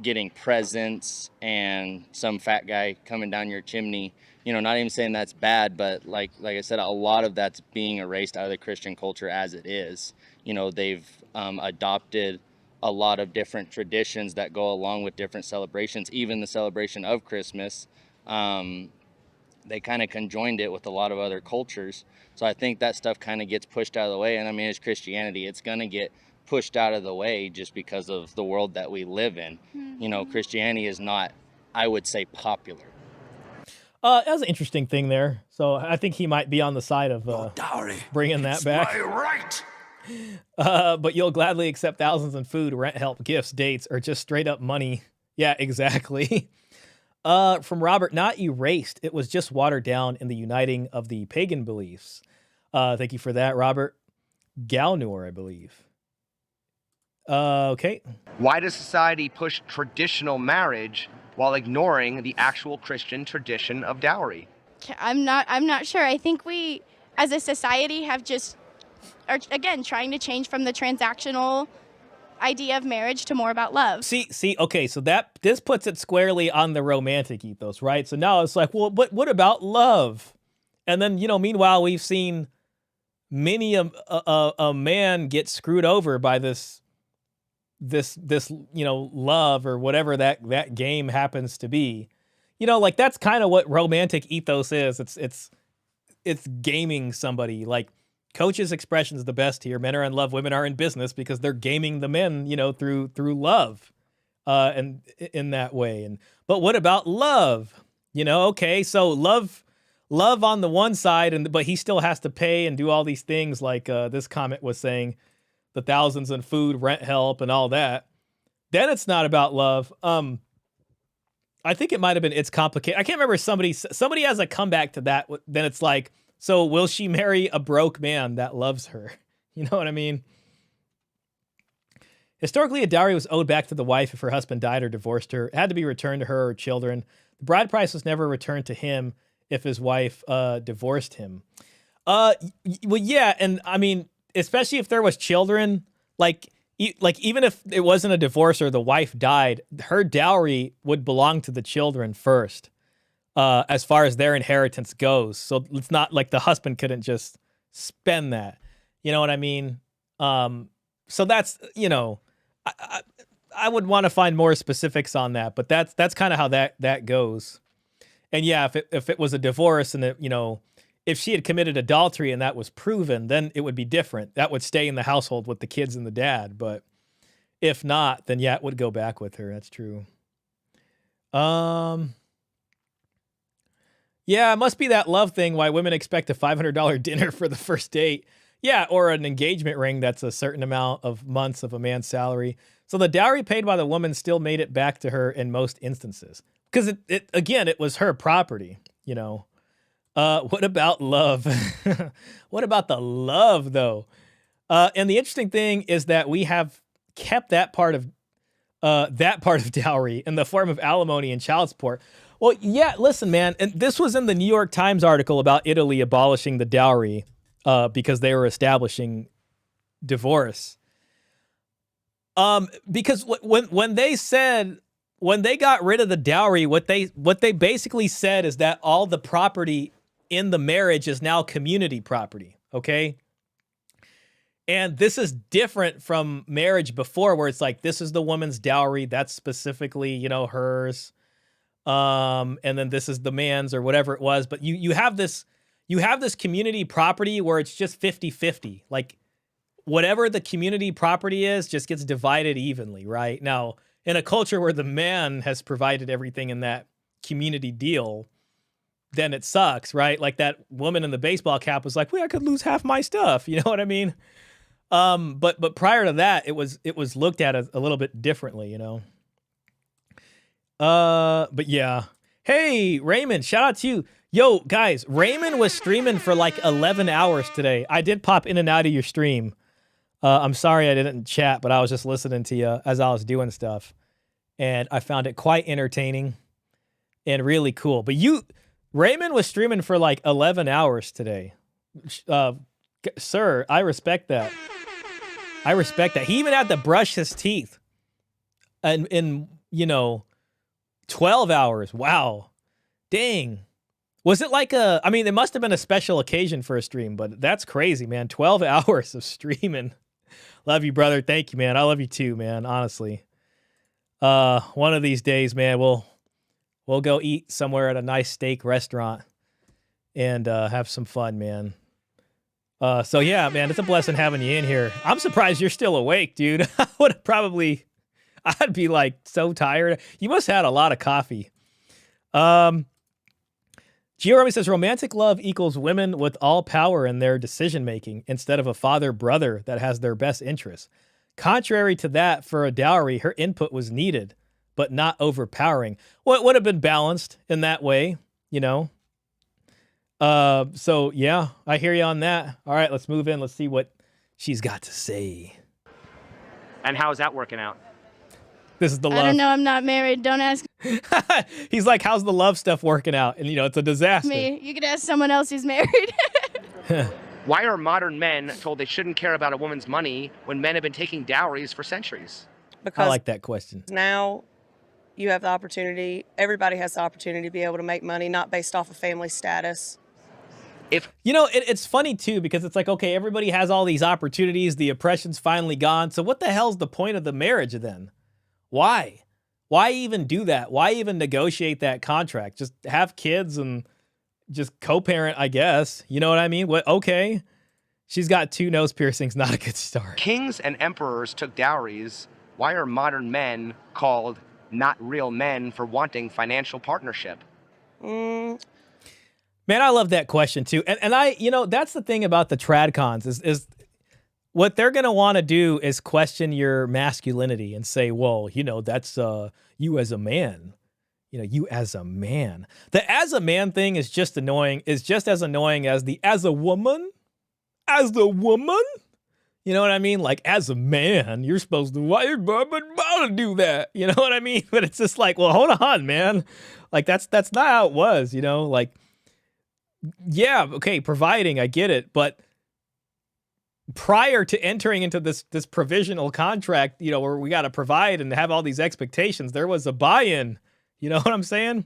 getting presents and some fat guy coming down your chimney. You know, not even saying that's bad, but like I said, a lot of that's being erased out of the Christian culture as it is. You know, they've adopted a lot of different traditions that go along with different celebrations, even the celebration of Christmas. they kind of conjoined it with a lot of other cultures. So I think that stuff kind of gets pushed out of the way. And I mean, it's Christianity. It's going to get pushed out of the way just because of the world that we live in. You know, Christianity is not, I would say, popular. That was an interesting thing there. So I think he might be on the side of bringing that back. My right. But you'll gladly accept thousands in food, rent, help, gifts, dates, or just straight up money. Yeah, exactly. From Robert, not erased. It was just watered down in the uniting of the pagan beliefs. Thank you for that, Robert. Galnor, I believe. Okay. Why does society push traditional marriage while ignoring the actual Christian tradition of dowry? I'm not sure. I think we, as a society, have just are again trying to change from the transactional idea of marriage to more about love. See, okay, so this puts it squarely on the romantic ethos, right? So now it's like, well, but what about love? And then, you know, meanwhile, we've seen many a man get screwed over by this you know, love or whatever that game happens to be. You know, like that's kind of what romantic ethos is. It's gaming somebody. Like Coach's expression is the best here. Men are in love, women are in business, because they're gaming the men, you know, through love, and in that way. But what about love? You know, okay, so love on the one side, but he still has to pay and do all these things, like this comment was saying, the thousands in food, rent help, and all that. Then it's not about love. I think it might have been it's complicated. I can't remember. Somebody has a comeback to that. Then it's like, so will she marry a broke man that loves her? You know what I mean? Historically, a dowry was owed back to the wife if her husband died or divorced her. It had to be returned to her or children. The bride price was never returned to him if his wife divorced him. Well, yeah, and I mean, especially if there was children, like even if it wasn't a divorce or the wife died, her dowry would belong to the children first, as far as their inheritance goes. So it's not like the husband couldn't just spend that. You know what I mean? So that's, you know, I would want to find more specifics on that, but that's kind of how that goes. And yeah, if it was a divorce and it, you know, if she had committed adultery and that was proven, then it would be different. That would stay in the household with the kids and the dad. But if not, then yeah, it would go back with her. That's true. Yeah, it must be that love thing why women expect a $500 dinner for the first date. Yeah, or an engagement ring that's a certain amount of months of a man's salary. So the dowry paid by the woman still made it back to her in most instances. Because it was her property, you know. What about love? What about the love, though? And the interesting thing is that we have kept that part of dowry in the form of alimony and child support. Well, yeah, listen, man, and this was in the New York Times article about Italy abolishing the dowry because they were establishing divorce. Because when they got rid of the dowry, what they basically said is that all the property in the marriage is now community property, okay? And this is different from marriage before, where it's like, this is the woman's dowry, that's specifically, you know, hers, and then this is the man's or whatever it was. But you have this community property where it's just 50-50. Like, whatever the community property is just gets divided evenly, right? Now, in a culture where the man has provided everything in that community deal, then it sucks, right? Like that woman in the baseball cap was like, well, I could lose half my stuff. You know what I mean? But prior to that, it was looked at a little bit differently, you know? But yeah. Hey, Raymond, shout out to you. Yo, guys, Raymond was streaming for like 11 hours today. I did pop in and out of your stream. I'm sorry I didn't chat, but I was just listening to you as I was doing stuff. And I found it quite entertaining and really cool. But Raymond was streaming for like 11 hours today. Sir, I respect that. I respect that. He even had to brush his teeth in, you know, 12 hours. Wow. Dang. Was it like I mean, it must have been a special occasion for a stream, but that's crazy, man. 12 hours of streaming. Love you, brother. Thank you, man. I love you too, man. Honestly. One of these days, man, we'll go eat somewhere at a nice steak restaurant. and have some fun, man. So yeah, man, it's a blessing having you in here. I'm surprised you're still awake, dude. I'd be like so tired. You must have had a lot of coffee. Giorami says romantic love equals women with all power in their decision making instead of a father brother that has their best interests. Contrary to that, for a dowry, her input was needed, but not overpowering. Well, it would have been balanced in that way, you know. So yeah, I hear you on that. All right, let's move in. Let's see what she's got to say. And how's that working out? This is the love. I don't know. I'm not married. Don't ask He's like, how's the love stuff working out? And, you know, it's a disaster. me. You could ask someone else who's married. Why are modern men told they shouldn't care about a woman's money when men have been taking dowries for centuries? Because I like that question. now you have the opportunity, everybody has the opportunity to be able to make money, not based off of family status. You know, it's funny, too, because it's like, okay, everybody has all these opportunities. The oppression's finally gone. So what the hell's the point of the marriage then? Why? Why even do that? Why even negotiate that contract? Just have kids and just co-parent, I guess. You know what I mean? What? Okay. She's got 2 nose piercings. Not a good start. Kings and emperors took dowries. Why are modern men called not real men for wanting financial partnership? Man, I love that question too. And I, you know, that's the thing about the tradcons is what they're going to want to do is question your masculinity and say, well, you know, that's you as a man. You know, you as a man. The as a man thing is just annoying, is just as annoying as the as a woman. As a woman? You know what I mean? Like, as a man, you're supposed to, why you're about to do that? You know what I mean? But it's just like, well, hold on, man. Like, that's not how it was, you know? Like, yeah, okay, providing, I get it, but prior to entering into this provisional contract, you know, where we got to provide and have all these expectations, there was a buy-in. You know what I'm saying?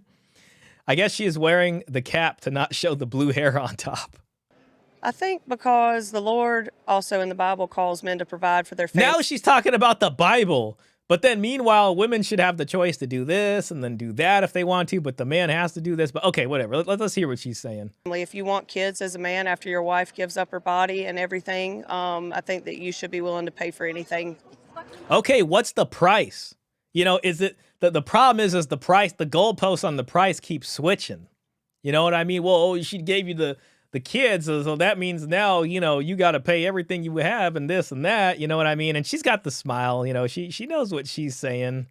I guess she is wearing the cap to not show the blue hair on top. I think because the Lord also in the Bible calls men to provide for their family. Now she's talking about the Bible. But then meanwhile, women should have the choice to do this and then do that if they want to, but the man has to do this. But okay, whatever. Let's hear what she's saying. If you want kids as a man after your wife gives up her body and everything, I think that you should be willing to pay for anything. Okay, what's the price? You know, is it the problem is the price, the goalposts on the price keep switching. You know what I mean? Well, she gave you the kids, so that means now, you know, you got to pay everything you have and this and that, you know what I mean? And she's got the smile, you know, she knows what she's saying.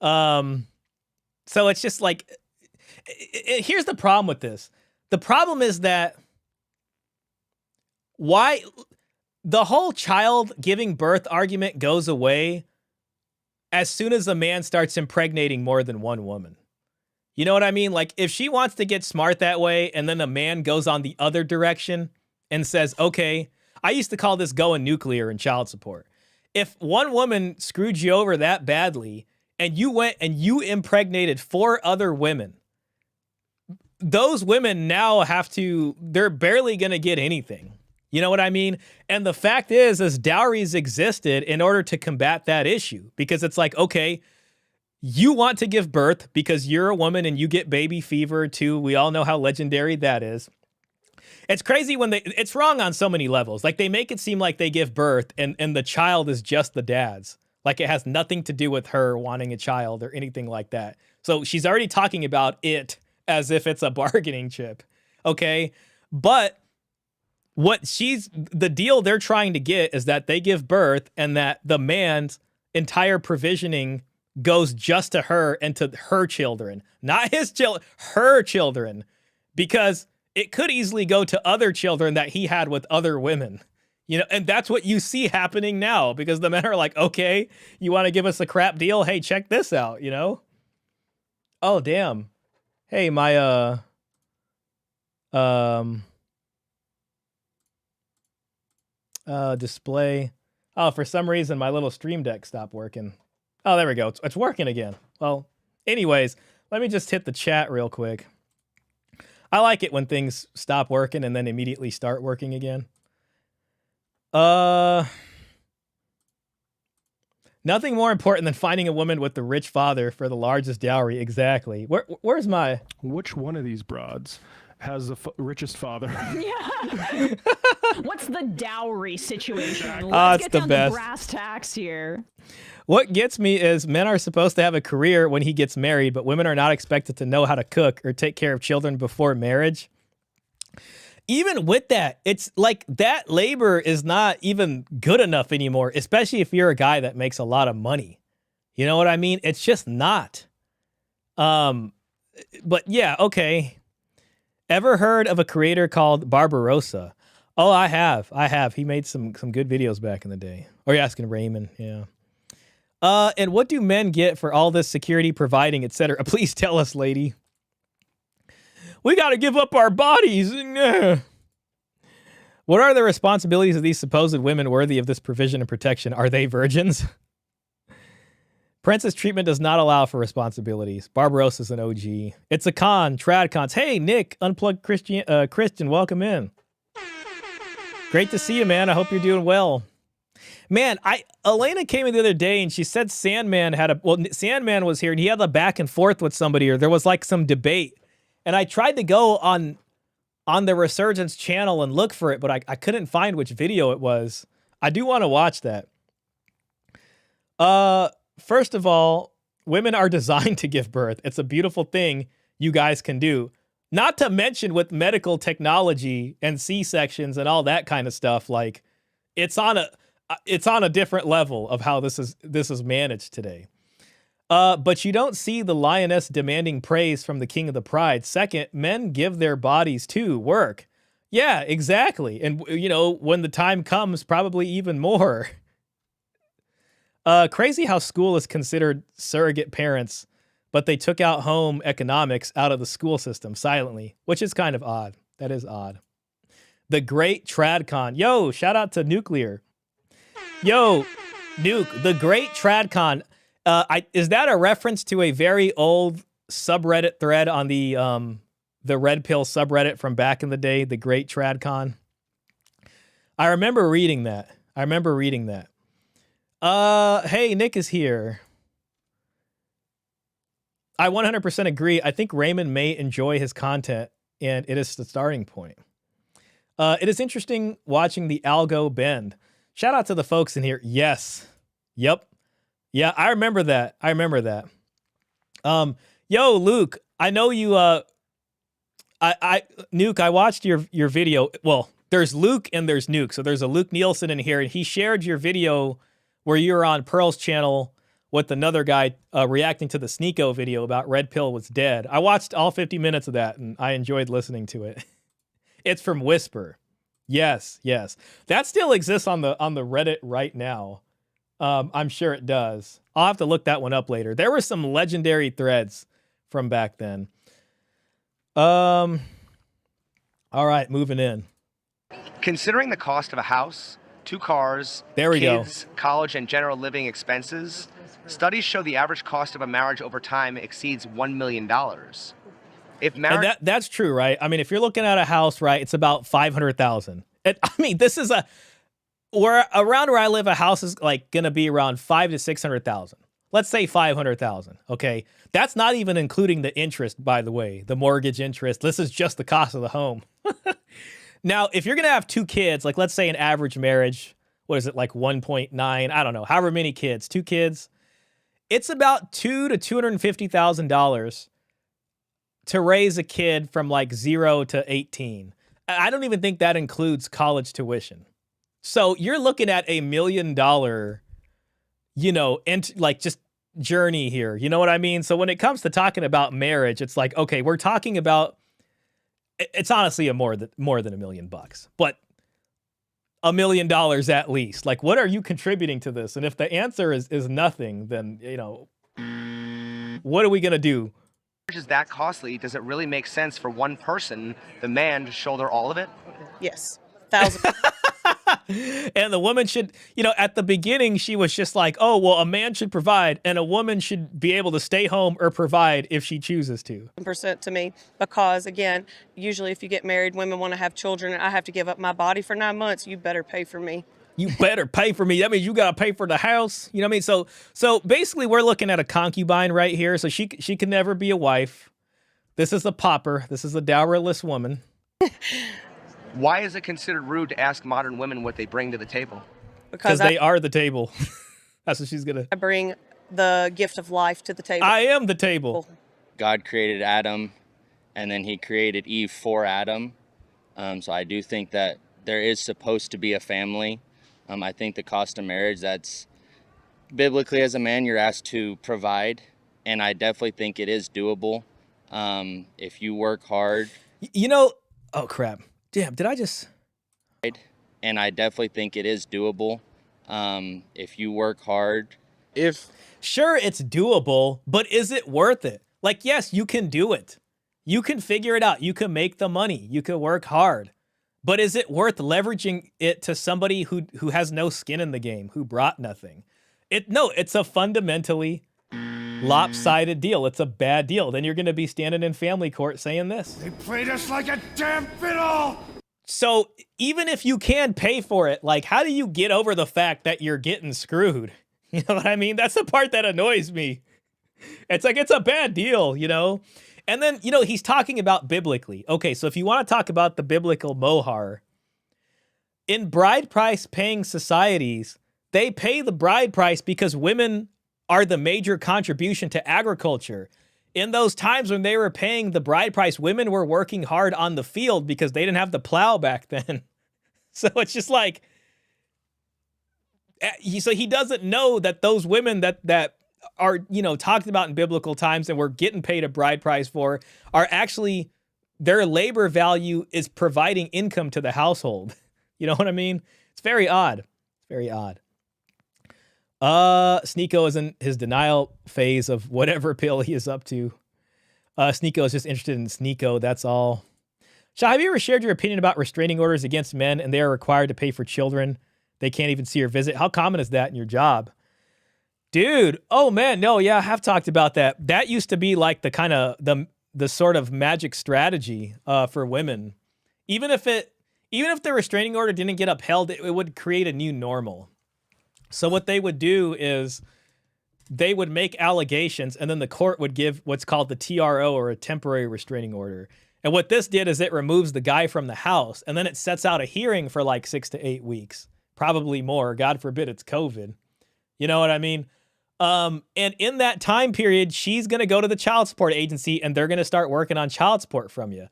So it's just like, here's the problem with this. The problem is that why the whole child giving birth argument goes away as soon as a man starts impregnating more than one woman. You know what I mean? Like, if she wants to get smart that way and then a man goes on the other direction and says, okay, I used to call this going nuclear in child support. If one woman screwed you over that badly and you went and you impregnated 4 other women, those women now they're barely going to get anything. You know what I mean? And the fact is dowries existed in order to combat that issue, because it's like, okay, you want to give birth because you're a woman and you get baby fever too. We all know how legendary that is. It's crazy when it's wrong on so many levels. Like, they make it seem like they give birth and the child is just the dad's. Like, it has nothing to do with her wanting a child or anything like that. So she's already talking about it as if it's a bargaining chip. Okay. But the deal they're trying to get is that they give birth and that the man's entire provisioning goes just to her and to her children, not his children, her children, because it could easily go to other children that he had with other women, you know, and that's what you see happening now, because the men are like, okay, you want to give us a crap deal? Hey, check this out, you know? Oh, damn. Hey, my, display. Oh, for some reason, my little Stream Deck stopped working. Oh, there we go. It's working again. Well, anyways, let me just hit the chat real quick. I like it when things stop working and then immediately start working again. Nothing more important than finding a woman with the rich father for the largest dowry. Exactly. Where's my... Which one of these broads? has the richest father. Yeah. What's the dowry situation? It's Let's get the down best. to brass tacks here. What gets me is men are supposed to have a career when he gets married, but women are not expected to know how to cook or take care of children before marriage. Even with that, it's like that labor is not even good enough anymore, especially if you're a guy that makes a lot of money. You know what I mean? It's just not. But yeah, okay. Ever heard of a creator called Barbarossa? Oh, I have. He made some good videos back in the day. Or you're asking Raymond, yeah. And what do men get for all this security, providing, etc.? Please tell us, lady. We got to give up our bodies. What are the responsibilities of these supposed women worthy of this provision and protection? Are they virgins? Princess treatment does not allow for responsibilities. Barbarossa's an OG. It's a con. Trad cons. Hey, Nick, Unplugged Christian, welcome in. Great to see you, man. I hope you're doing well. Man, Elena came in the other day and she said Sandman Sandman was here and he had a back and forth with somebody, or there was like some debate. And I tried to go on the Resurgence channel and look for it, but I couldn't find which video it was. I do want to watch that. First of all, women are designed to give birth. It's a beautiful thing you guys can do. Not to mention with medical technology and C-sections and all that kind of stuff, like it's on a different level of how this is managed today. But you don't see the lioness demanding praise from the king of the pride. Second, men give their bodies to work. Yeah, exactly. And, you know, when the time comes, probably even more. Crazy how school is considered surrogate parents, but they took out home economics out of the school system silently, which is kind of odd. That is odd. The Great TradCon. Yo, shout out to Nuclear. Yo, Nuke, the Great TradCon. Is that a reference to a very old subreddit thread on the Red Pill subreddit from back in the day, the Great TradCon? I remember reading that. Hey, Nick is here. I 100% agree. I think Raymond may enjoy his content, and it is the starting point. It is interesting watching the algo bend. Shout out to the folks in here. Yes. Yep. Yeah, I remember that. Yo, Luke, I know you, Nuke, I watched your video. Well, there's Luke and there's Nuke. So there's a Luke Nielsen in here, and he shared your video where you were on Pearl's channel with another guy reacting to the Sneeko video about Red Pill was dead. I watched all 50 minutes of that, and I enjoyed listening to it. It's from Whisper. Yes. That still exists on the Reddit right now. I'm sure it does. I'll have to look that one up later. There were some legendary threads from back then. All right, moving in. Considering the cost of a house, 2 cars, kids, college, and general living expenses, studies show the average cost of a marriage over time exceeds $1 million. If marriage, and that's true, right? I mean, if you're looking at a house, right, it's about $500,000. I mean, this is around where I live, a house is like going to be around $500,000 to $600,000. Let's say $500,000. Okay. That's not even including the interest, by the way, the mortgage interest. This is just the cost of the home. Now, if you're going to have 2 kids, like let's say an average marriage, what is it, like 1.9? I don't know, however many kids, 2 kids. It's about $200,000 to $250,000 to raise a kid from like 0 to 18. I don't even think that includes college tuition. So you're looking at $1 million, you know, and like just journey here. You know what I mean? So when it comes to talking about marriage, it's like, okay, we're talking about, it's honestly more than $1 million, but $1 million at least. Like, what are you contributing to this? And if the answer is nothing, then, you know, what are we going to do? Is that costly? Does it really make sense for one person, the man, to shoulder all of it? Yes. 1,000. And the woman should, you know, at the beginning, she was just like, oh, well, a man should provide and a woman should be able to stay home or provide if she chooses to. Percent to me, because again, usually if you get married, women want to have children and I have to give up my body for 9 months. You better pay for me. You better pay for me. That means you got to pay for the house. You know what I mean? So basically we're looking at a concubine right here. So she can never be a wife. This is a popper. This is a dowerless woman. Why is it considered rude to ask modern women what they bring to the table? Because they are the table. That's what she's gonna. I bring the gift of life to the table. I am the table. God created Adam, and then he created Eve for Adam. So I do think that there is supposed to be a family. I think the cost of marriage, that's biblically as a man, you're asked to provide. And I definitely think it is doable. If you work hard. You know, oh crap. Damn, did I just? And I definitely think it is doable. If you work hard. Sure, it's doable, but is it worth it? Like, yes, you can do it. You can figure it out. You can make the money. You can work hard. But is it worth leveraging it to somebody who has no skin in the game, who brought nothing? No, it's a fundamentally lopsided deal. It's a bad deal. Then you're going to be standing in family court saying this. They played us like a damn fiddle! So even if you can pay for it, like, how do you get over the fact that you're getting screwed? You know what I mean? That's the part that annoys me. It's like, it's a bad deal, you know? And then, you know, he's talking about biblically. Okay, so if you want to talk about the biblical mohar, in bride price paying societies, they pay the bride price because women are the major contribution to agriculture. In those times when they were paying the bride price, women were working hard on the field because they didn't have the plow back then. So it's just like, so he doesn't know that those women that are, you know, talked about in biblical times and we're getting paid a bride price for are actually, their labor value is providing income to the household. You know what I mean? It's very odd. It's very odd. Sneeko is in his denial phase of whatever pill he is up to. Sneeko is just interested in Sneeko. That's all. Shah, have you ever shared your opinion about restraining orders against men and they are required to pay for children they can't even see or visit? How common is that in your job? Dude, oh man, no, yeah, I have talked about that. That used to be like the kind of the sort of magic strategy for women. Even if the restraining order didn't get upheld, it would create a new normal. So what they would do is they would make allegations and then the court would give what's called the TRO, or a temporary restraining order. And what this did is it removes the guy from the house and then it sets out a hearing for like 6 to 8 weeks, probably more. God forbid it's COVID. You know what I mean? And in that time period, she's going to go to the child support agency and they're going to start working on child support from you.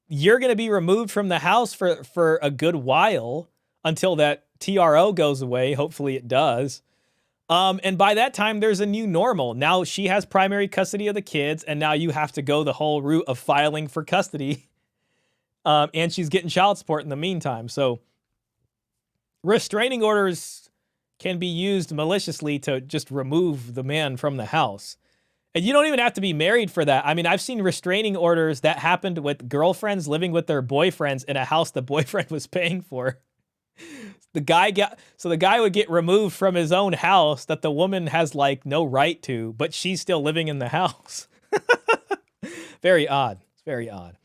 You're going to be removed from the house for a good while until that TRO goes away. Hopefully it does. And by that time, there's a new normal. Now she has primary custody of the kids, and now you have to go the whole route of filing for custody. And she's getting child support in the meantime. So restraining orders can be used maliciously to just remove the man from the house. And you don't even have to be married for that. I mean, I've seen restraining orders that happened with girlfriends living with their boyfriends in a house the boyfriend was paying for. The guy would get removed from his own house that the woman has like no right to, but she's still living in the house. Very odd. It's very odd.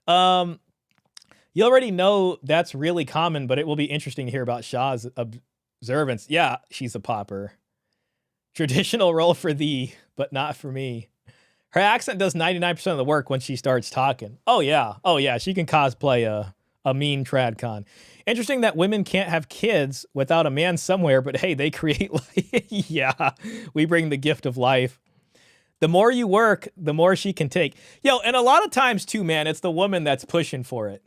You already know that's really common, but it will be interesting to hear about Shah's observance. Yeah, she's a popper. Traditional role for thee, but not for me. Her accent does 99% of the work when she starts talking. Oh yeah, she can cosplay a mean tradcon. Interesting that women can't have kids without a man somewhere, but hey, they create life. Yeah, we bring the gift of life. The more you work, the more she can take. Yo, and a lot of times too, man, it's the woman that's pushing for it.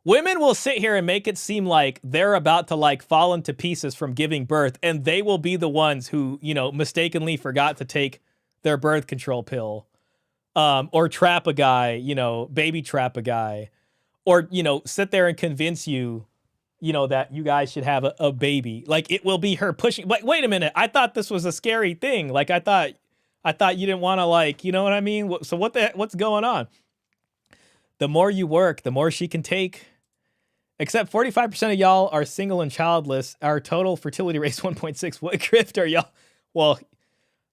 Women will sit here and make it seem like they're about to like fall into pieces from giving birth, and they will be the ones who, you know, mistakenly forgot to take their birth control pill, or trap a guy, you know, baby trap a guy. Or, you know, sit there and convince you, you know, that you guys should have a baby. Like, it will be her pushing. Like, wait a minute. I thought this was a scary thing. Like, I thought you didn't want to, like, you know what I mean? So what's going on? The more you work, the more she can take. Except 45% of y'all are single and childless. Our total fertility rate is 1.6. What grift are y'all? Well,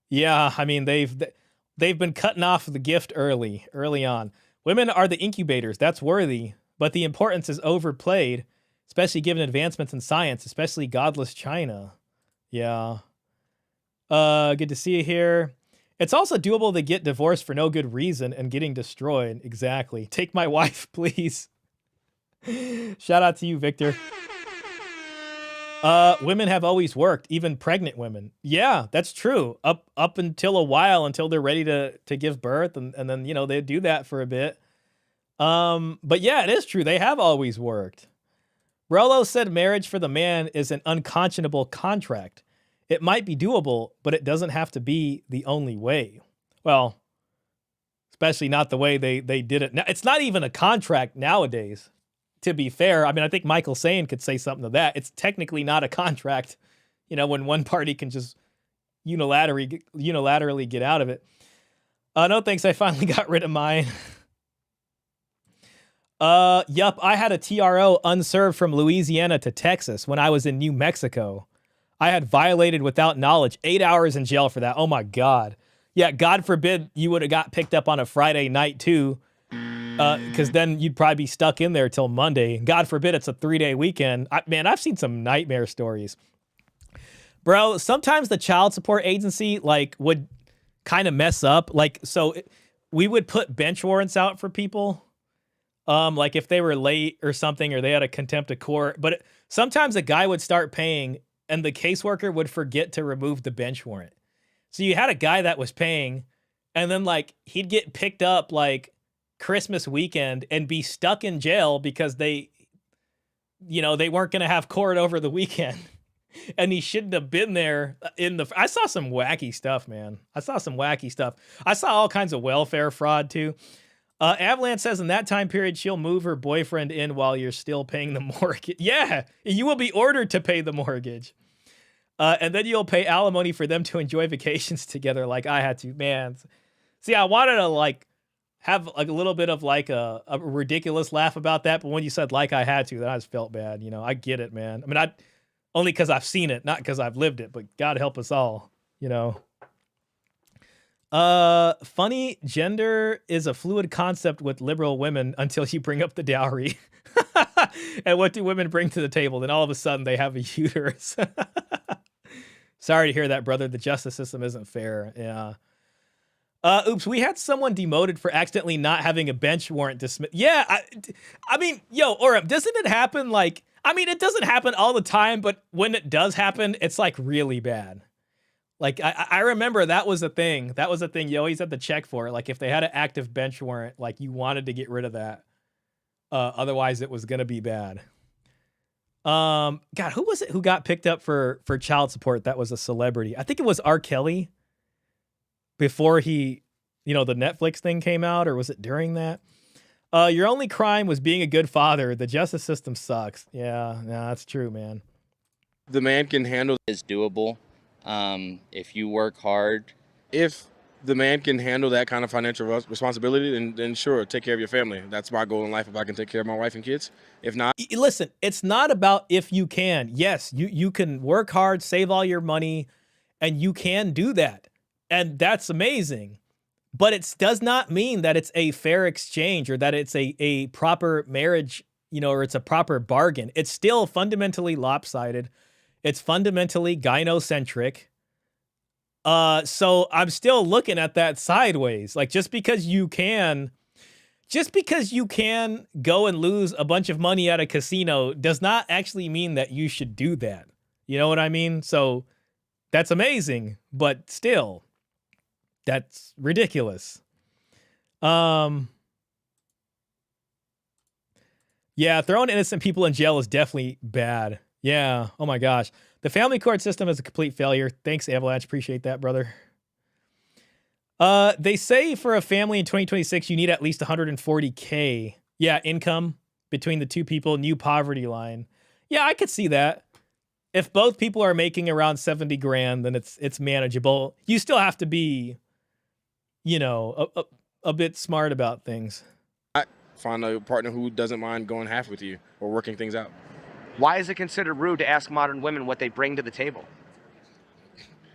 yeah, I mean, they've been cutting off the gift early on. Women are the incubators. That's worthy. But the importance is overplayed, especially given advancements in science, especially godless China. Yeah. Good to see you here. It's also doable to get divorced for no good reason and getting destroyed. Exactly. Take my wife, please. Shout out to you, Victor. Women have always worked, even pregnant women. Yeah, that's true. Up until a while, until they're ready to give birth, and then, you know, they do that for a bit. But yeah, it is true. They have always worked. Rolo said marriage for the man is an unconscionable contract. It might be doable, but it doesn't have to be the only way. Well, especially not the way they did it. Now, it's not even a contract nowadays, to be fair. I mean, I think Michael Sayin could say something to that. It's technically not a contract, you know, when one party can just unilaterally get out of it. No thanks, I finally got rid of mine. Yup, I had a TRO unserved from Louisiana to Texas when I was in New Mexico. I had violated without knowledge, 8 hours in jail for that. Oh my God. Yeah, God forbid you would have got picked up on a Friday night too, because then you'd probably be stuck in there till Monday. God forbid it's a 3-day weekend. Man, I've seen some nightmare stories. Bro, sometimes the child support agency like would kind of mess up. Like, so we would put bench warrants out for people. Like if they were late or something, or they had a contempt of court, but sometimes a guy would start paying and the caseworker would forget to remove the bench warrant. So you had a guy that was paying and then like he'd get picked up like Christmas weekend and be stuck in jail because they weren't going to have court over the weekend. And he shouldn't have been there I saw some wacky stuff, man. I saw all kinds of welfare fraud too. Avalanche says in that time period, she'll move her boyfriend in while you're still paying the mortgage. Yeah, you will be ordered to pay the mortgage. And then you'll pay alimony for them to enjoy vacations together like I had to. Man, see, I wanted to like have like a little bit of like a ridiculous laugh about that. But when you said like I had to, then I just felt bad. You know, I get it, man. I mean, only because I've seen it, not because I've lived it, but God help us all, you know. Funny, gender is a fluid concept with liberal women until you bring up the dowry. And what do women bring to the table? Then all of a sudden they have a uterus. Sorry to hear that, brother. The justice system isn't fair. Yeah. Oops, we had someone demoted for accidentally not having a bench warrant dismissed. Yeah, I mean, yo, Orem, doesn't it happen like, I mean, it doesn't happen all the time, but when it does happen, it's like really bad. Like, I remember that was a thing. That was a thing you always had to check for. Like, if they had an active bench warrant, like, you wanted to get rid of that. Otherwise, it was going to be bad. God, who was it who got picked up for child support that was a celebrity? I think it was R. Kelly before he, the Netflix thing came out, or was it during that? Your only crime was being a good father. The justice system sucks. Yeah, that's true, man. The man can handle is doable. If you work hard. If the man can handle that kind of financial responsibility, then sure, take care of your family. That's my goal in life, if I can take care of my wife and kids. If not... Listen, it's not about if you can. Yes, you can work hard, save all your money, and you can do that. And that's amazing. But it does not mean that it's a fair exchange or that it's a proper marriage, or it's a proper bargain. It's still fundamentally lopsided. It's fundamentally gynocentric. So I'm still looking at that sideways. Like, just because you can go and lose a bunch of money at a casino does not actually mean that you should do that. You know what I mean? So that's amazing, but still, that's ridiculous. Yeah, throwing innocent people in jail is definitely bad. Yeah. Oh my gosh. The family court system is a complete failure. Thanks, Avalanche. Appreciate that, brother. They say for a family in 2026, you need at least 140K. Yeah, income between the two people, new poverty line. Yeah, I could see that. If both people are making around 70 grand, then it's manageable. You still have to be, a bit smart about things. I find a partner who doesn't mind going half with you or working things out. Why is it considered rude to ask modern women what they bring to the table?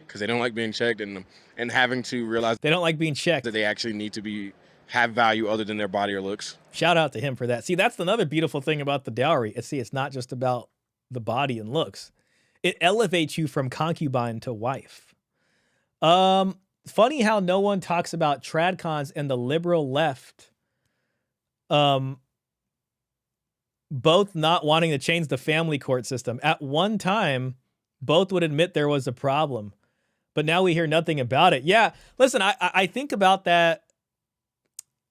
Because they don't like being checked and having to realize they don't like being checked, that they actually need to have value other than their body or looks. Shout out to him for that. See, that's another beautiful thing about the dowry. It's not just about the body and looks. It elevates you from concubine to wife. funny how no one talks about tradcons and the liberal left. Both not wanting to change the family court system. At one time, both would admit there was a problem, but now we hear nothing about it. Yeah, listen, I think about that,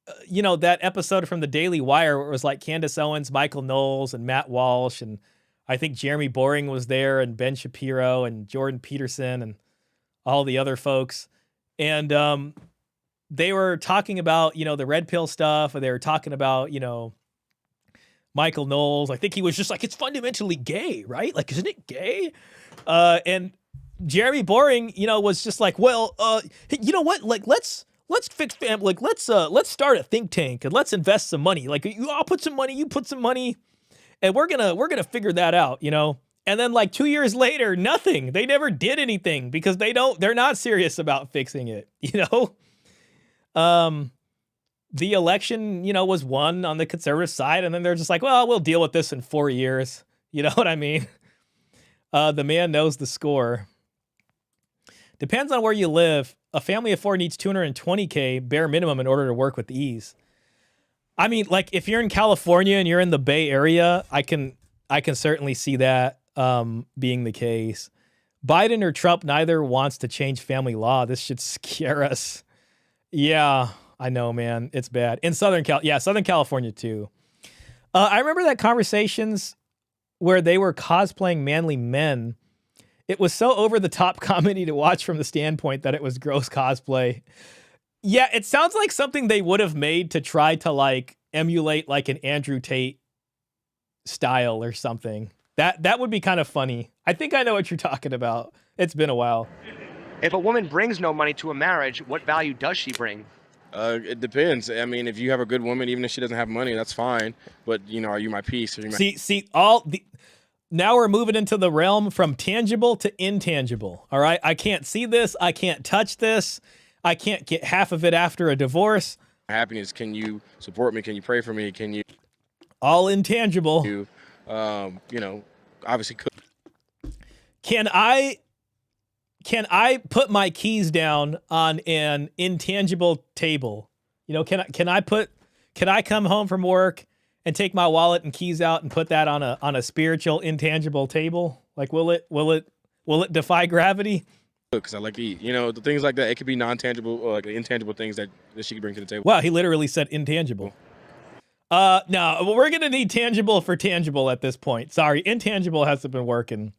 that episode from the Daily Wire where it was like Candace Owens, Michael Knowles, and Matt Walsh, and I think Jeremy Boring was there, and Ben Shapiro, and Jordan Peterson, and all the other folks. And they were talking about, the red pill stuff, and they were talking about, Michael Knowles. I think he was just like, it's fundamentally gay, right? Like, isn't it gay? And Jeremy Boring, was just like, well, you know what? Like, let's fix family. Like, let's start a think tank and let's invest some money. Like, I'll put some money, you put some money, and we're gonna figure that out, And then like 2 years later, nothing. They never did anything because they're not serious about fixing it, The election, was won on the conservative side, and then they're just like, well, we'll deal with this in 4 years. You know what I mean? The man knows the score. Depends on where you live. A family of 4 needs $220K bare minimum in order to work with ease. I mean, like if you're in California and you're in the Bay Area, I can certainly see that being the case. Biden or Trump, neither wants to change family law. This should scare us. Yeah. I know, man. It's bad. In Southern California too. I remember that conversations where they were cosplaying manly men. It was so over the top comedy to watch from the standpoint that it was gross cosplay. Yeah, it sounds like something they would have made to try to like emulate like an Andrew Tate style or something. That would be kind of funny. I think I know what you're talking about. It's been a while. If a woman brings no money to a marriage, what value does she bring? It depends. I mean, if you have a good woman, even if she doesn't have money, that's fine. But are you my piece? Now we're moving into the realm from tangible to intangible. All right. I can't see this. I can't touch this. I can't get half of it after a divorce. Happiness. Can you support me? Can you pray for me? Can you? All intangible. Obviously could. Can I put my keys down on an intangible table? Can I come home from work and take my wallet and keys out and put that on a spiritual intangible table? Like, will it defy gravity? Because I like to eat, the things like that. It could be non-tangible or like intangible things that she could bring to the table. Wow, he literally said intangible. No, we're gonna need tangible for tangible at this point. Sorry, intangible hasn't been working.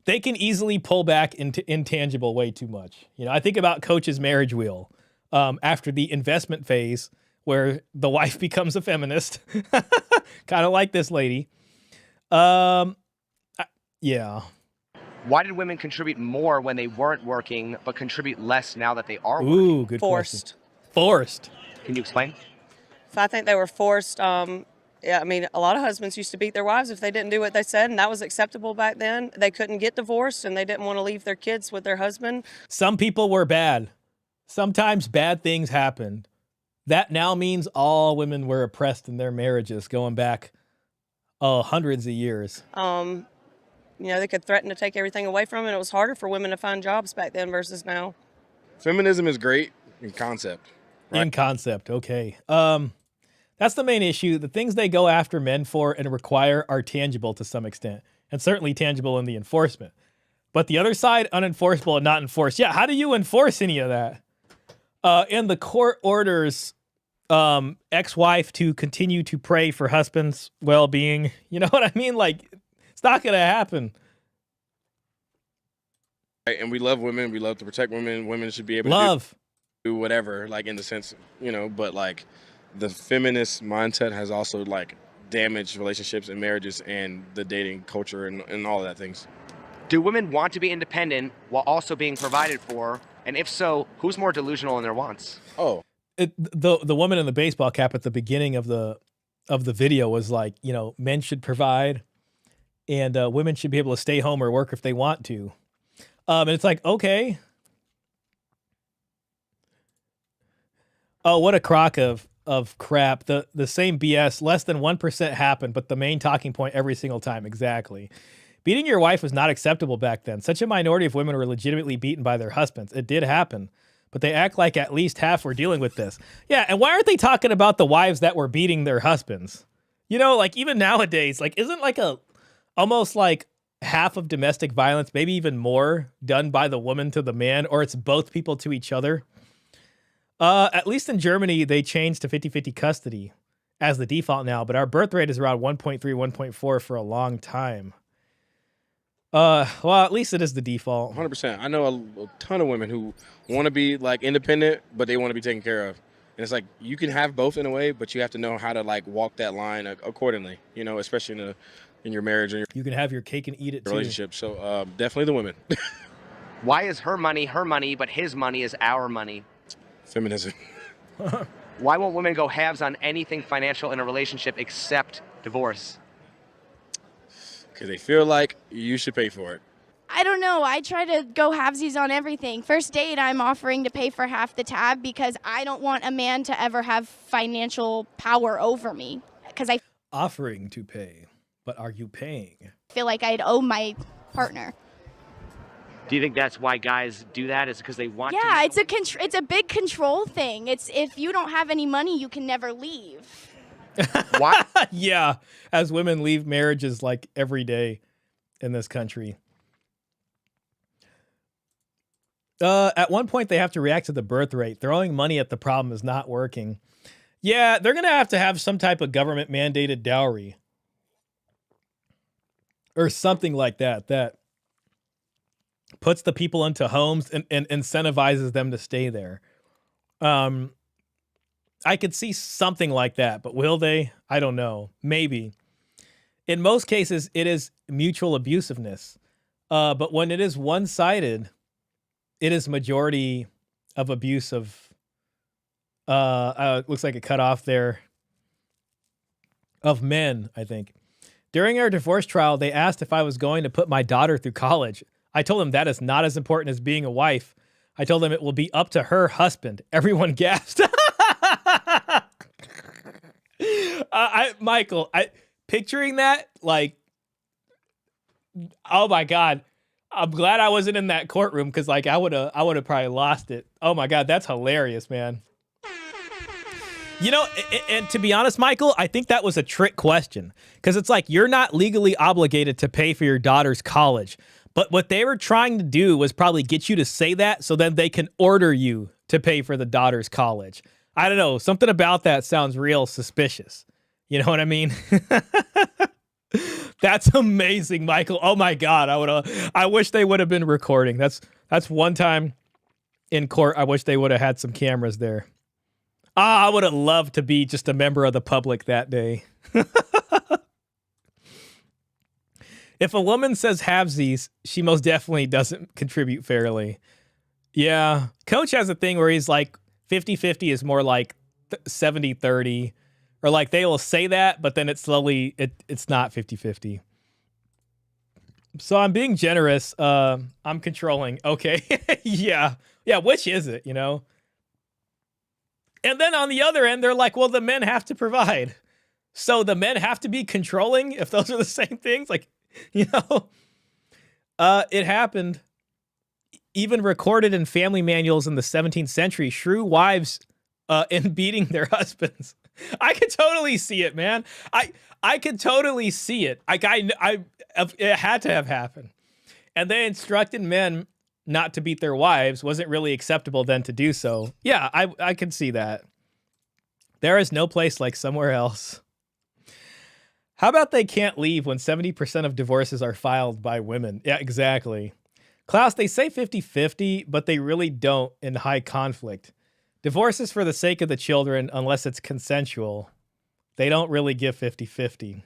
They can easily pull back into intangible way too much. I think about Coach's marriage wheel after the investment phase where the wife becomes a feminist, kind of like this lady. Yeah. Why did women contribute more when they weren't working, but contribute less now that they are working? Ooh, good question. Forced. Can you explain? I think they were forced. Yeah, I mean, a lot of husbands used to beat their wives if they didn't do what they said, and that was acceptable back then. They couldn't get divorced, and they didn't want to leave their kids with their husband. Some people were bad. Sometimes bad things happened. That now means all women were oppressed in their marriages going back hundreds of years. They could threaten to take everything away from them, and it was harder for women to find jobs back then versus now. Feminism is great in concept. Right? In concept, okay. That's the main issue. The things they go after men for and require are tangible to some extent, and certainly tangible in the enforcement. But the other side, unenforceable and not enforced. Yeah, how do you enforce any of that? And the court orders ex-wife to continue to pray for husband's well-being. You know what I mean? Like, it's not going to happen. Right, and we love women. We love to protect women. Women should be able to do whatever, like in the sense, but like, the feminist mindset has also like damaged relationships and marriages and the dating culture and all of that things. Do women want to be independent while also being provided for? And if so, who's more delusional in their wants? Oh, the woman in the baseball cap at the beginning of the video was like, men should provide and women should be able to stay home or work if they want to. And it's like, okay. Oh, what a crock of crap. The same BS, less than 1% happened, but the main talking point every single time. Exactly. Beating your wife was not acceptable back then. Such a minority of women were legitimately beaten by their husbands. It did happen, but they act like at least half were dealing with this. Yeah, and why aren't they talking about the wives that were beating their husbands? You know, like even nowadays, like isn't like almost like half of domestic violence, maybe even more, done by the woman to the man, or it's both people to each other? At least in Germany, they changed to 50-50 custody as the default now, but our birth rate is around 1.3, 1.4 for a long time. Well, at least it is the default. 100%. I know a ton of women who want to be like independent, but they want to be taken care of. And it's like you can have both in a way, but you have to know how to like walk that line accordingly. You know, especially in your marriage and your you can have your cake and eat it relationship. Too. So definitely the women. Why is her money, but his money is our money? Feminism. Why won't women go halves on anything financial in a relationship except divorce? Because they feel like you should pay for it. I don't know. I try to go halvesies on everything. First date, I'm offering to pay for half the tab because I don't want a man to ever have financial power over me. Because I offering to pay, but are you paying? Feel like I'd owe my partner. Do you think that's why guys do that? Is because they want to? Yeah, it's a big control thing. It's if you don't have any money, you can never leave. Why? Yeah, as women leave marriages like every day in this country. At one point, they have to react to the birth rate. Throwing money at the problem is not working. Yeah, they're going to have some type of government-mandated dowry. Or something like that, that puts the people into homes and incentivizes them to stay there. I could see something like that, but will they? I don't know. Maybe. In most cases, it is mutual abusiveness. But when it is one-sided, it is majority of abuse of, looks like it cut off there, of men, I think. During our divorce trial, they asked if I was going to put my daughter through college. I told them that is not as important as being a wife. I told them it will be up to her husband. Everyone gasped. Michael, picturing that, like, oh my God. I'm glad I wasn't in that courtroom because, like, I would have probably lost it. Oh my God, that's hilarious, man. You know, and to be honest, Michael, I think that was a trick question because it's like you're not legally obligated to pay for your daughter's college. But what they were trying to do was probably get you to say that so then they can order you to pay for the daughter's college. I don't know. Something about that sounds real suspicious. You know what I mean? That's amazing, Michael. Oh my God. I wish they would have been recording. That's one time in court. I wish they would have had some cameras there. I would have loved to be just a member of the public that day. If a woman says halvesies, she most definitely doesn't contribute fairly. Yeah. Coach has a thing where he's like 50-50 is more like 70-30. Or like they will say that, but then it's slowly, it's not 50-50. So I'm being generous. I'm controlling. Okay. Yeah. Yeah. Which is it, you know? And then on the other end, they're like, well, the men have to provide. So the men have to be controlling if those are the same things. Like, you know, it happened. Even recorded in family manuals in the 17th century, shrew wives in beating their husbands. I could totally see it, man. I could totally see it. Like it had to have happened. And they instructed men not to beat their wives. Wasn't really acceptable then to do so. Yeah, I can see that. There is no place like somewhere else. How about they can't leave when 70% of divorces are filed by women? Yeah, exactly. Klaus, they say 50-50, but they really don't in high conflict. Divorce is for the sake of the children unless it's consensual. They don't really give 50-50.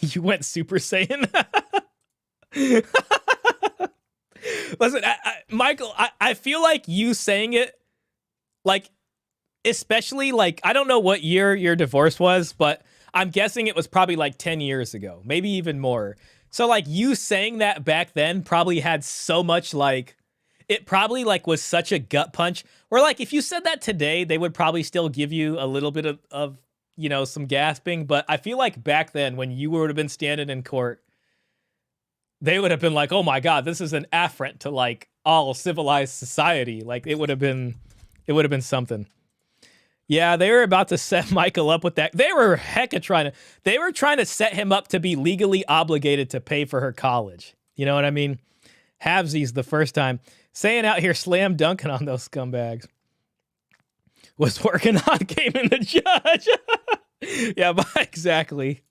You went Super Saiyan? Listen, Michael, I feel like you saying it, like, especially, like, I don't know what year your divorce was, but I'm guessing it was probably like 10 years ago, maybe even more. So, like, you saying that back then probably had so much, like, it probably, like, was such a gut punch. Where, like, if you said that today, they would probably still give you a little bit of you know, some gasping. But I feel like back then, when you would have been standing in court, they would have been like, oh my God, this is an affront to, like, all civilized society. Like it would have been something. Yeah, they were about to set Michael up with that. They were trying to set him up to be legally obligated to pay for her college. You know what I mean? Halvesies the first time. Saying out here slam dunking on those scumbags. Was working on gaming the judge. Yeah, but exactly.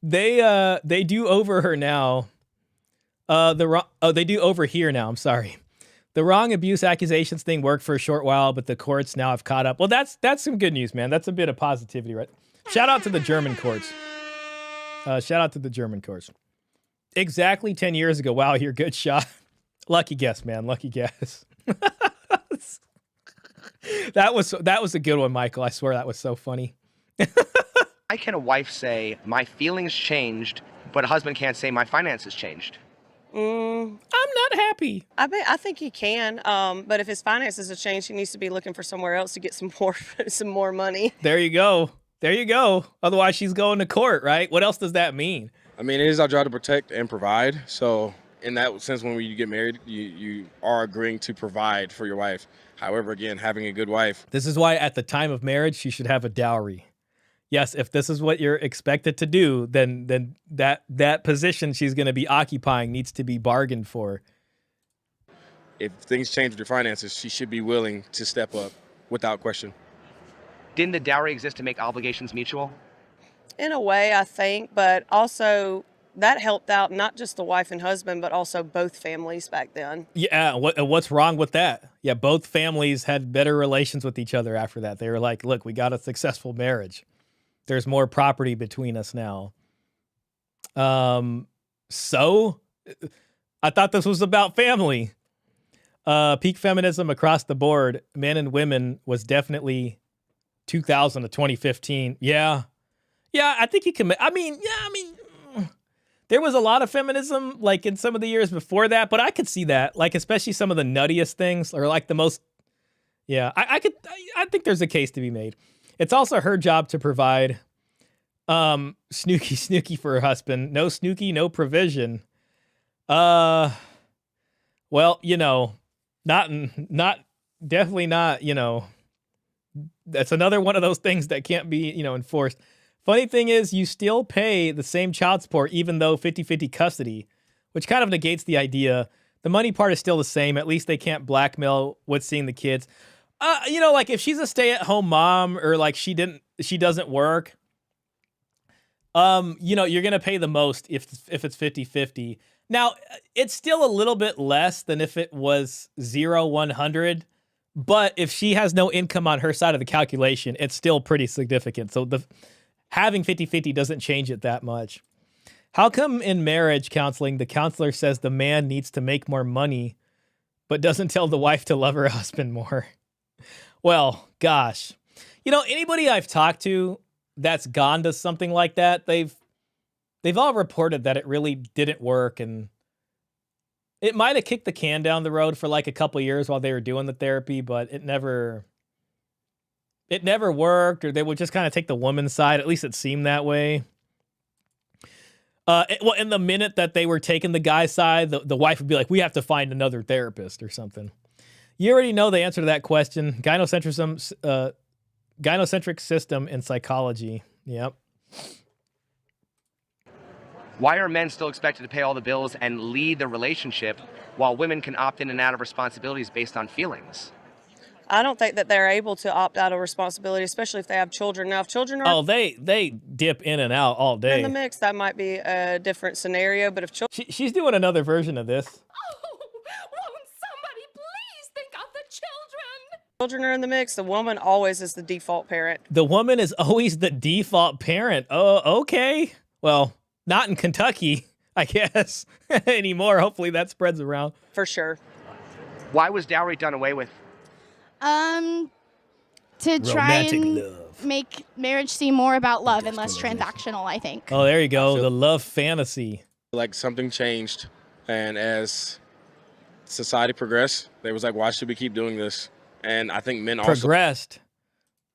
They do over her now. They do over here now. I'm sorry. The wrong abuse accusations thing worked for a short while, but the courts now have caught up. Well, that's some good news, man. That's a bit of positivity, right? Shout out to the German courts. Exactly 10 years ago. Wow, you're good, Shah. Lucky guess, man. Lucky guess. That was a good one, Michael. I swear that was so funny. Why can a wife say, my feelings changed, but a husband can't say my finances changed? I'm not happy. I think he can, but if his finances have changed, he needs to be looking for somewhere else to get some more money. There you go. Otherwise, she's going to court, right? What else does that mean? I mean, it is our job to protect and provide. So in that sense, when you get married, you are agreeing to provide for your wife. However, again, having a good wife. This is why at the time of marriage, she should have a dowry. Yes, if this is what you're expected to do, then that position she's going to be occupying needs to be bargained for. If things change with your finances, she should be willing to step up without question. Didn't the dowry exist to make obligations mutual? In a way, I think, but also that helped out not just the wife and husband, but also both families back then. Yeah, what's wrong with that? Yeah, both families had better relations with each other after that. They were like, look, we got a successful marriage. There's more property between us now. So I thought this was about family. Peak feminism across the board, men and women, was definitely 2000 to 2015. Yeah, I think you can. I mean, there was a lot of feminism like in some of the years before that, but I could see that, like especially some of the nuttiest things or like the most. Yeah, I think there's a case to be made. It's also her job to provide. Snooky for her husband. No Snooky, no provision. Well, definitely not, that's another one of those things that can't be, enforced. Funny thing is, you still pay the same child support even though 50-50 custody, which kind of negates the idea. The money part is still the same. At least they can't blackmail what's seeing the kids. Like if she's a stay-at-home mom or like she doesn't work, you're going to pay the most if it's 50-50. Now, it's still a little bit less than if it was 0-100, but if she has no income on her side of the calculation, it's still pretty significant. So having 50-50 doesn't change it that much. How come in marriage counseling, the counselor says the man needs to make more money, but doesn't tell the wife to love her husband more? Well, gosh, anybody I've talked to that's gone to something like that, they've all reported that it really didn't work, and it might have kicked the can down the road for like a couple years while they were doing the therapy, but it never worked, or they would just kind of take the woman's side. At least it seemed that way. In the minute that they were taking the guy's side, the wife would be like, we have to find another therapist or something. You already know the answer to that question. Gynocentric system in psychology. Yep. Why are men still expected to pay all the bills and lead the relationship while women can opt in and out of responsibilities based on feelings? I don't think that they're able to opt out of responsibility, especially if they have children. Now, if children are they dip in and out all day in the mix, that might be a different scenario. But if she's doing another version of this. Children are in the mix, the woman always is the default parent. The woman is always the default parent. Oh, okay. Well, not in Kentucky, I guess, anymore. Hopefully that spreads around. For sure. Why was dowry done away with? To try and make marriage seem more about love and less transactional, I think. Oh, there you go. The love fantasy. Like something changed, and as society progressed, they was like, why should we keep doing this? And I think men also progressed,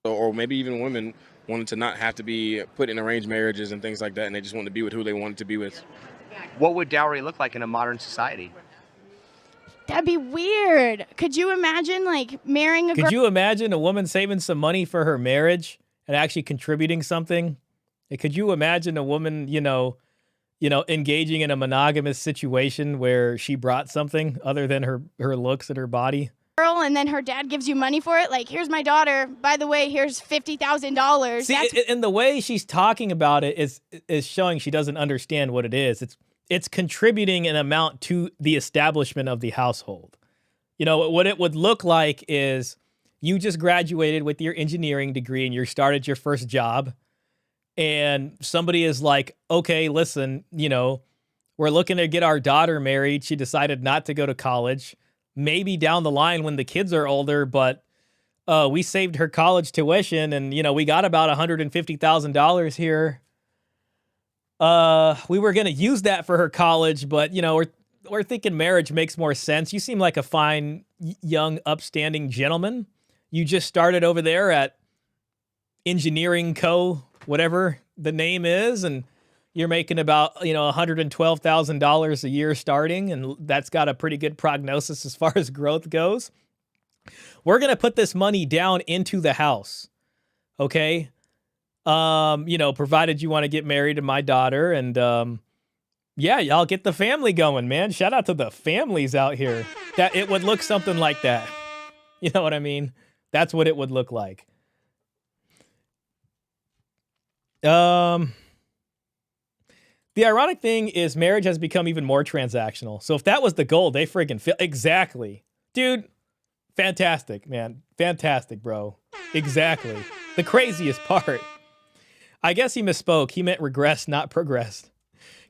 or maybe even women wanted to not have to be put in arranged marriages and things like that, and they just wanted to be with who they wanted to be with. What would dowry look like in a modern society? That'd be weird. Could you imagine like marrying a girl? Could you imagine a woman saving some money for her marriage and actually contributing something? Could you imagine a woman, engaging in a monogamous situation where she brought something other than her looks and her body? And then her dad gives you money for it? Like, here's my daughter. By the way, here's $50,000. See, and the way she's talking about it is showing she doesn't understand what it is. It's contributing an amount to the establishment of the household. What it would look like is you just graduated with your engineering degree and you started your first job. And somebody is like, okay, listen, we're looking to get our daughter married. She decided not to go to college. Maybe down the line when the kids are older, but we saved her college tuition and, we got about $150,000 here. We were going to use that for her college, but, we're thinking marriage makes more sense. You seem like a fine, young, upstanding gentleman. You just started over there at Engineering Co., whatever the name is, and you're making about, $112,000 a year starting, and that's got a pretty good prognosis as far as growth goes. We're going to put this money down into the house, okay? Provided you want to get married to my daughter, and yeah, y'all get the family going, man. Shout out to the families out here. That it would look something like that. You know what I mean? That's what it would look like. The ironic thing is marriage has become even more transactional. So if that was the goal, they friggin' exactly. Dude, fantastic, man. Fantastic, bro. Exactly. The craziest part. I guess he misspoke. He meant regress, not progressed.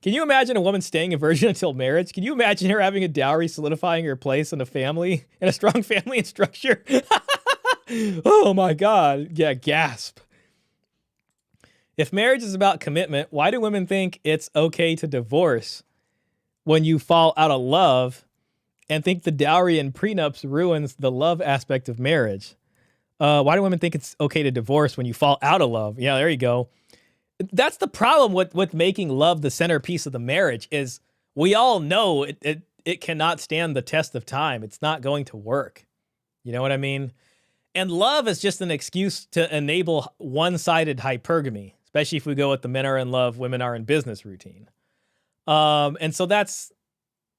Can you imagine a woman staying a virgin until marriage? Can you imagine her having a dowry solidifying her place in a family, in a strong family and structure? Oh my God. Yeah, gasp. If marriage is about commitment, why do women think it's okay to divorce when you fall out of love and think the dowry and prenups ruins the love aspect of marriage? Why do women think it's okay to divorce when you fall out of love? Yeah, there you go. That's the problem with making love the centerpiece of the marriage is we all know it cannot stand the test of time. It's not going to work. You know what I mean? And love is just an excuse to enable one-sided hypergamy, especially if we go with the men are in love, women are in business routine. And so that's,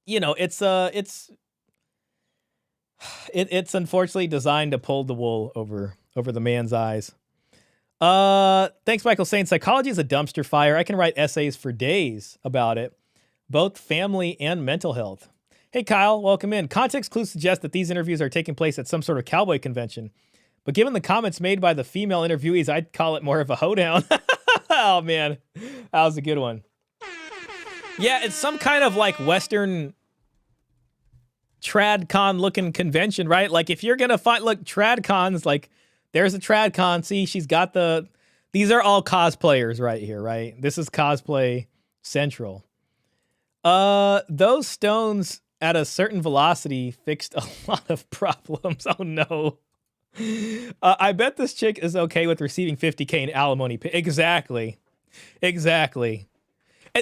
it's unfortunately designed to pull the wool over the man's eyes. Thanks, Michael, saying psychology is a dumpster fire. I can write essays for days about it, both family and mental health. Hey, Kyle, welcome in. Context clues suggest that these interviews are taking place at some sort of cowboy convention. But given the comments made by the female interviewees, I'd call it more of a hoedown. Oh, man. That was a good one. Yeah, it's some kind of like Western TradCon looking convention, right? Like if you're going to find, look, TradCons, like there's a TradCon. See, she's got these are all cosplayers right here, right? This is cosplay central. Those stones at a certain velocity fixed a lot of problems. Oh no. I bet this chick is okay with receiving $50K in alimony. Exactly.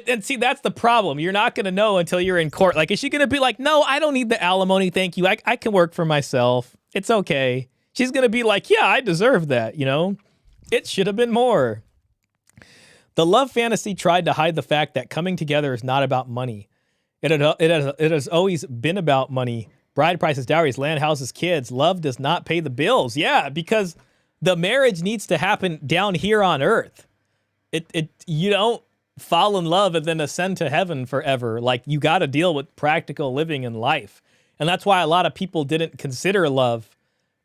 And see, that's the problem. You're not going to know until you're in court. Like, is she going to be like, no, I don't need the alimony. Thank you. I can work for myself. It's okay. She's going to be like, yeah, I deserve that. It should have been more. The love fantasy tried to hide the fact that coming together is not about money. It has always been about money. Bride prices, dowries, land, houses, kids. Love does not pay the bills. Yeah, because the marriage needs to happen down here on earth. You don't fall in love and then ascend to heaven forever. Like, you got to deal with practical living in life. And that's why a lot of people didn't consider love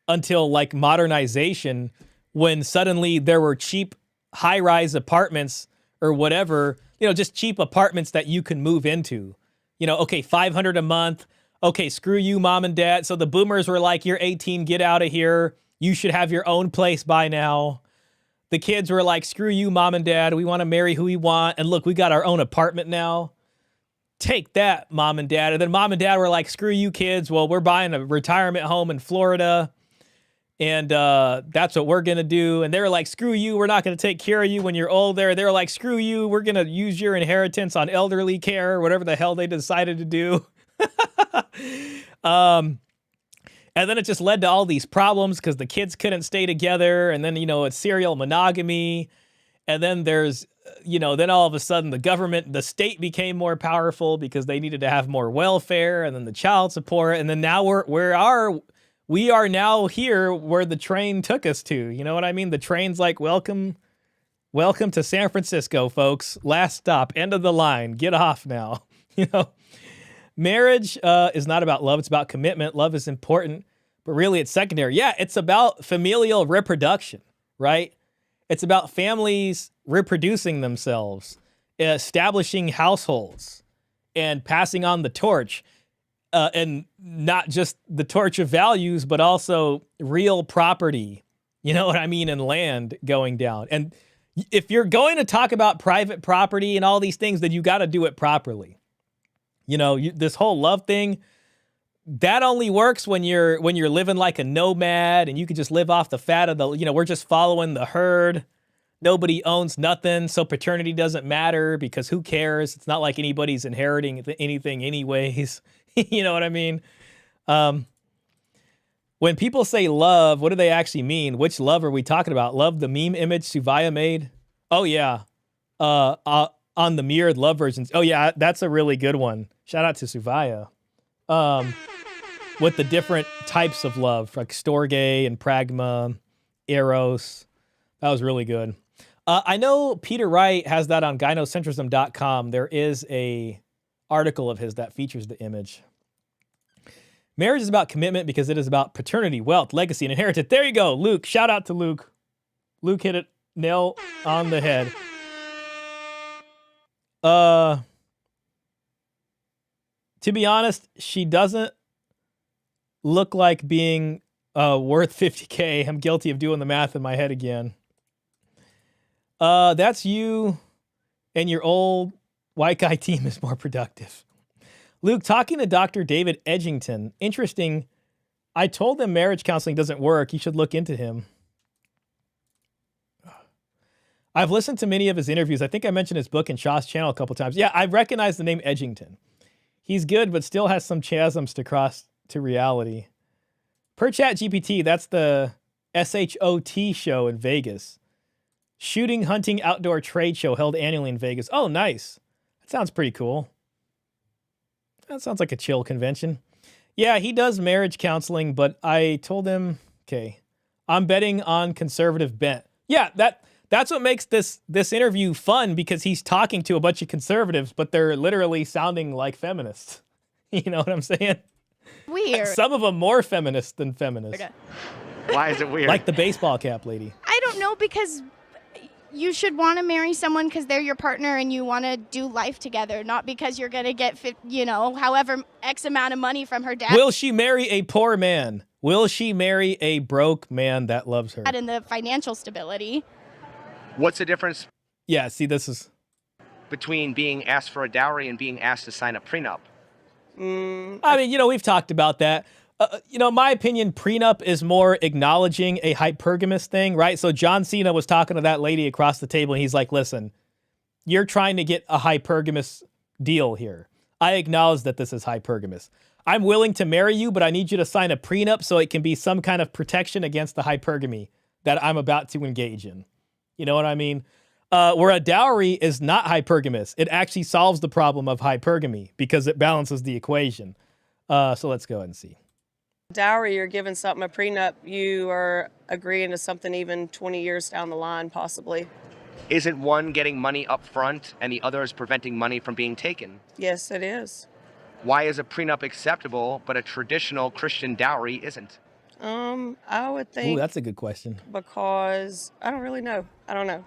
until like modernization, when suddenly there were cheap high-rise apartments or whatever, just cheap apartments that you can move into. Okay, $500 a month. Okay, screw you, mom and dad. So the boomers were like, you're 18, get out of here. You should have your own place by now. The kids were like, screw you, mom and dad. We want to marry who we want. And look, we got our own apartment now. Take that, mom and dad. And then mom and dad were like, screw you, kids. Well, we're buying a retirement home in Florida. And that's what we're going to do. And they were like, screw you. We're not going to take care of you when you're older. They were like, screw you. We're going to use your inheritance on elderly care, whatever the hell they decided to do. And then it just led to all these problems because the kids couldn't stay together. And then, it's serial monogamy. And then there's, then all of a sudden the state became more powerful because they needed to have more welfare and then the child support. And then now we are now here where the train took us to. You know what I mean? The train's like, welcome to San Francisco, folks. Last stop, end of the line. Get off now. Marriage is not about love. It's about commitment. Love is important, but really it's secondary. Yeah, it's about familial reproduction, right? It's about families reproducing themselves, establishing households, and passing on the torch. And not just the torch of values, but also real property, you know what I mean, and land going down. And if you're going to talk about private property and all these things, then you got to do it properly. This whole love thing, that only works when you're living like a nomad and you can just live off the fat of the, we're just following the herd. Nobody owns nothing, so paternity doesn't matter because who cares? It's not like anybody's inheriting anything anyways. You know what I mean? When people say love, what do they actually mean? Which love are we talking about? Love, the meme image Suvaya made? Oh, yeah. On the mirrored love versions. Oh, yeah, that's a really good one. Shout out to Suvaya. With the different types of love, like Storge and Pragma, Eros. That was really good. I know Peter Wright has that on gynocentrism.com. There is a article of his that features the image. Marriage is about commitment because it is about paternity, wealth, legacy, and inheritance. There you go, Luke. Shout out to Luke. Luke hit it nail on the head. To be honest, she doesn't look like being worth 50K. I'm guilty of doing the math in my head again. That's you and your old white guy team is more productive. Luke, talking to Dr. David Edgington. Interesting. I told him marriage counseling doesn't work. You should look into him. I've listened to many of his interviews. I think I mentioned his book and Shah's channel a couple times. Yeah, I recognize the name Edgington. He's good, but still has some chasms to cross to reality. Per Chat GPT, that's the SHOT show in Vegas. Shooting, hunting, outdoor trade show held annually in Vegas. Oh, nice. That sounds pretty cool. That sounds like a chill convention. Yeah, he does marriage counseling, but I told him, okay, I'm betting on conservative bent. Yeah, that's what makes this interview fun because he's talking to a bunch of conservatives, but they're literally sounding like feminists. You know what I'm saying? Weird. Some of them more feminist than feminists. Okay. Why is it weird? Like the baseball cap lady. I don't know, because you should want to marry someone because they're your partner and you want to do life together, not because you're going to get, however X amount of money from her dad. Will she marry a poor man? Will she marry a broke man that loves her? And the financial stability. What's the difference? Yeah, see, this is between being asked for a dowry and being asked to sign a prenup. I mean, we've talked about that. My opinion, prenup is more acknowledging a hypergamous thing, right? So John Cena was talking to that lady across the table, and he's like, listen, you're trying to get a hypergamous deal here. I acknowledge that this is hypergamous. I'm willing to marry you, but I need you to sign a prenup so it can be some kind of protection against the hypergamy that I'm about to engage in. You know what I mean? Where a dowry is not hypergamous. It actually solves the problem of hypergamy because it balances the equation. So let's go ahead and see. Dowry, you're giving something a prenup, you are agreeing to something even 20 years down the line, possibly. Isn't one getting money up front and the other is preventing money from being taken? Yes, it is. Why is a prenup acceptable, but a traditional Christian dowry isn't? I would think... Ooh, that's a good question. Because I don't really know. I don't know.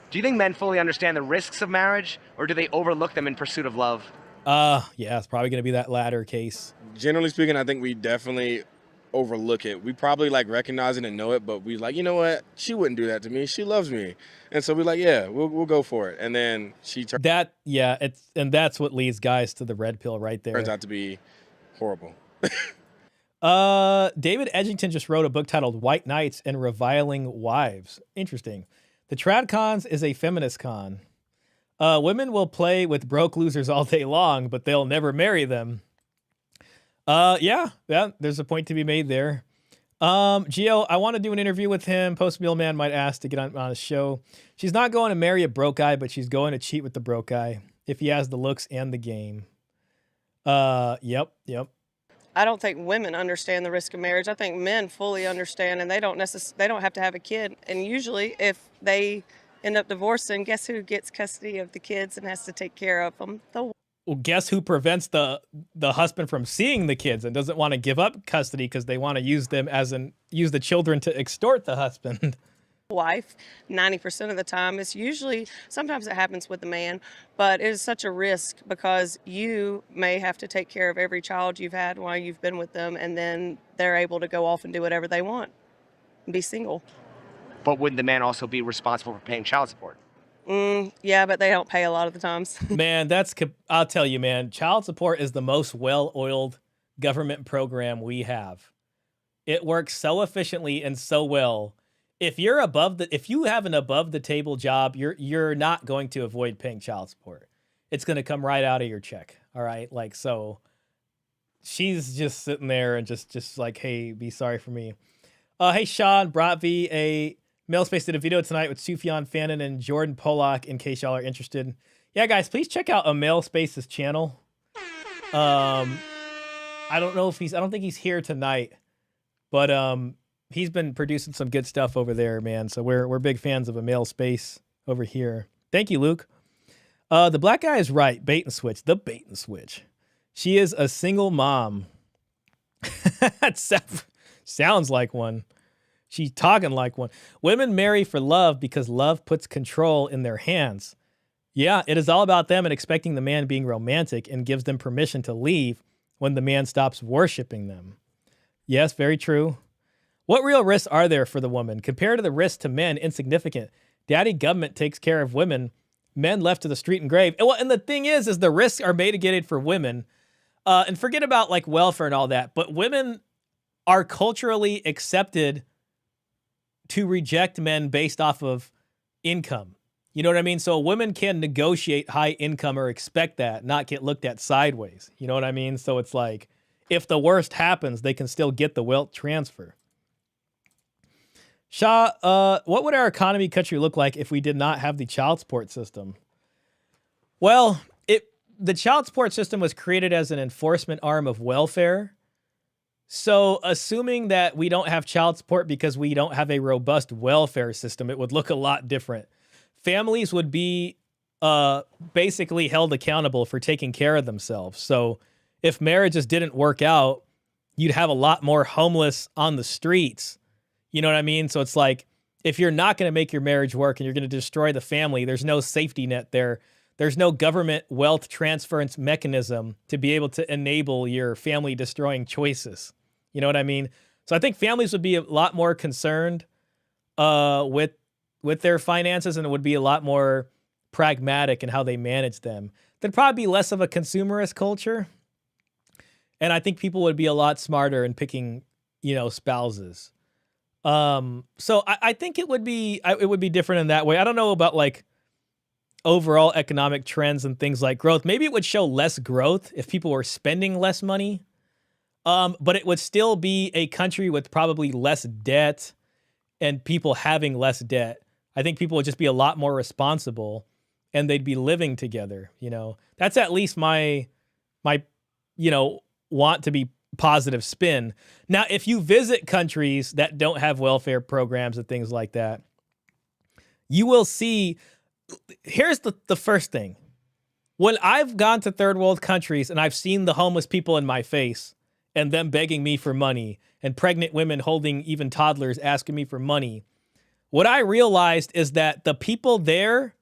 Do you think men fully understand the risks of marriage, or do they overlook them in pursuit of love? Yeah, it's probably going to be that latter case. Generally speaking, I think we definitely overlook it. We probably recognize it and know it, but we you know what? She wouldn't do that to me. She loves me. And so we're yeah, we'll go for it. And then she that's what leads guys to the red pill right there. Turns out to be horrible. David Edgington just wrote a book titled White Knights and Reviling Wives. Interesting. The TradCons is a feminist con. Women will play with broke losers all day long, but they'll never marry them. Yeah, there's a point to be made there. Gio, I want to do an interview with him. Post Meal Man might ask to get on a show. She's not going to marry a broke guy, but she's going to cheat with the broke guy if he has the looks and the game. Yep. I don't think women understand the risk of marriage. I think men fully understand, and they don't have to have a kid. And usually, if they end up divorcing, guess who gets custody of the kids and has to take care of them? Well, guess who prevents the husband from seeing the kids and doesn't want to give up custody because they want to use the children to extort the husband? Wife. 90% of the time, it's usually, sometimes it happens with the man, but it is such a risk because you may have to take care of every child you've had while you've been with them, and then they're able to go off and do whatever they want and be single. But wouldn't the man also be responsible for paying child support? Yeah, but they don't pay a lot of the times. Man, I'll tell you, man, child support is the most well-oiled government program we have. It works so efficiently and so well. If you have an above the table job, you're not going to avoid paying child support. It's going to come right out of your check. All right. Like, so she's just sitting there and just like, hey, be sorry for me. Hey, Sean, Bratvi, a Male Space did a video tonight with Sufjan Fannin and Jordan Polak in case y'all are interested. Yeah, guys, please check out a Male Space's channel. I don't think he's here tonight, but he's been producing some good stuff over there, man. So we're big fans of a Male Space over here. Thank you, Luke. The black guy is right. Bait and switch. The bait and switch. She is a single mom. That sounds like one. She's talking like one. Women marry for love because love puts control in their hands. Yeah, it is all about them and expecting the man being romantic and gives them permission to leave when the man stops worshiping them. Yes, very true. What real risks are there for the woman? Compared to the risks to men, insignificant. Daddy government takes care of women. Men left to the street and grave. And the thing is the risks are mitigated for women. And forget about like welfare and all that. But women are culturally accepted to reject men based off of income. You know what I mean? So women can negotiate high income or expect that, not get looked at sideways. You know what I mean? So it's like, if the worst happens, they can still get the wealth transfer. Shah, what would our economy country look like if we did not have the child support system? Well, the child support system was created as an enforcement arm of welfare. So assuming that we don't have child support because we don't have a robust welfare system, it would look a lot different. Families would be basically held accountable for taking care of themselves. So if marriages didn't work out, you'd have a lot more homeless on the streets. You know what I mean? So it's like, if you're not going to make your marriage work and you're going to destroy the family, there's no safety net there. There's no government wealth transference mechanism to be able to enable your family destroying choices. You know what I mean? So I think families would be a lot more concerned with their finances, and it would be a lot more pragmatic in how they manage them. There'd probably be less of a consumerist culture. And I think people would be a lot smarter in picking, spouses. So I think it would be different in that way. I don't know about like overall economic trends and things like growth. Maybe it would show less growth if people were spending less money. But it would still be a country with probably less debt and people having less debt. I think people would just be a lot more responsible and they'd be living together. That's at least my want to be positive spin. Now, if you visit countries that don't have welfare programs and things like that, you will see, here's the first thing. When I've gone to third world countries and I've seen the homeless people in my face and them begging me for money and pregnant women holding even toddlers asking me for money, what I realized is that the people there,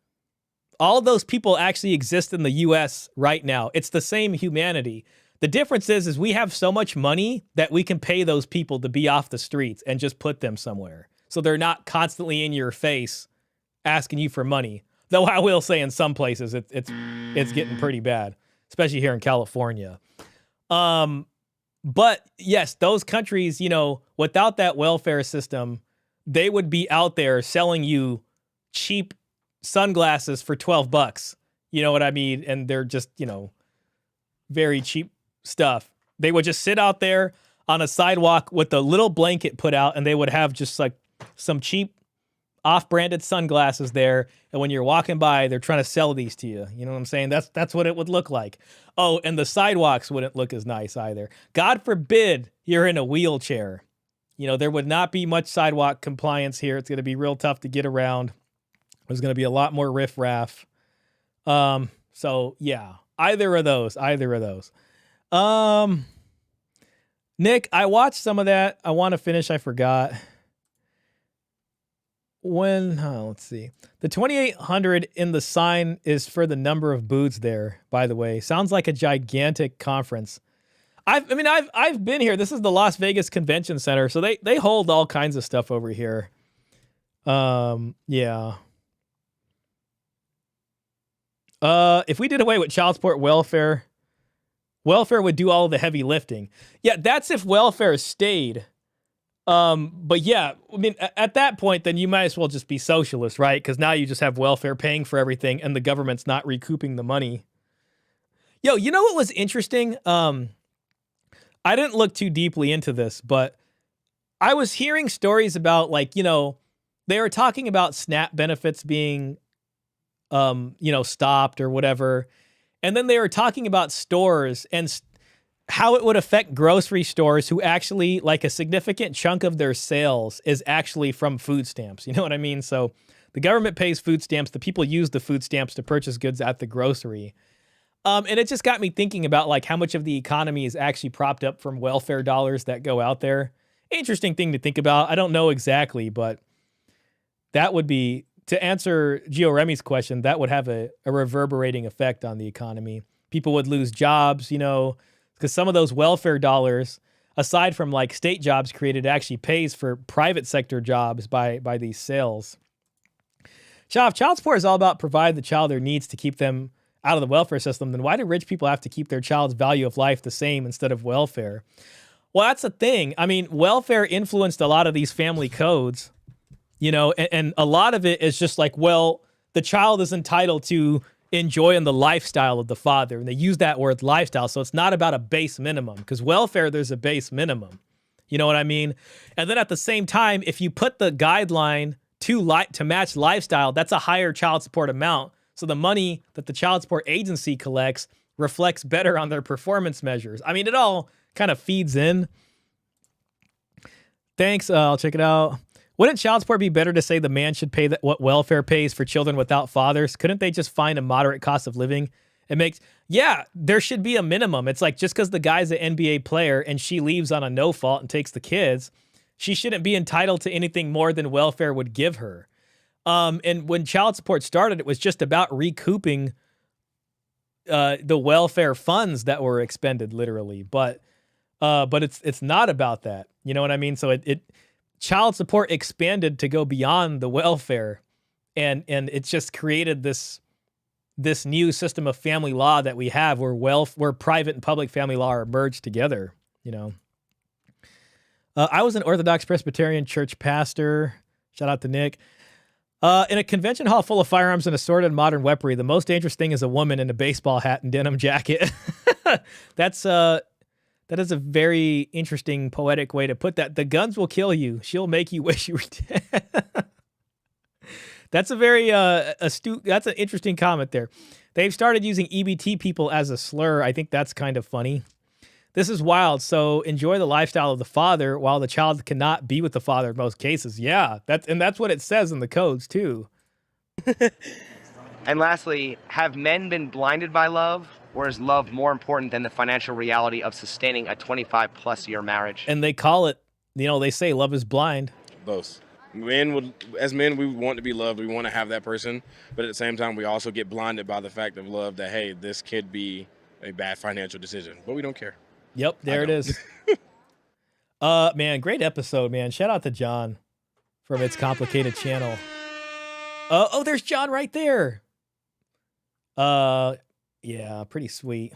all those people actually exist in the US right now. It's the same humanity. The difference is we have so much money that we can pay those people to be off the streets and just put them somewhere. So they're not constantly in your face asking you for money. Though I will say in some places it's getting pretty bad, especially here in California. But yes, those countries, without that welfare system, they would be out there selling you cheap sunglasses for $12. You know what I mean? And they're just, very cheap stuff. They would just sit out there on a sidewalk with a little blanket put out, and they would have just like some cheap off-branded sunglasses there. And when you're walking by, they're trying to sell these to you. You know what I'm saying? That's what it would look like. Oh, and the sidewalks wouldn't look as nice either. God forbid you're in a wheelchair. You know, there would not be much sidewalk compliance here. It's going to be real tough to get around. There's going to be a lot more riffraff. So yeah, either of those. Nick, I watched some of that. I want to finish. I forgot. Let's see. The 2,800 in the sign is for the number of booths there, by the way. Sounds like a gigantic conference. I've been here. This is the Las Vegas Convention Center, so they hold all kinds of stuff over here. Yeah. If we did away with child support, welfare would do all the heavy lifting. Yeah, that's if welfare stayed. But yeah, I mean, at that point, then you might as well just be socialist, right? Because now you just have welfare paying for everything, and the government's not recouping the money. Yo, you know what was interesting? I didn't look too deeply into this, but I was hearing stories about, like, you know, they were talking about SNAP benefits being, stopped or whatever. And then they were talking about stores and how it would affect grocery stores who actually, like, a significant chunk of their sales is actually from food stamps. You know what I mean? So the government pays food stamps. The people use the food stamps to purchase goods at the grocery. And it just got me thinking about, like, how much of the economy is actually propped up from welfare dollars that go out there. Interesting thing to think about. I don't know exactly, but that would be, to answer Gio Remy's question, that would have a reverberating effect on the economy. People would lose jobs, you know, because some of those welfare dollars, aside from, like, state jobs created, actually pays for private sector jobs by these sales. Shah, if child support is all about provide the child their needs to keep them out of the welfare system, then why do rich people have to keep their child's value of life the same instead of welfare? Well, that's the thing. I mean, welfare influenced a lot of these family codes, you know, and a lot of it is just like, well, the child is entitled to enjoying the lifestyle of the father. And they use that word lifestyle. So it's not about a base minimum, because welfare, there's a base minimum. You know what I mean? And then at the same time, if you put the guideline to match lifestyle, that's a higher child support amount. So the money that the child support agency collects reflects better on their performance measures. I mean, it all kind of feeds in. Thanks. I'll check it out. Wouldn't child support be better to say the man should pay what welfare pays for children without fathers? Couldn't they just find a moderate cost of living? Yeah, there should be a minimum. It's like, just because the guy's an NBA player and she leaves on a no fault and takes the kids, she shouldn't be entitled to anything more than welfare would give her. And when child support started, it was just about recouping the welfare funds that were expended, literally. But it's not about that. You know what I mean? So child support expanded to go beyond the welfare, and it just created this new system of family law that we have, where private and public family law are merged together. You know, I was an Orthodox Presbyterian church pastor. Shout out to Nick. In a convention hall full of firearms and assorted modern weaponry, the most dangerous thing is a woman in a baseball hat and denim jacket. That is a very interesting, poetic way to put that. The guns will kill you. She'll make you wish you were dead. That's a very astute. That's an interesting comment there. They've started using EBT people as a slur. I think that's kind of funny. This is wild. So enjoy the lifestyle of the father while the child cannot be with the father in most cases. Yeah, that's what it says in the codes too. And lastly, have men been blinded by love, or is love more important than the financial reality of sustaining a 25-plus year marriage? And they call it, you know, they say love is blind. Both. As men, we want to be loved. We want to have that person. But at the same time, we also get blinded by the fact of love that, hey, this could be a bad financial decision. But we don't care. Yep, there it is. Man, great episode, man. Shout out to John from It's Complicated channel. Oh, there's John right there. Yeah, pretty sweet.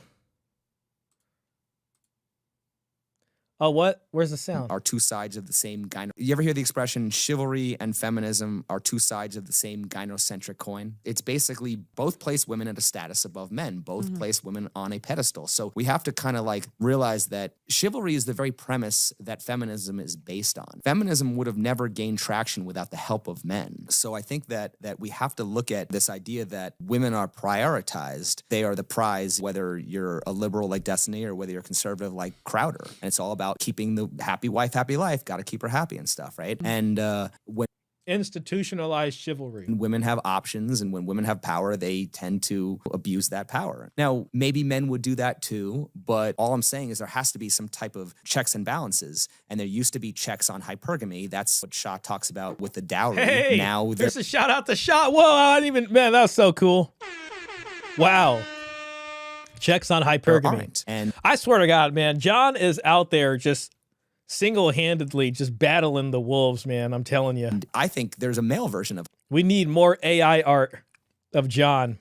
Oh, what? Where's the sound? Are two sides of the same gyno. You ever hear the expression chivalry and feminism are two sides of the same gynocentric coin? It's basically both place women at a status above men, both place women on a pedestal. So we have to kind of like realize that chivalry is the very premise that feminism is based on. Feminism would have never gained traction without the help of men. So I think that we have to look at this idea that women are prioritized. They are the prize, whether you're a liberal like Destiny or whether you're conservative like Crowder. And it's all about keeping the happy wife, happy life, got to keep her happy and stuff, right? And when institutionalized chivalry. Women have options, and when women have power, they tend to abuse that power. Now, maybe men would do that too, but all I'm saying is there has to be some type of checks and balances, and there used to be checks on hypergamy. That's what Shah talks about with the dowry. Hey, now there's a shout out to Shah. Whoa, I didn't even, man, that was so cool. Wow. Checks on hypergamy. And I swear to God, man, John is out there just single-handedly just battling the wolves, man. I'm telling you. I think there's a male version of. We need more AI art of John.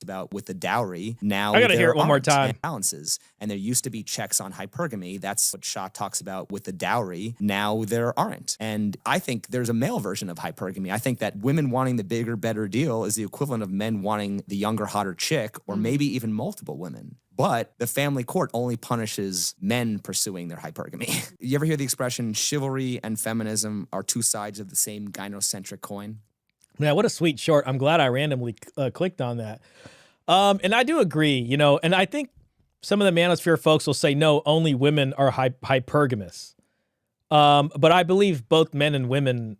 About with the dowry. Now I gotta hear it one more time. Balances, and there used to be checks on hypergamy. That's what Shah talks about with the dowry. Now there aren't. And I think there's a male version of hypergamy. I think that women wanting the bigger, better deal is the equivalent of men wanting the younger, hotter chick, or maybe even multiple women. But the family court only punishes men pursuing their hypergamy. You ever hear the expression chivalry and feminism are two sides of the same gynocentric coin? Yeah, what a sweet short. I'm glad I randomly clicked on that. And I do agree, you know, and I think some of the manosphere folks will say, no, only women are hypergamous. But I believe both men and women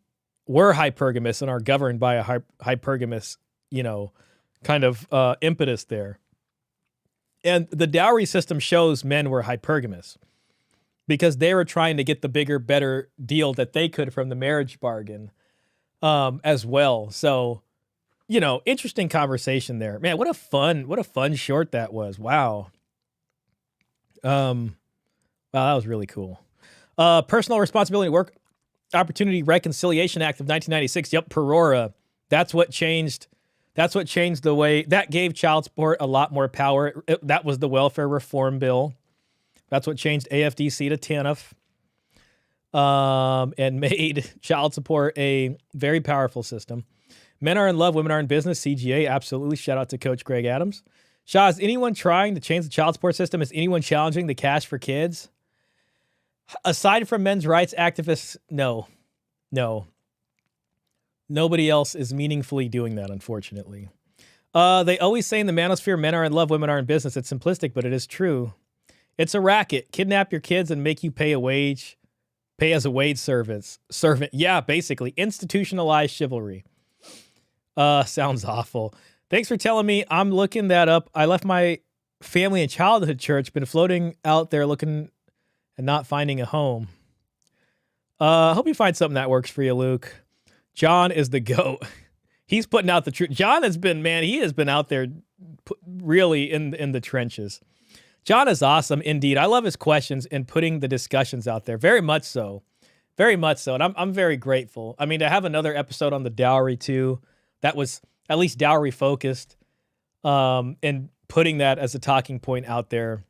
were hypergamous and are governed by a hypergamous, you know, kind of impetus there. And the dowry system shows men were hypergamous because they were trying to get the bigger, better deal that they could from the marriage bargain as well. So, you know, interesting conversation there. Man, what a fun short that was. Wow. Wow, that was really cool. Personal Responsibility Work Opportunity Reconciliation Act of 1996. Yep, Perora. That's what changed the way, that gave child support a lot more power. That was the welfare reform bill. That's what changed AFDC to TANF. And made child support a very powerful system. Men are in love, women are in business. CGA, absolutely. Shout out to Coach Greg Adams. Shah, is anyone trying to change the child support system? Is anyone challenging the cash for kids? Aside from men's rights activists, no. Nobody else is meaningfully doing that, unfortunately. They always say in the manosphere, men are in love, women are in business. It's simplistic, but it is true. It's a racket. Kidnap your kids and make you pay as a wage servant. Yeah, basically. Institutionalized chivalry. Sounds awful. Thanks for telling me. I'm looking that up. I left my family and childhood church, been floating out there looking and not finding a home. Hope you find something that works for you, Luke. John is the GOAT. He's putting out the truth. John has been, man, he has been out there really in the trenches. John is awesome, indeed. I love his questions and putting the discussions out there. Very much so. Very much so. And I'm very grateful. I mean, to have another episode on the dowry, too, that was at least dowry focused, and putting that as a talking point out there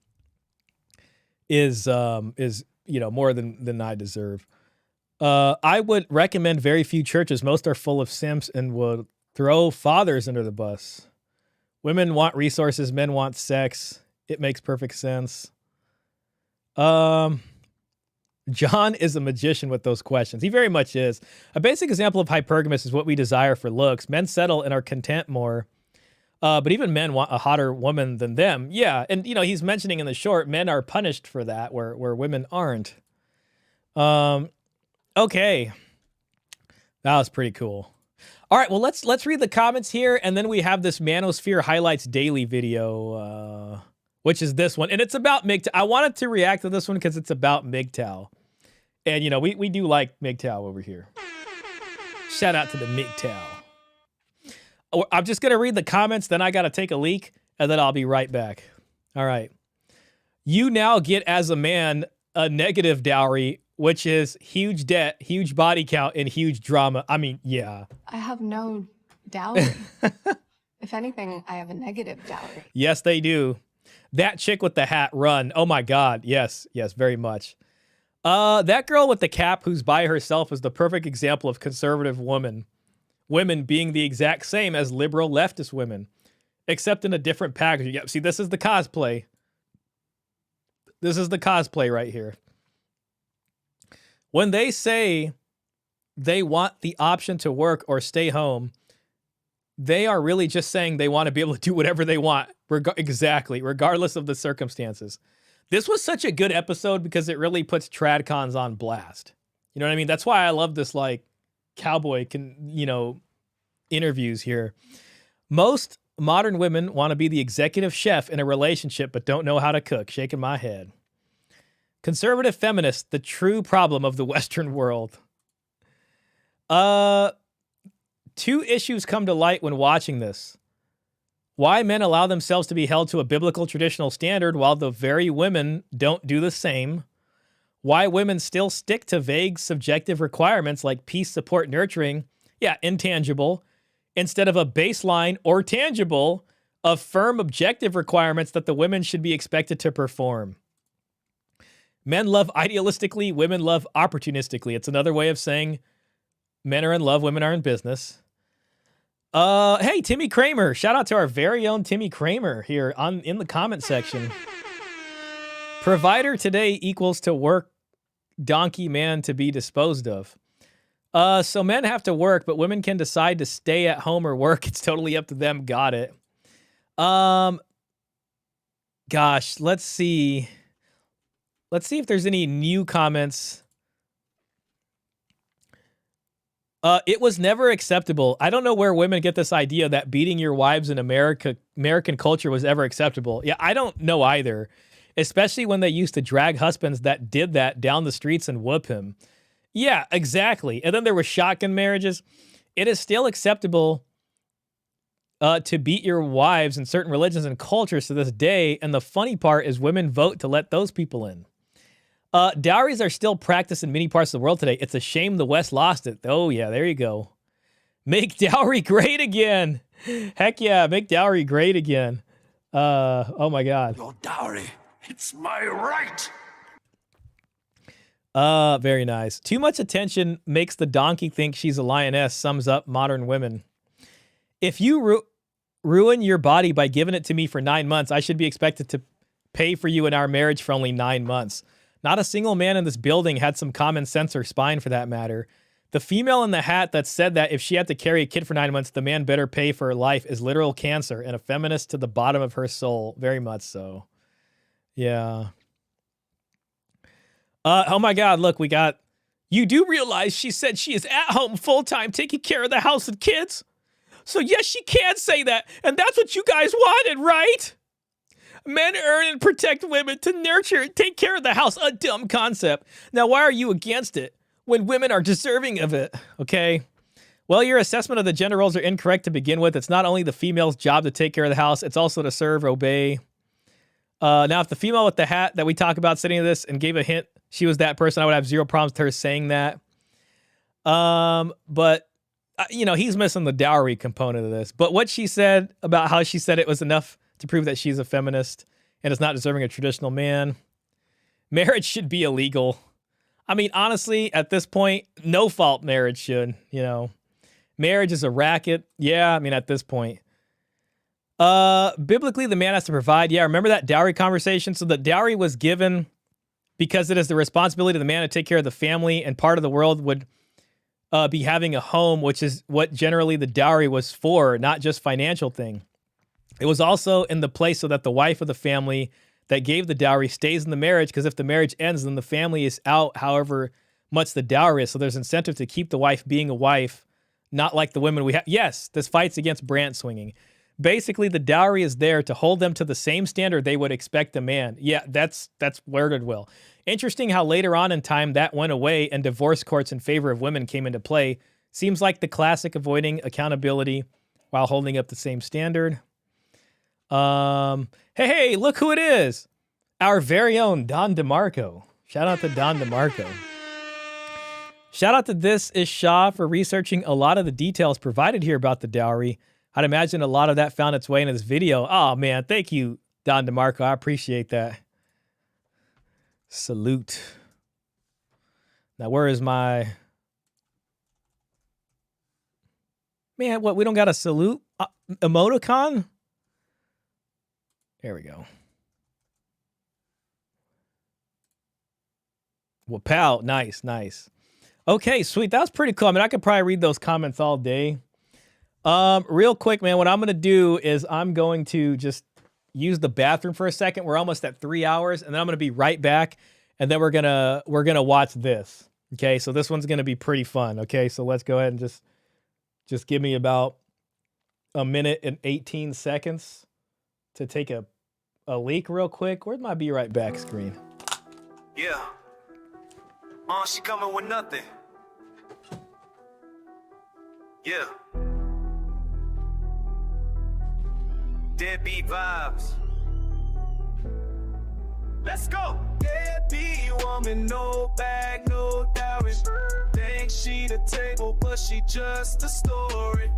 is you know, more than I deserve. I would recommend very few churches. Most are full of simps and would throw fathers under the bus. Women want resources, men want sex. It makes perfect sense. John is a magician with those questions. He very much is. A basic example of hypergamous is what we desire for looks. Men settle and are content more. But even men want a hotter woman than them. Yeah, and you know, he's mentioning in the short, men are punished for that, where women aren't. Okay. That was pretty cool. All right, well, let's read the comments here, and then we have this Manosphere Highlights Daily video, which is this one. And it's about MGTOW. I wanted to react to this one because it's about MGTOW. And, you know, we do like MGTOW over here. Shout out to the MGTOW. I'm just going to read the comments, then I got to take a leak, and then I'll be right back. All right. You now get, as a man, a negative dowry, which is huge debt, huge body count, and huge drama. I mean, yeah. I have no dowry. If anything, I have a negative dowry. Yes, they do. That chick with the hat, run. Oh my God. Yes, very much. That girl with the cap who's by herself is the perfect example of conservative women being the exact same as liberal leftist women, except in a different package. Yep. See, this is the cosplay. This is the cosplay right here. When they say they want the option to work or stay home, they are really just saying they want to be able to do whatever they want. Exactly, regardless of the circumstances. This was such a good episode because it really puts tradcons on blast. You know what I mean? That's why I love this, like, cowboy interviews here. Most modern women want to be the executive chef in a relationship but don't know how to cook. Shaking my head. Conservative feminists, the true problem of the Western world. Two issues come to light when watching this. Why men allow themselves to be held to a biblical traditional standard while the very women don't do the same. Why women still stick to vague subjective requirements like peace, support, nurturing, intangible, instead of a baseline or tangible of firm objective requirements that the women should be expected to perform. Men love idealistically, women love opportunistically. It's another way of saying men are in love, women are in business. Hey, Timmy Kramer. Shout out to our very own Timmy Kramer here in the comment section. Provider today equals to work, donkey man to be disposed of. So men have to work, but women can decide to stay at home or work. It's totally up to them. Got it. Gosh, let's see. Let's see if there's any new comments. It was never acceptable. I don't know where women get this idea that beating your wives in American culture was ever acceptable. Yeah, I don't know either. Especially when they used to drag husbands that did that down the streets and whoop him. Yeah, exactly. And then there were shotgun marriages. It is still acceptable to beat your wives in certain religions and cultures to this day. And the funny part is women vote to let those people in. Dowries are still practiced in many parts of the world today. It's a shame the West lost it. Oh, yeah, there you go. Make dowry great again. Heck yeah, make dowry great again. Oh, my God. Your dowry, it's my right. Very nice. Too much attention makes the donkey think she's a lioness, sums up modern women. If you ruin your body by giving it to me for 9 months, I should be expected to pay for you in our marriage for only 9 months. Not a single man in this building had some common sense or spine for that matter. The female in the hat that said that if she had to carry a kid for 9 months, the man better pay for her life is literal cancer and a feminist to the bottom of her soul. Very much so. Yeah. Oh my God, look, we got... You do realize she said she is at home full-time taking care of the house and kids? So yes, she can say that, and that's what you guys wanted, right? Men earn and protect women to nurture and take care of the house. A dumb concept. Now, why are you against it when women are deserving of it? Okay. Well, your assessment of the gender roles are incorrect to begin with. It's not only the female's job to take care of the house, it's also to serve, obey. Now, if the female with the hat that we talk about sitting in this and gave a hint she was that person, I would have zero problems with her saying that. But, he's missing the dowry component of this. But what she said about how she said it was enough to prove that she's a feminist and is not deserving of a traditional man. Marriage should be illegal. I mean, honestly, at this point, no fault marriage should, Marriage is a racket. Yeah, I mean, at this point. Biblically, the man has to provide. Yeah, remember that dowry conversation? So the dowry was given because it is the responsibility of the man to take care of the family, and part of the world would be having a home, which is what generally the dowry was for, not just financial thing. It was also in the place so that the wife of the family that gave the dowry stays in the marriage, because if the marriage ends, then the family is out however much the dowry is. So there's incentive to keep the wife being a wife, not like the women we have. Yes, this fights against brand swinging. Basically, the dowry is there to hold them to the same standard they would expect a man. Yeah, that's worded well. Interesting how later on in time that went away and divorce courts in favor of women came into play. Seems like the classic avoiding accountability while holding up the same standard. Hey, look who it is. Our very own Don DeMarco. Shout out to Don DeMarco. Shout out to This Is Shah for researching a lot of the details provided here about the dowry. I'd imagine a lot of that found its way into this video. Oh man, thank you, Don DeMarco. I appreciate that. Salute. Now, where is my... Man, what, we don't got a salute emoticon? There we go. Well, pal, nice, nice. Okay, sweet. That was pretty cool. I mean, I could probably read those comments all day. Real quick, man, what I'm going to do is I'm going to just use the bathroom for a second. We're almost at 3 hours, and then I'm going to be right back, and then we're going to watch this. Okay, so this one's going to be pretty fun. Okay, so let's go ahead and just give me about a minute and 18 seconds to take a leak real quick. Where's my be right back screen? Yeah. She coming with nothing. Yeah. Deadbeat vibes. Let's go. Deadbeat woman, no bag, no dowry. Thinks she the table, but she just a story.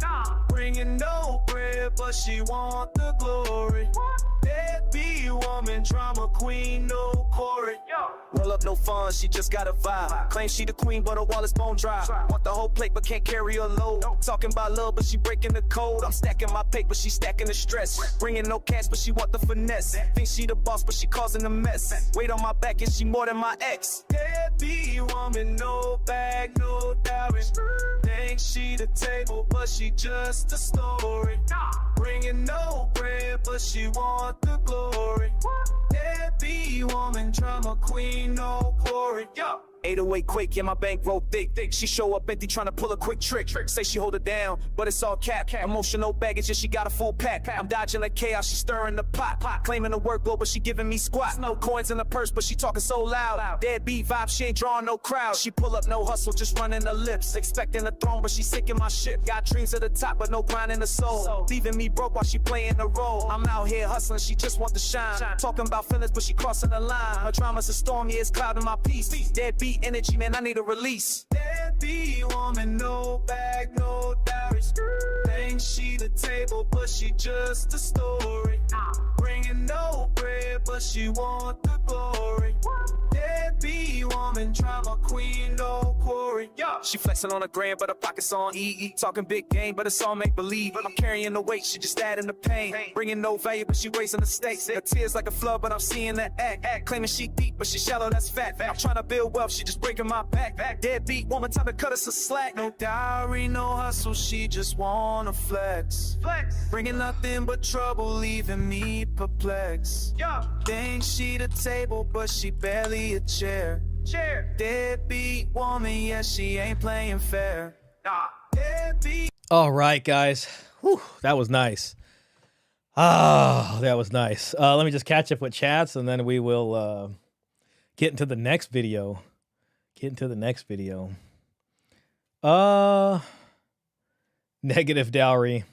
Bringing no bread, but she want the glory. Deadbeat woman, drama queen, no Corey. Roll up no fun, she just got a vibe. Claim she the queen, but her wallet's bone dry. Want the whole plate, but can't carry a load. Talking about love, but she breaking the code. I'm stacking my paper, she stacking the stress. Bringing no cash, but she want the finesse. Think she the boss, but she causing a mess. Weight on my back, and she more than my ex. Deadbeat woman, no bag, no dowry. Think she the table, but she just a story. Bringing no bread, but she want the glory. Deadbeat woman, drama queen, no glory. 808 quick, yeah, my bank roll thick. She show up empty, trying to pull a quick trick. Say she hold it down, but it's all cap. Emotional baggage, yeah, she got a full pack. I'm dodging like chaos, she stirring the pot. Claiming the workload, but she giving me squat. No coins in the purse, but she talking so loud. Deadbeat vibe, she ain't drawing no crowd. She pull up, no hustle, just running her lips. Expecting a throne, but she sinking my ship. Got dreams at the top, but no grind in the soul. Leaving me broke while she playing the role. I'm out here hustling, she just want to shine. Talking about feelings, but she crossing the line. Her drama's a storm, yeah, it's clouding my peace. Deadbeat energy, man, I need a release. Deadbeat woman, no bag, no dowry. Think she the table, but she just a story. Bringing no bread, but she want the glory. Deadbeat woman, drama queen, no quarry. She flexing on a gram, but her pockets on EE. Talking big game, but it's all make believe. I'm carrying the weight, she just adding the pain. Bringing no value, but she raising the stakes. Her tears like a flood, but I'm seeing that act. Claiming she deep, but she shallow, that's fat. I'm trying to build wealth, she just breaking my back. Deadbeat woman, time to cut us a slack. No dowry, no hustle, she just wanna flex. Bringing nothing but trouble, leaving me perplexed. Think she the table, but she barely a chair. Deadbeat woman, yeah, she ain't playing fair. Deadbeat. All right, guys. Whew, that was nice. Oh, that was nice. Let me just catch up with chats, and then we will get into the next video. Negative dowry.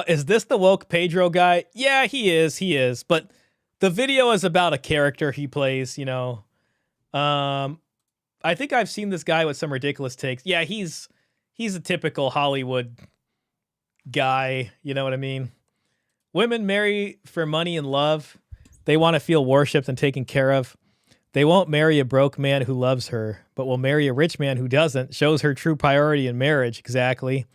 Is this the woke Pedro guy? Yeah, he is. But the video is about a character he plays, you know. I think I've seen this guy with some ridiculous takes. Yeah, he's a typical Hollywood guy, you know what I mean? Women marry for money and love. They want to feel worshipped and taken care of. They won't marry a broke man who loves her, but will marry a rich man who doesn't. Shows her true priority in marriage. Exactly.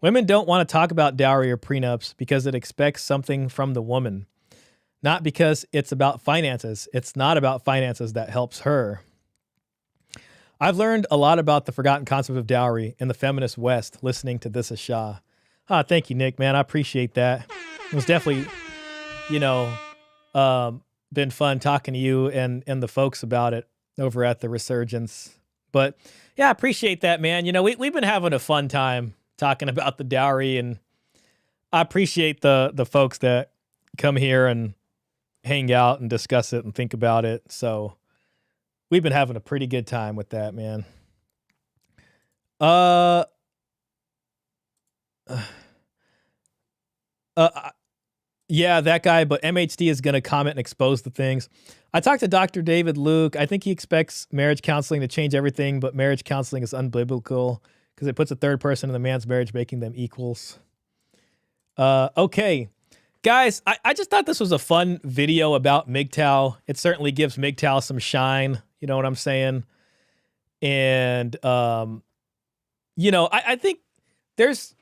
Women don't want to talk about dowry or prenups because it expects something from the woman. Not because it's about finances. It's not about finances that helps her. I've learned a lot about the forgotten concept of dowry in the feminist West listening to This Is Shah. Thank you, Nick, man. I appreciate that. It was definitely, been fun talking to you and the folks about it over at the Resurgence. But yeah, I appreciate that, man. We've been having a fun time talking about the dowry, and I appreciate the folks that come here and hang out and discuss it and think about it. So we've been having a pretty good time with that, man. Yeah, that guy, but MHD is going to comment and expose the things. I talked to Dr. David Luke. I think he expects marriage counseling to change everything, but marriage counseling is unbiblical because it puts a third person in the man's marriage, making them equals. Okay. Guys, I just thought this was a fun video about MGTOW. It certainly gives MGTOW some shine. You know what I'm saying? And, you know, I think there's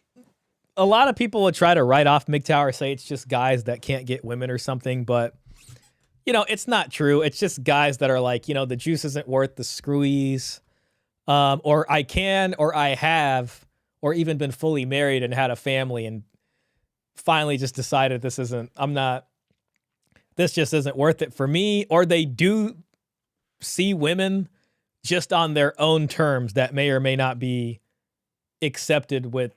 a lot of people would try to write off MGTOW or say it's just guys that can't get women or something, but you know, it's not true. It's just guys that are like, you know, the juice isn't worth the screwies, or I can, or I have, or even been fully married and had a family and finally just decided this just isn't worth it for me. Or they do see women just on their own terms that may or may not be accepted with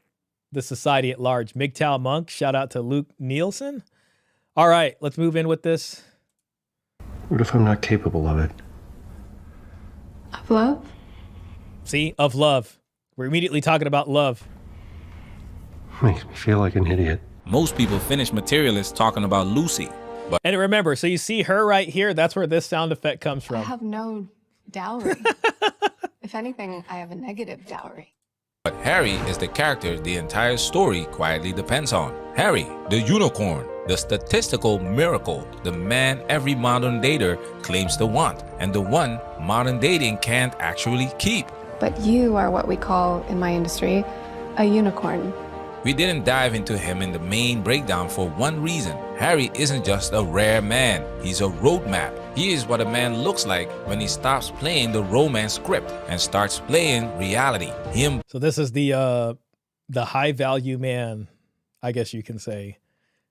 the society at large. MGTOW Monk, shout out to Luke Nielsen. All right, let's move in with this. What if I'm not capable of it? Of love? See, of love. We're immediately talking about love. Makes me feel like an idiot. Most people finish Materialists talking about Lucy. But and remember, so you see her right here, that's where this sound effect comes from. I have no dowry. If anything, I have a negative dowry. But Harry is the character the entire story quietly depends on. Harry, the unicorn, the statistical miracle, the man every modern dater claims to want, and the one modern dating can't actually keep. But you are what we call, in my industry, a unicorn. We didn't dive into him in the main breakdown for one reason. Harry isn't just a rare man, he's a roadmap. He is what a man looks like when he stops playing the romance script and starts playing reality. So this is the high value man, I guess you can say,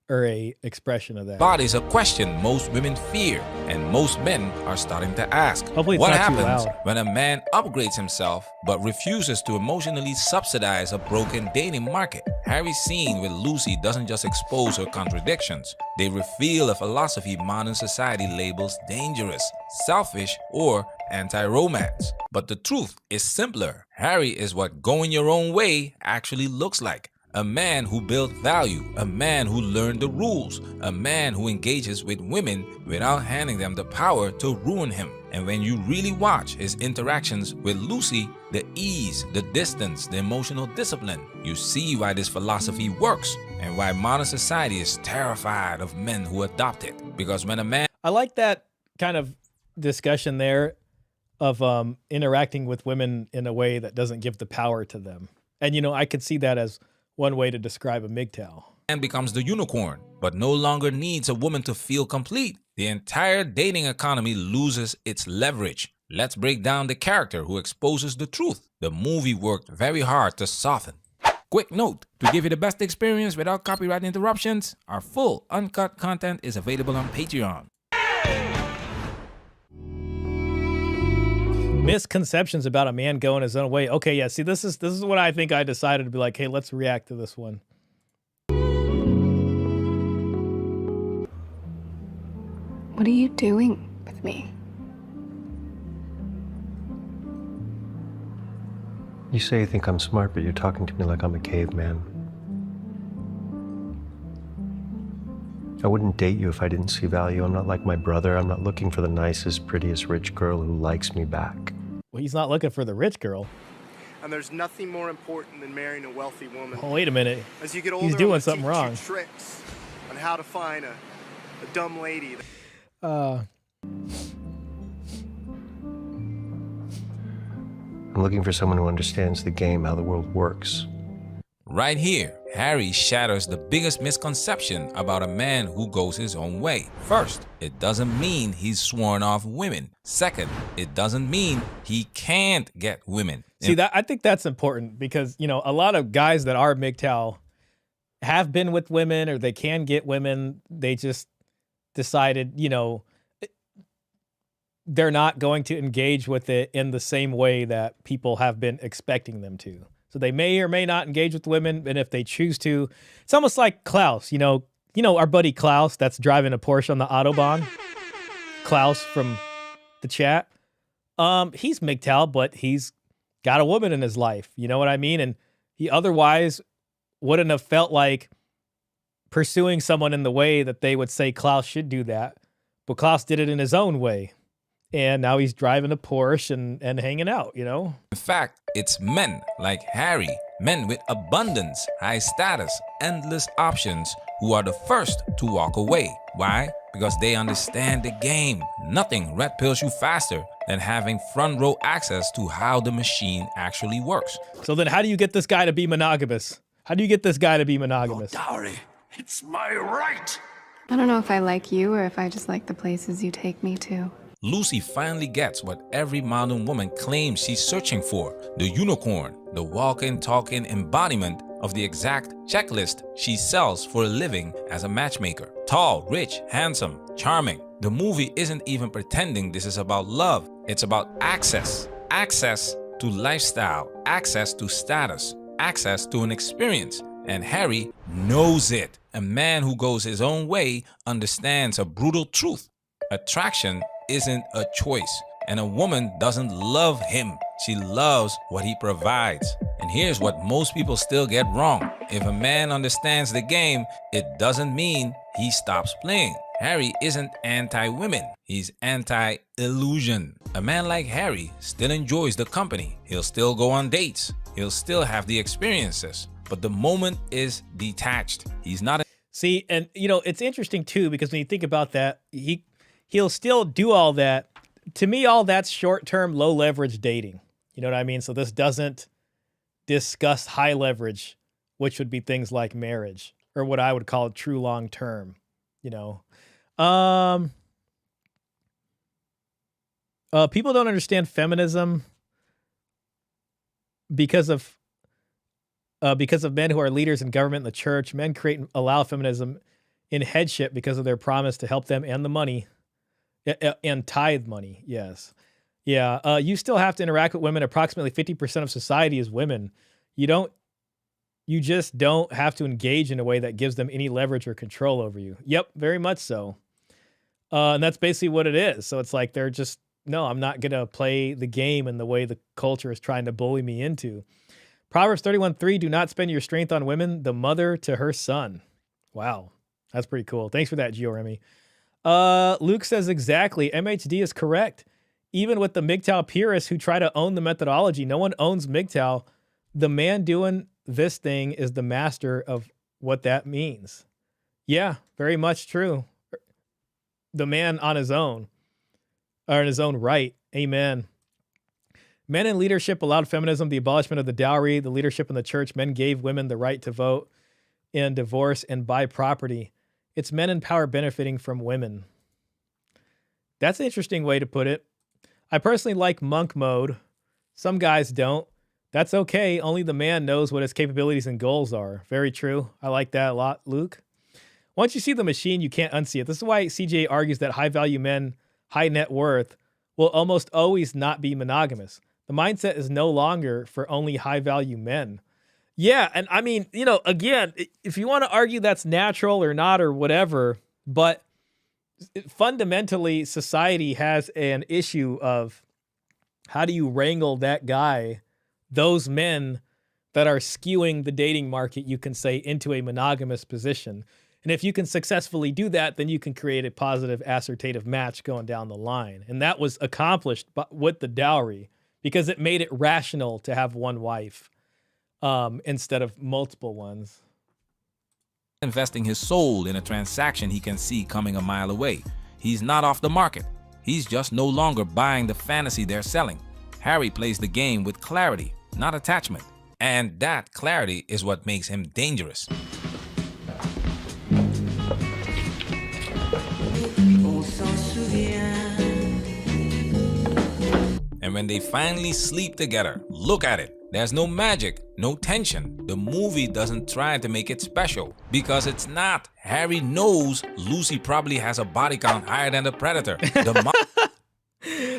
or a expression of that. Bodies a question most women fear, and most men are starting to ask. Hopefully it's what not too happens loud. when a man upgrades himself but refuses to emotionally subsidize a broken dating market? Harry's scene with Lucy doesn't just expose her contradictions. They reveal a philosophy modern society labels dangerous, selfish, or anti-romance. But the truth is simpler. Harry is what going your own way actually looks like. A man who built value, a man who learned the rules, a man who engages with women without handing them the power to ruin him. And when you really watch his interactions with Lucy, the ease, the distance, the emotional discipline, you see why this philosophy works and why modern society is terrified of men who adopt it. Because when a man... I like that kind of discussion there of interacting with women in a way that doesn't give the power to them. And, you know, I could see that as one way to describe a MGTOW. Man becomes the unicorn, but no longer needs a woman to feel complete. The entire dating economy loses its leverage. Let's break down the character who exposes the truth. The movie worked very hard to soften. Quick note, to give you the best experience without copyright interruptions, our full uncut content is available on Patreon. Misconceptions about a man going his own way. Okay, yeah, see, this is what I think I decided to be like, hey, let's react to this one. What are you doing with me? You say you think I'm smart, but you're talking to me like I'm a caveman. I wouldn't date you if I didn't see value. I'm not like my brother. I'm not looking for the nicest, prettiest rich girl who likes me back. Well, he's not looking for the rich girl. And there's nothing more important than marrying a wealthy woman. Oh, wait a minute. As you get older, he's doing I'm something gonna teach wrong. you tricks on how to find a dumb lady. I'm looking for someone who understands the game, how the world works. Right here, Harry shatters the biggest misconception about a man who goes his own way. First, it doesn't mean he's sworn off women. Second, it doesn't mean he can't get women. See, I think that's important because, you know, a lot of guys that are MGTOW have been with women or they can get women. They just decided, you know, they're not going to engage with it in the same way that people have been expecting them to. So they may or may not engage with women, and if they choose to, it's almost like Klaus, you know our buddy Klaus that's driving a Porsche on the Autobahn. Klaus from the chat. He's MGTOW, but he's got a woman in his life. You know what I mean? And he otherwise wouldn't have felt like pursuing someone in the way that they would say Klaus should do that. But Klaus did it in his own way. And now he's driving a Porsche and hanging out, you know? In fact, it's men like Harry, men with abundance, high status, endless options, who are the first to walk away. Why? Because they understand the game. Nothing red pills you faster than having front row access to how the machine actually works. So then how do you get this guy to be monogamous? How do you get this guy to be monogamous? Dowry, it's my right. I don't know if I like you or if I just like the places you take me to. Lucy finally gets what every modern woman claims she's searching for: the unicorn, the walking, talking embodiment of the exact checklist she sells for a living as a matchmaker. Tall, rich, handsome, charming. The movie isn't even pretending this is about love. It's about access. Access to lifestyle, access to status, access to an experience. And Harry knows it. A man who goes his own way understands a brutal truth. Attraction isn't a choice, and a woman doesn't love him. She loves what he provides. And here's what most people still get wrong. If a man understands the game, it doesn't mean he stops playing. Harry isn't anti-women, he's anti-illusion. A man like Harry still enjoys the company. He'll still go on dates. He'll still have the experiences. But the moment is detached. He's not a— See, and you know, it's interesting too, because when you think about that, he'll still do all that. To me, all that's short-term, low-leverage dating. You know what I mean? So this doesn't discuss high leverage, which would be things like marriage, or what I would call true long-term, you know. People don't understand feminism because of men who are leaders in government and the church. Men create and allow feminism in headship because of their promise to help them and the money. And tithe money, yes. Yeah, you still have to interact with women. Approximately 50% of society is women. You just don't have to engage in a way that gives them any leverage or control over you. Yep, very much so. And that's basically what it is. So it's like they're just, no, I'm not going to play the game in the way the culture is trying to bully me into. Proverbs 31:3, do not spend your strength on women, the mother to her son. Wow, that's pretty cool. Thanks for that, Gio Remy. Luke says exactly. MHD is correct. Even with the MGTOW purists who try to own the methodology, no one owns MGTOW. The man doing this thing is the master of what that means. Yeah, very much true. The man on his own, or in his own right. Amen. Men in leadership allowed feminism, the abolishment of the dowry, the leadership in the church. Men gave women the right to vote in divorce and buy property. It's men in power benefiting from women. That's an interesting way to put it. I personally like monk mode. Some guys don't. That's okay. Only the man knows what his capabilities and goals are. Very true. I like that a lot, Luke. Once you see the machine, you can't unsee it. This is why CJ argues that high-value men, high net worth, will almost always not be monogamous. The mindset is no longer for only high-value men. Yeah, and I mean, you know, again, if you want to argue that's natural or not or whatever, but fundamentally, society has an issue of how do you wrangle that guy, those men that are skewing the dating market, you can say, into a monogamous position. And if you can successfully do that, then you can create a positive, assertive match going down the line. And that was accomplished with the dowry because it made it rational to have one wife. Instead of multiple ones. Investing his soul in a transaction he can see coming a mile away. He's not off the market. He's just no longer buying the fantasy they're selling. Harry plays the game with clarity, not attachment. And that clarity is what makes him dangerous. And when they finally sleep together, look at it. There's no magic, no tension. The movie doesn't try to make it special because it's not. Harry knows Lucy probably has a body count higher than the Predator.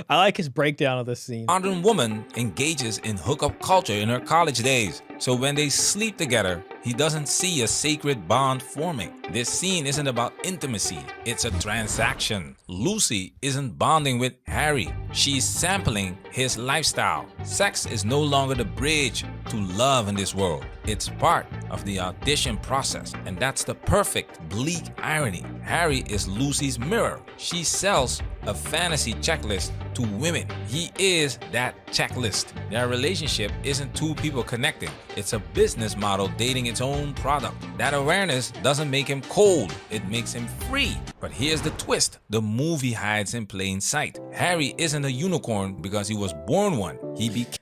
I like his breakdown of this scene. Modern woman engages in hookup culture in her college days. So when they sleep together, he doesn't see a sacred bond forming. This scene isn't about intimacy, it's a transaction. Lucy isn't bonding with Harry. She's sampling his lifestyle. Sex is no longer the bridge to love in this world. It's part of the audition process. And that's the perfect, bleak irony. Harry is Lucy's mirror. She sells a fantasy checklist to women. He is that checklist. Their relationship isn't two people connecting. It's a business model dating its own product. That awareness doesn't make him cold. It makes him free. But here's the twist. The movie hides in plain sight. Harry isn't a unicorn because he was born one.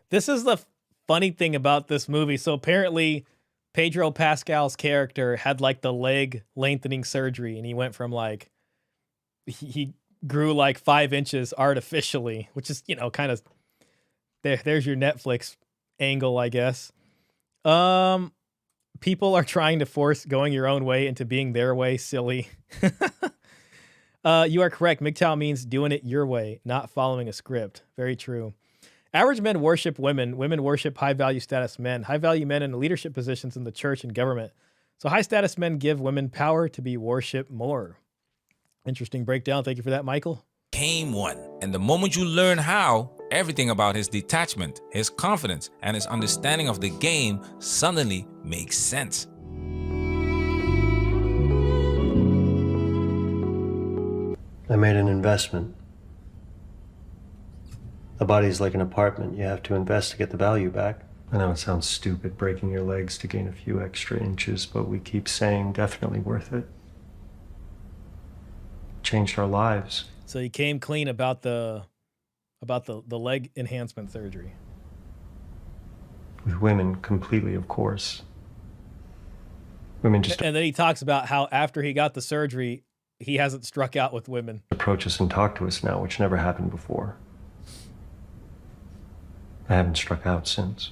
This is the funny thing about this movie. So apparently Pedro Pascal's character had like the leg lengthening surgery, and he went from like, he grew like 5 inches artificially, which is, you know, kind of there's your Netflix angle, I guess. People are trying to force going your own way into being their way. Silly. You are correct. MGTOW means doing it your way, not following a script. Very true. Average men worship women. Women worship high-value status men. High-value men in leadership positions in the church and government. So high-status men give women power to be worshipped more. Interesting breakdown. Thank you for that, Michael. Became one. And the moment you learn how, everything about his detachment, his confidence, and his understanding of the game suddenly makes sense. I made an investment. A body's like an apartment. You have to invest to get the value back. I know it sounds stupid breaking your legs to gain a few extra inches, but we keep saying definitely worth it. Changed our lives. So you came clean about the leg enhancement surgery. With women, completely, of course. Women just And then he talks about how after he got the surgery, he hasn't struck out with women. approach us and talk to us now, which never happened before. I haven't struck out since.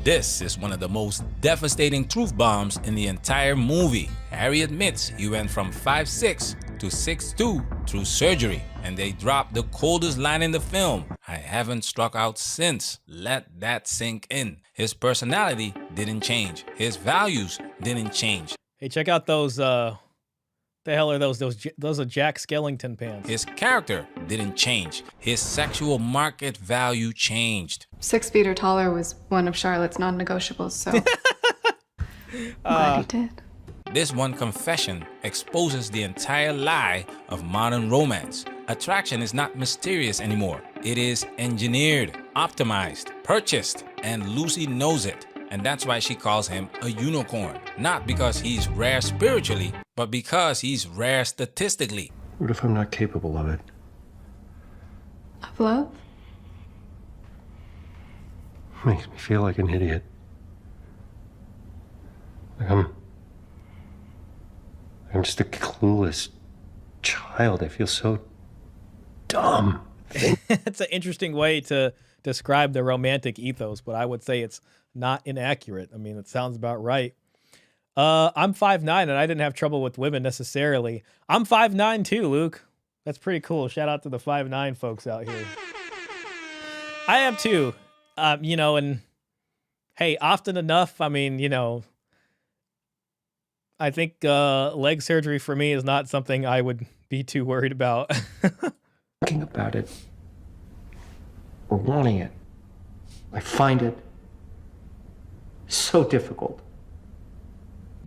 This is one of the most devastating truth bombs in the entire movie. Harry admits he went from 5'6" to 6'2" through surgery, and they dropped the coldest line in the film. I haven't struck out since. Let that sink in. His personality didn't change. His values didn't change. Hey, check out those, the hell are those? Those are Jack Skellington pants. His character didn't change. His sexual market value changed. 6 feet or taller was one of Charlotte's non-negotiables, so glad he did. This one confession exposes the entire lie of modern romance. Attraction is not mysterious anymore. It is engineered, optimized, purchased, and Lucy knows it. And that's why she calls him a unicorn. Not because he's rare spiritually, but because he's rare statistically. What if I'm not capable of it? Of love? Makes me feel like an idiot. Like I'm just a clueless child. I feel so dumb. It's an interesting way to describe the romantic ethos, but I would say it's not inaccurate. I mean, it sounds about right. I'm 5'9", and I didn't have trouble with women necessarily. I'm 5'9" too, Luke. That's pretty cool. Shout out to the 5'9" folks out here. I am too. You know, and hey, often enough, I mean, you know, I think leg surgery for me is not something I would be too worried about. Thinking about it or wanting it, I find it so difficult.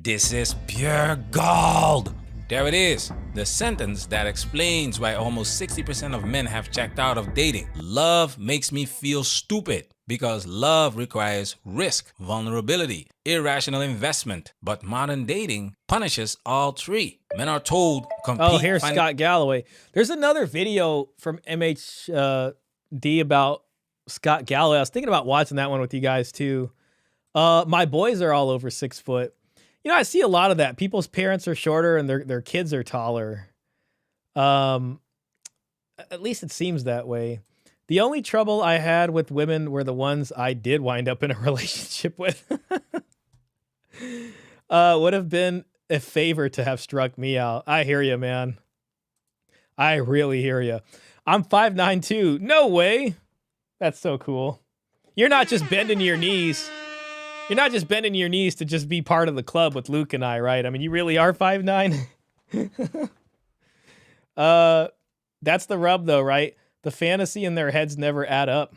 This is pure gold. There it is, the sentence that explains why almost 60% of men have checked out of dating. Love makes me feel stupid because love requires risk, vulnerability, irrational investment. But modern dating punishes all three. Men are told compete. Oh, here's Scott Galloway. There's another video from MHD about Scott Galloway. I was thinking about watching that one with you guys too. My boys are all over 6 foot. You know, I see a lot of that. People's parents are shorter and their kids are taller. At least it seems that way. The only trouble I had with women were the ones I did wind up in a relationship with. Would have been a favor to have struck me out. I hear you, man. I really hear you. I'm 5'9" too. No way. That's so cool. You're not just bending your knees. You're not just bending your knees to just be part of the club with Luke and I, right? I mean, you really are 5'9". That's the rub though, right? The fantasy in their heads never add up,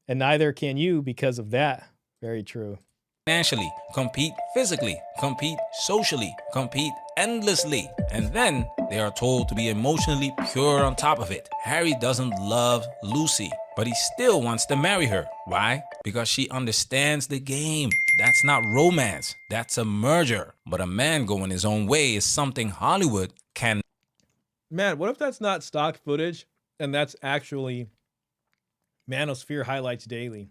and neither can you because of that. Very true. financially, compete physically, compete socially, compete endlessly, and then they are told to be emotionally pure on top of it. Harry doesn't love Lucy, but he still wants to marry her. Why? Because she understands the game. That's not romance, that's a merger. But a man going his own way is something Hollywood can. Man, what if that's not stock footage and that's actually Manosphere Highlights Daily?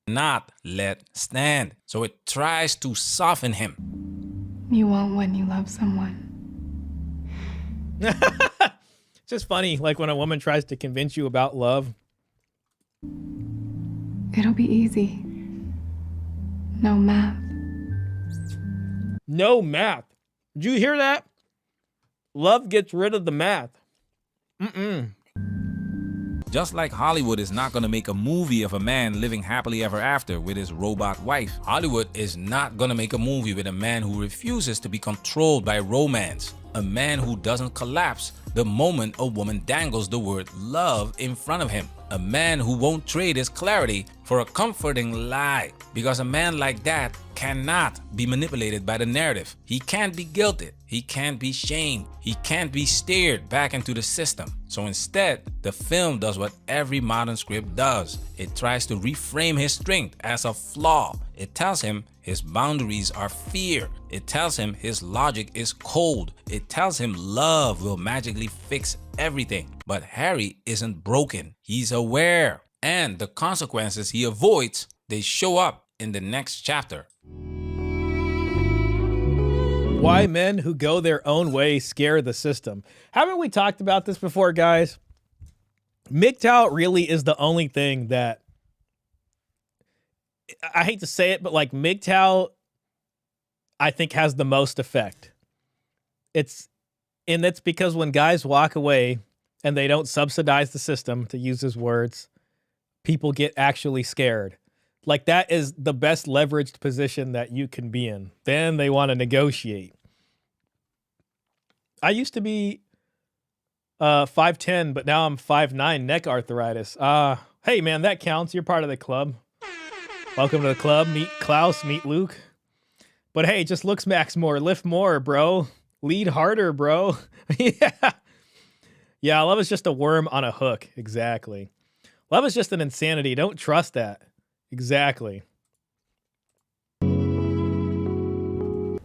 Not let stand. So it tries to soften him. You won't when you love someone. It's just funny, like when a woman tries to convince you about love. It'll be easy. No math. No math. Did you hear that? Love gets rid of the math. Just like Hollywood is not going to make a movie of a man living happily ever after with his robot wife, Hollywood is not going to make a movie with a man who refuses to be controlled by romance. A man who doesn't collapse the moment a woman dangles the word love in front of him. A man who won't trade his clarity for a comforting lie. Because a man like that cannot be manipulated by the narrative. He can't be guilted. He can't be shamed. He can't be steered back into the system. So instead, the film does what every modern script does. It tries to reframe his strength as a flaw. It tells him his boundaries are fear. It tells him his logic is cold. It tells him love will magically fix everything. But Harry isn't broken. He's aware. And the consequences he avoids, they show up in the next chapter. Why men who go their own way scare the system. Haven't we talked about this before, guys? MGTOW really is the only thing that, I hate to say it, but like MGTOW, I think has the most effect. It's because when guys walk away and they don't subsidize the system, to use his words, people get actually scared. Like that is the best leveraged position that you can be in. Then they want to negotiate. I used to be 5'10", but now I'm 5'9", neck arthritis. Hey man, that counts. You're part of the club. Welcome to the club. Meet Klaus, meet Luke. But hey, just looks max more, lift more, bro. Lead harder, bro. Yeah. Yeah, love is just a worm on a hook. Exactly. Love is just an insanity. Don't trust that. Exactly.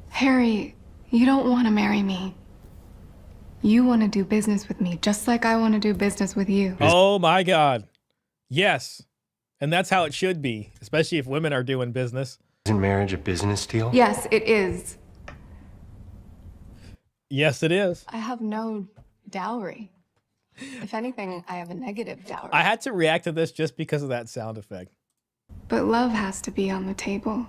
Harry, you don't want to marry me. You want to do business with me, just like I want to do business with you. Oh my God. Yes. And that's how it should be, especially if women are doing business. Isn't marriage a business deal? Yes, it is. Yes, it is. I have no dowry. If anything, I have a negative dowry. I had to react to this just because of that sound effect. But love has to be on the table.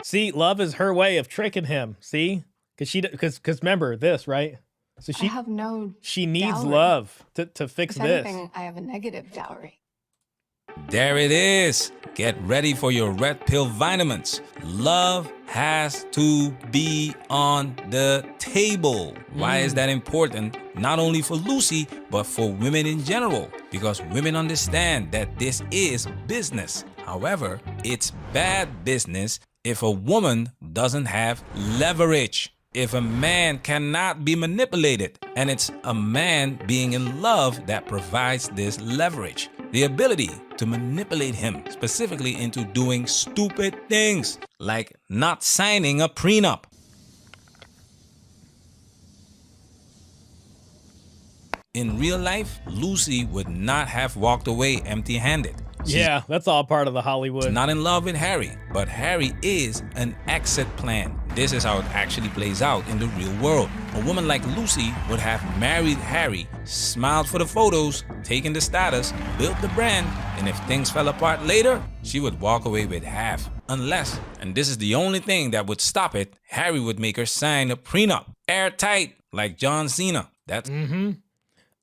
See, love is her way of tricking him. See? Because remember this, right? So I have no she needs dowry. love to fix if this. Anything, I have a negative dowry. There it is. Get ready for your red pill vitamins. Love has to be on the table. Why is that important? Not only for Lucy, but for women in general. Because women understand that this is business. However, it's bad business if a woman doesn't have leverage. If a man cannot be manipulated. And it's a man being in love that provides this leverage. The ability to manipulate him, specifically into doing stupid things, like not signing a prenup. In real life, Lucy would not have walked away empty-handed. Yeah, that's all part of the Hollywood. She's not in love with Harry, but Harry is an exit plan. This is how it actually plays out in the real world. A woman like Lucy would have married Harry, smiled for the photos, taken the status, built the brand, and if things fell apart later, she would walk away with half. Unless, and this is the only thing that would stop it, Harry would make her sign a prenup. Airtight, like John Cena. That's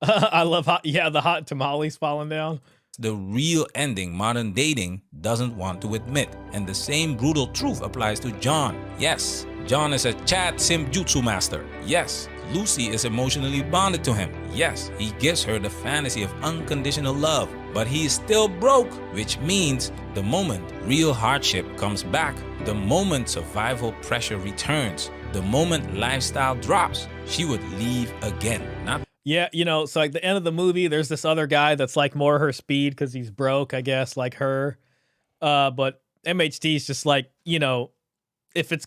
I love the hot tamales falling down. The real ending modern dating doesn't want to admit. And the same brutal truth applies to John. Yes, John is a chat sim jutsu master. Yes. Lucy is emotionally bonded to him. Yes, he gives her the fantasy of unconditional love, but he is still broke, which means the moment real hardship comes back, the moment survival pressure returns, the moment lifestyle drops, she would leave again. Yeah, you know, so like the end of the movie, there's this other guy that's like more her speed because he's broke, I guess, like her. But MHT is just like, you know, if it's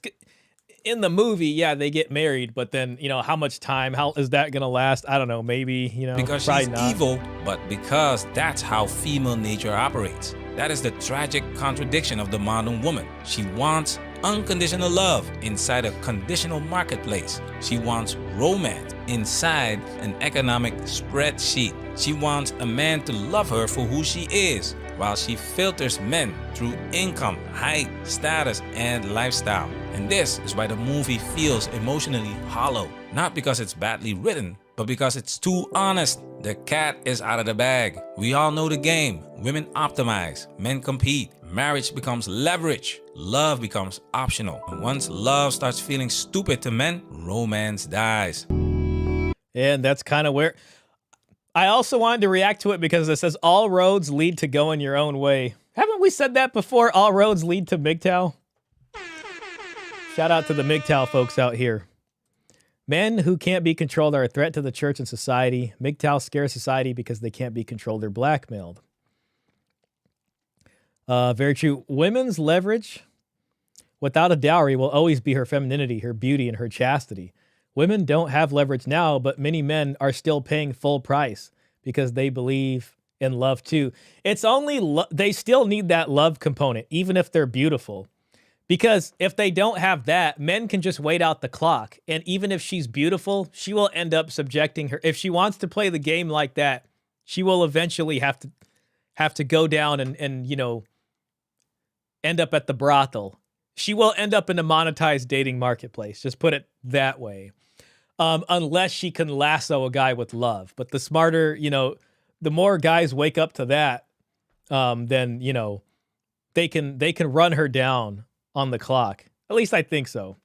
in the movie, yeah, they get married, but then, you know, how much time, how is that going to last? I don't know, maybe, you know, because probably she's not. evil, but because that's how female nature operates. That is the tragic contradiction of the modern woman. She wants unconditional love inside a conditional marketplace. She wants romance inside an economic spreadsheet. She wants a man to love her for who she is, while she filters men through income, height, status, and lifestyle. And this is why the movie feels emotionally hollow. Not because it's badly written, but because it's too honest. The cat is out of the bag. We all know the game. Women optimize, men compete. Marriage becomes leverage. Love becomes optional. And once love starts feeling stupid to men, romance dies. And that's kind of where I also wanted to react to it because it says all roads lead to going your own way. Haven't we said that before? All roads lead to MGTOW. Shout out to the MGTOW folks out here. Men who can't be controlled are a threat to the church and society. MGTOW scares society because they can't be controlled or blackmailed. Very true. Women's leverage without a dowry will always be her femininity, her beauty, and her chastity. Women don't have leverage now, but many men are still paying full price because they believe in love too. It's only they still need that love component, even if they're beautiful. Because if they don't have that, men can just wait out the clock. And even if she's beautiful, she will end up subjecting her. If she wants to play the game like that, she will eventually have to go down and you know, end up at the brothel. She will end up in a monetized dating marketplace. Just put it that way. Unless she can lasso a guy with love. But the smarter, you know, the more guys wake up to that, then, you know, they can run her down on the clock. At least I think so.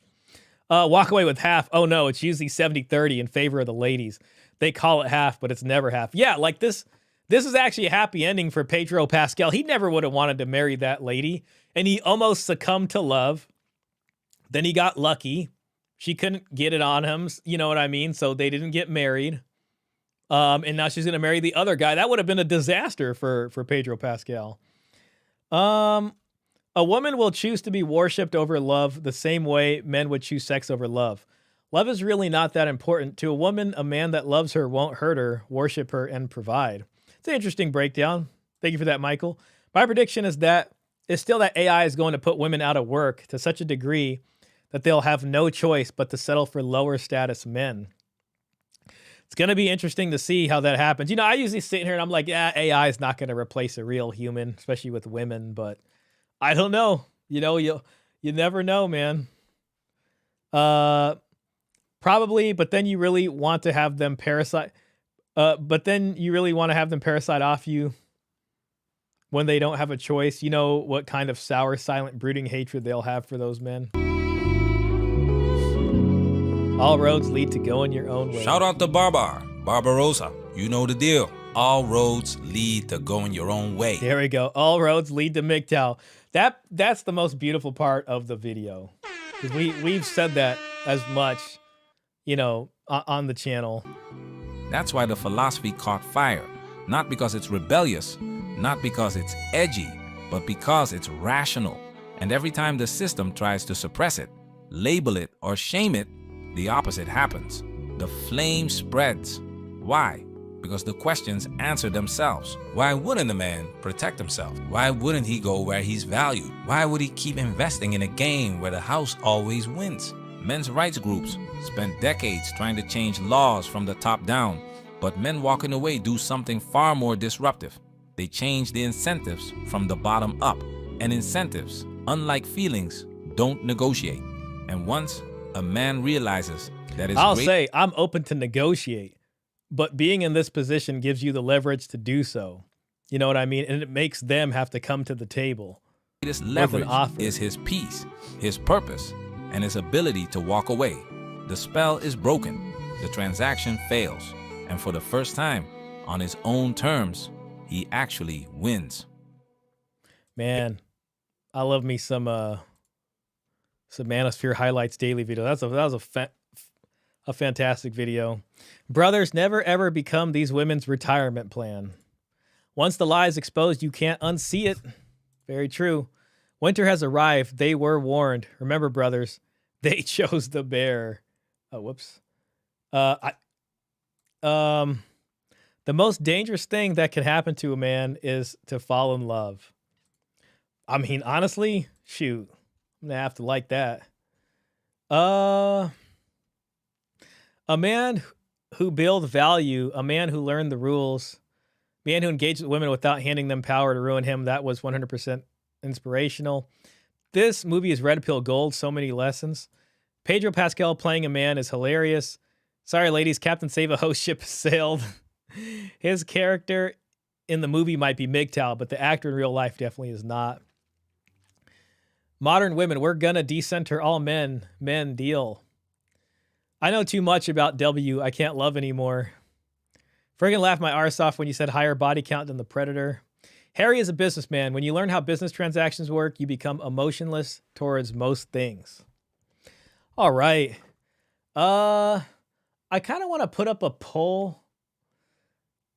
Walk away with half. Oh no, it's usually 70-30 in favor of the ladies. They call it half, but it's never half. Yeah, like this is actually a happy ending for Pedro Pascal. He never would have wanted to marry that lady, and he almost succumbed to love. Then he got lucky. She couldn't get it on him, you know what I mean? So they didn't get married. And now she's going to marry the other guy. That would have been a disaster for Pedro Pascal. A woman will choose to be worshipped over love the same way men would choose sex over love. Love is really not that important. To a woman, a man that loves her won't hurt her, worship her, and provide. It's an interesting breakdown. Thank you for that, Michael. My prediction is still that AI is going to put women out of work to such a degree that they'll have no choice but to settle for lower status men. It's going to be interesting to see how that happens. You know, I usually sit here and I'm like, yeah, AI is not going to replace a real human, especially with women, but I don't know. You know, you never know, man. Probably, but then you really want to have them parasite. But then you really want to have them parasite off you when they don't have a choice. You know what kind of sour, silent, brooding hatred they'll have for those men. All roads lead to going your own way. Shout out to Barbarossa. You know the deal. All roads lead to going your own way. There we go. All roads lead to MGTOW. That's the most beautiful part of the video. Because we've said that as much, you know, on the channel. That's why the philosophy caught fire. Not because it's rebellious, not because it's edgy, but because it's rational. And every time the system tries to suppress it, label it, or shame it, the opposite happens. The flame spreads. Why? Because the questions answer themselves. Why wouldn't a man protect himself? Why wouldn't he go where he's valued? Why would he keep investing in a game where the house always wins? Men's rights groups spent decades trying to change laws from the top down, but men walking away do something far more disruptive. They change the incentives from the bottom up. And incentives, unlike feelings, don't negotiate. And once a man realizes that I'll say I'm open to negotiate, but being in this position gives you the leverage to do so. You know what I mean? And it makes them have to come to the table. This leverage is his peace, his purpose, and his ability to walk away. The spell is broken, the transaction fails, and for the first time, on his own terms, he actually wins. Man, I love me some Manosphere Highlights Daily video. That was a fantastic video. Brothers, never ever become these women's retirement plan. Once the lie is exposed, you can't unsee it. Very true. Winter has arrived. They were warned. Remember, brothers, they chose the bear. Oh, whoops. The most dangerous thing that can happen to a man is to fall in love. I mean, honestly, shoot, I'm gonna have to like that. A man who built value, a man who learned the rules, a man who engaged with women without handing them power to ruin him. That was 100% inspirational. This movie is red pill gold. So many lessons. Pedro Pascal playing a man is hilarious. Sorry, ladies, Captain Save a host ship sailed. His character in the movie might be MGTOW, but the actor in real life definitely is not. Modern women, we're gonna decenter all men. Men deal. I know too much about W. I can't love anymore. Friggin' laughed my arse off when you said higher body count than the Predator. Harry is a businessman. When you learn how business transactions work, you become emotionless towards most things. All right. I kind of want to put up a poll.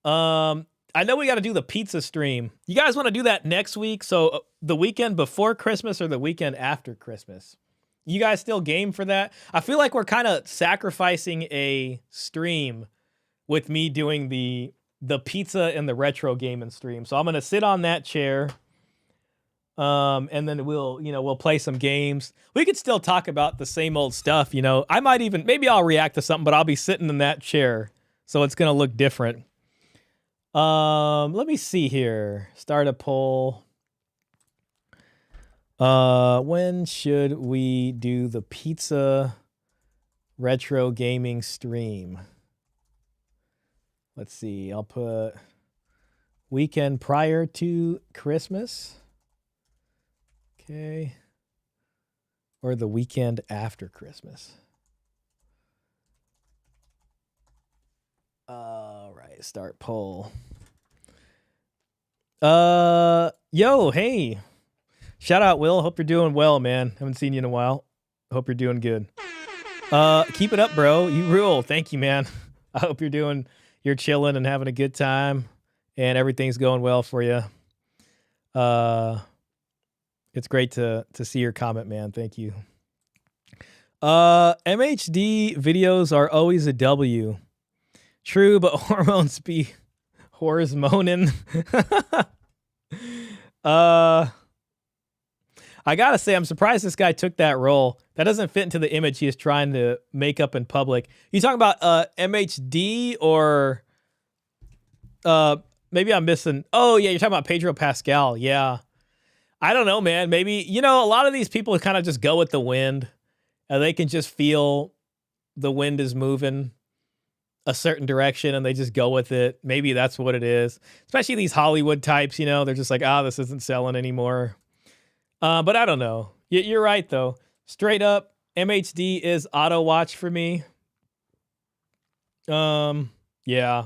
I know we got to do the pizza stream. You guys want to do that next week? So the weekend before Christmas or the weekend after Christmas? You guys still game for that? I feel like we're kind of sacrificing a stream with me doing the pizza and the retro gaming stream. So I'm going to sit on that chair. And then we'll play some games. We could still talk about the same old stuff, I might even, maybe I'll react to something, but I'll be sitting in that chair. So it's going to look different. Let me see here. Start a poll. When should we do the pizza retro gaming stream? Let's see. I'll put weekend prior to Christmas. Okay. Or the weekend after Christmas. All right, start poll. Yo, hey. Shout out, Will. Hope you're doing well, man. Haven't seen you in a while. Hope you're doing good. Keep it up, bro. You rule. Thank you, man. I hope you're chilling and having a good time and everything's going well for you. It's great to see your comment, man. Thank you. MHD videos are always a W. True, but hormones be whores moaning. I gotta say, I'm surprised this guy took that role. That doesn't fit into the image he is trying to make up in public. You talking about MHD or maybe I'm missing. Oh yeah, you're talking about Pedro Pascal. Yeah. I don't know, man. Maybe, a lot of these people kind of just go with the wind. They can just feel the wind is moving a certain direction and they just go with it. Maybe that's what it is. Especially these Hollywood types, they're just like, this isn't selling anymore. But I don't know. You're right, though. Straight up, MHD is auto watch for me. Yeah.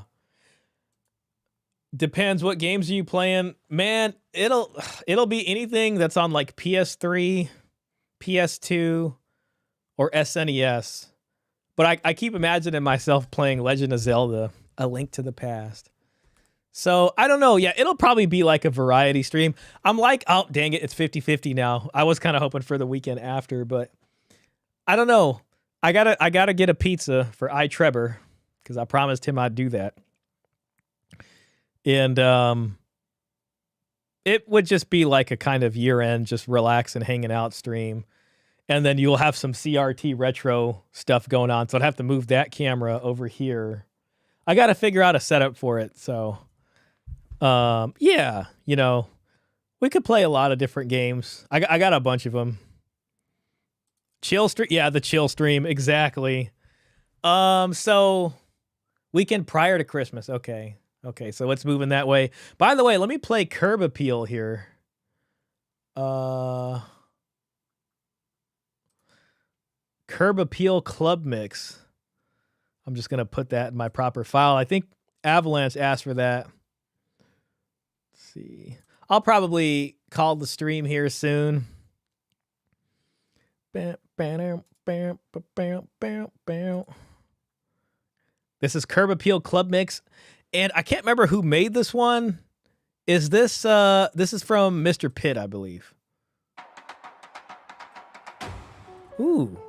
Depends what games are you playing. Man, it'll be anything that's on like PS3, PS2, or SNES. But I keep imagining myself playing Legend of Zelda, A Link to the Past. So, I don't know. Yeah, it'll probably be like a variety stream. I'm like, oh, dang it, it's 50-50 now. I was kind of hoping for the weekend after, but I don't know. I gotta get a pizza for Trevor because I promised him I'd do that. And it would just be like a kind of year-end, just relax and hanging out stream. And then you'll have some CRT retro stuff going on. So I'd have to move that camera over here. I got to figure out a setup for it. So, yeah, we could play a lot of different games. I got a bunch of them. Chill stream. Yeah, the chill stream. Exactly. So weekend prior to Christmas. Okay. So it's moving that way. By the way, let me play Curb Appeal here. Curb Appeal Club Mix. I'm just going to put that in my proper file. I think Avalanche asked for that. Let's see. I'll probably call the stream here soon. This is Curb Appeal Club Mix. And I can't remember who made this one. Is this this is from Mr. Pitt, I believe. Ooh.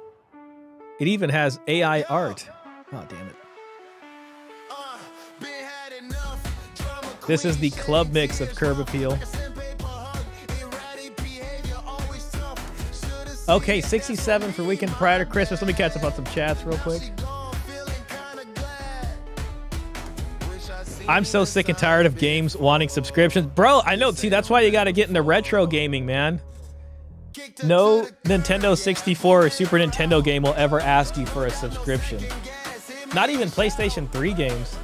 It even has AI art. Oh, damn it. This is the club mix of Curb Appeal. Okay, 67 for weekend prior to Christmas. Let me catch up on some chats real quick. I'm so sick and tired of games wanting subscriptions. Bro, I know. See, that's why you got to get into retro gaming, man. No Nintendo 64 or Super Nintendo game will ever ask you for a subscription. Not even PlayStation 3 games.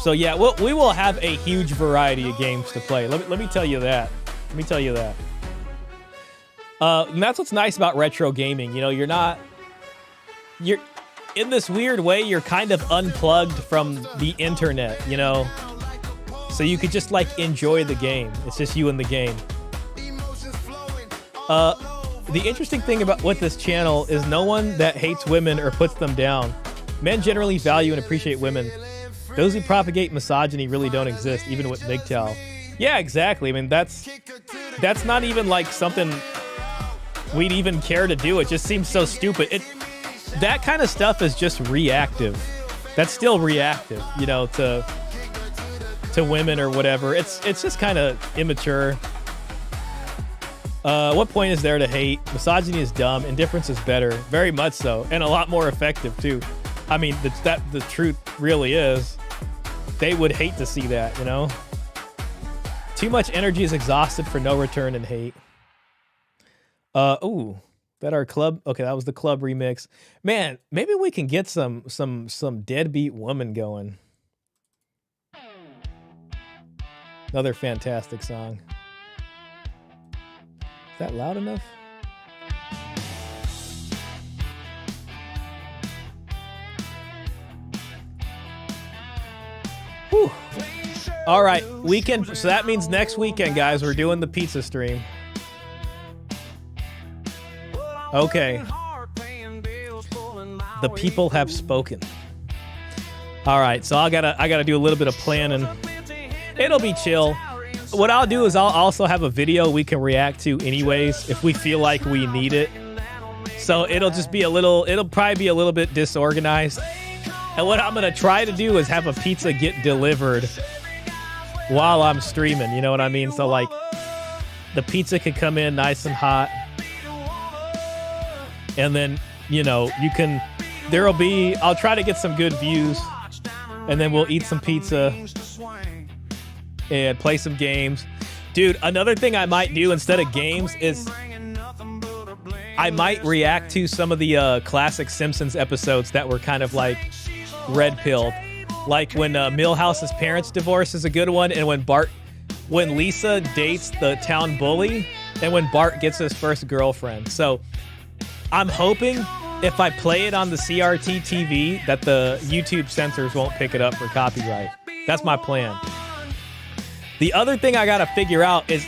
So yeah, we will have a huge variety of games to play. Let me tell you that. Let me tell you that. And that's what's nice about retro gaming. You know, you're in this weird way, you're kind of unplugged from the internet, you know? So you could just like enjoy the game. It's just you and the game. The interesting thing about with this channel is no one that hates women or puts them down. Men generally value and appreciate women. Those who propagate misogyny really don't exist, even with MGTOW. Yeah, exactly. I mean, that's not even like something we'd even care to do. It just seems so stupid. That kind of stuff is just reactive. That's still reactive, you know, to women or whatever. It's just kind of immature. What point is there to hate? Misogyny is dumb. Indifference is better. Very much so. And a lot more effective, too. I mean, the truth really is. They would hate to see that, you know? Too much energy is exhausted for no return in hate. Ooh. That our club. Okay, that was the club remix. Man, maybe we can get some deadbeat woman going. Another fantastic song. Is that loud enough? Whew. All right, weekend. So that means next weekend, guys, we're doing the pizza stream. Okay. The people have spoken. All right, so I gotta do a little bit of planning. It'll be chill. What I'll do is I'll also have a video we can react to anyways if we feel like we need it. So it'll probably be a little bit disorganized. And what I'm gonna try to do is have a pizza get delivered while I'm streaming, you know what I mean? So like the pizza could come in nice and hot. And then, you know, I'll try to get some good views and then we'll eat some pizza and play some games. Dude, another thing I might do instead of games is I might react to some of the classic Simpsons episodes that were kind of like red-pilled. Like when Milhouse's parents divorce is a good one, and when Lisa dates the town bully, and when Bart gets his first girlfriend. So I'm hoping if I play it on the CRT TV that the YouTube censors won't pick it up for copyright. That's my plan. The other thing I gotta figure out is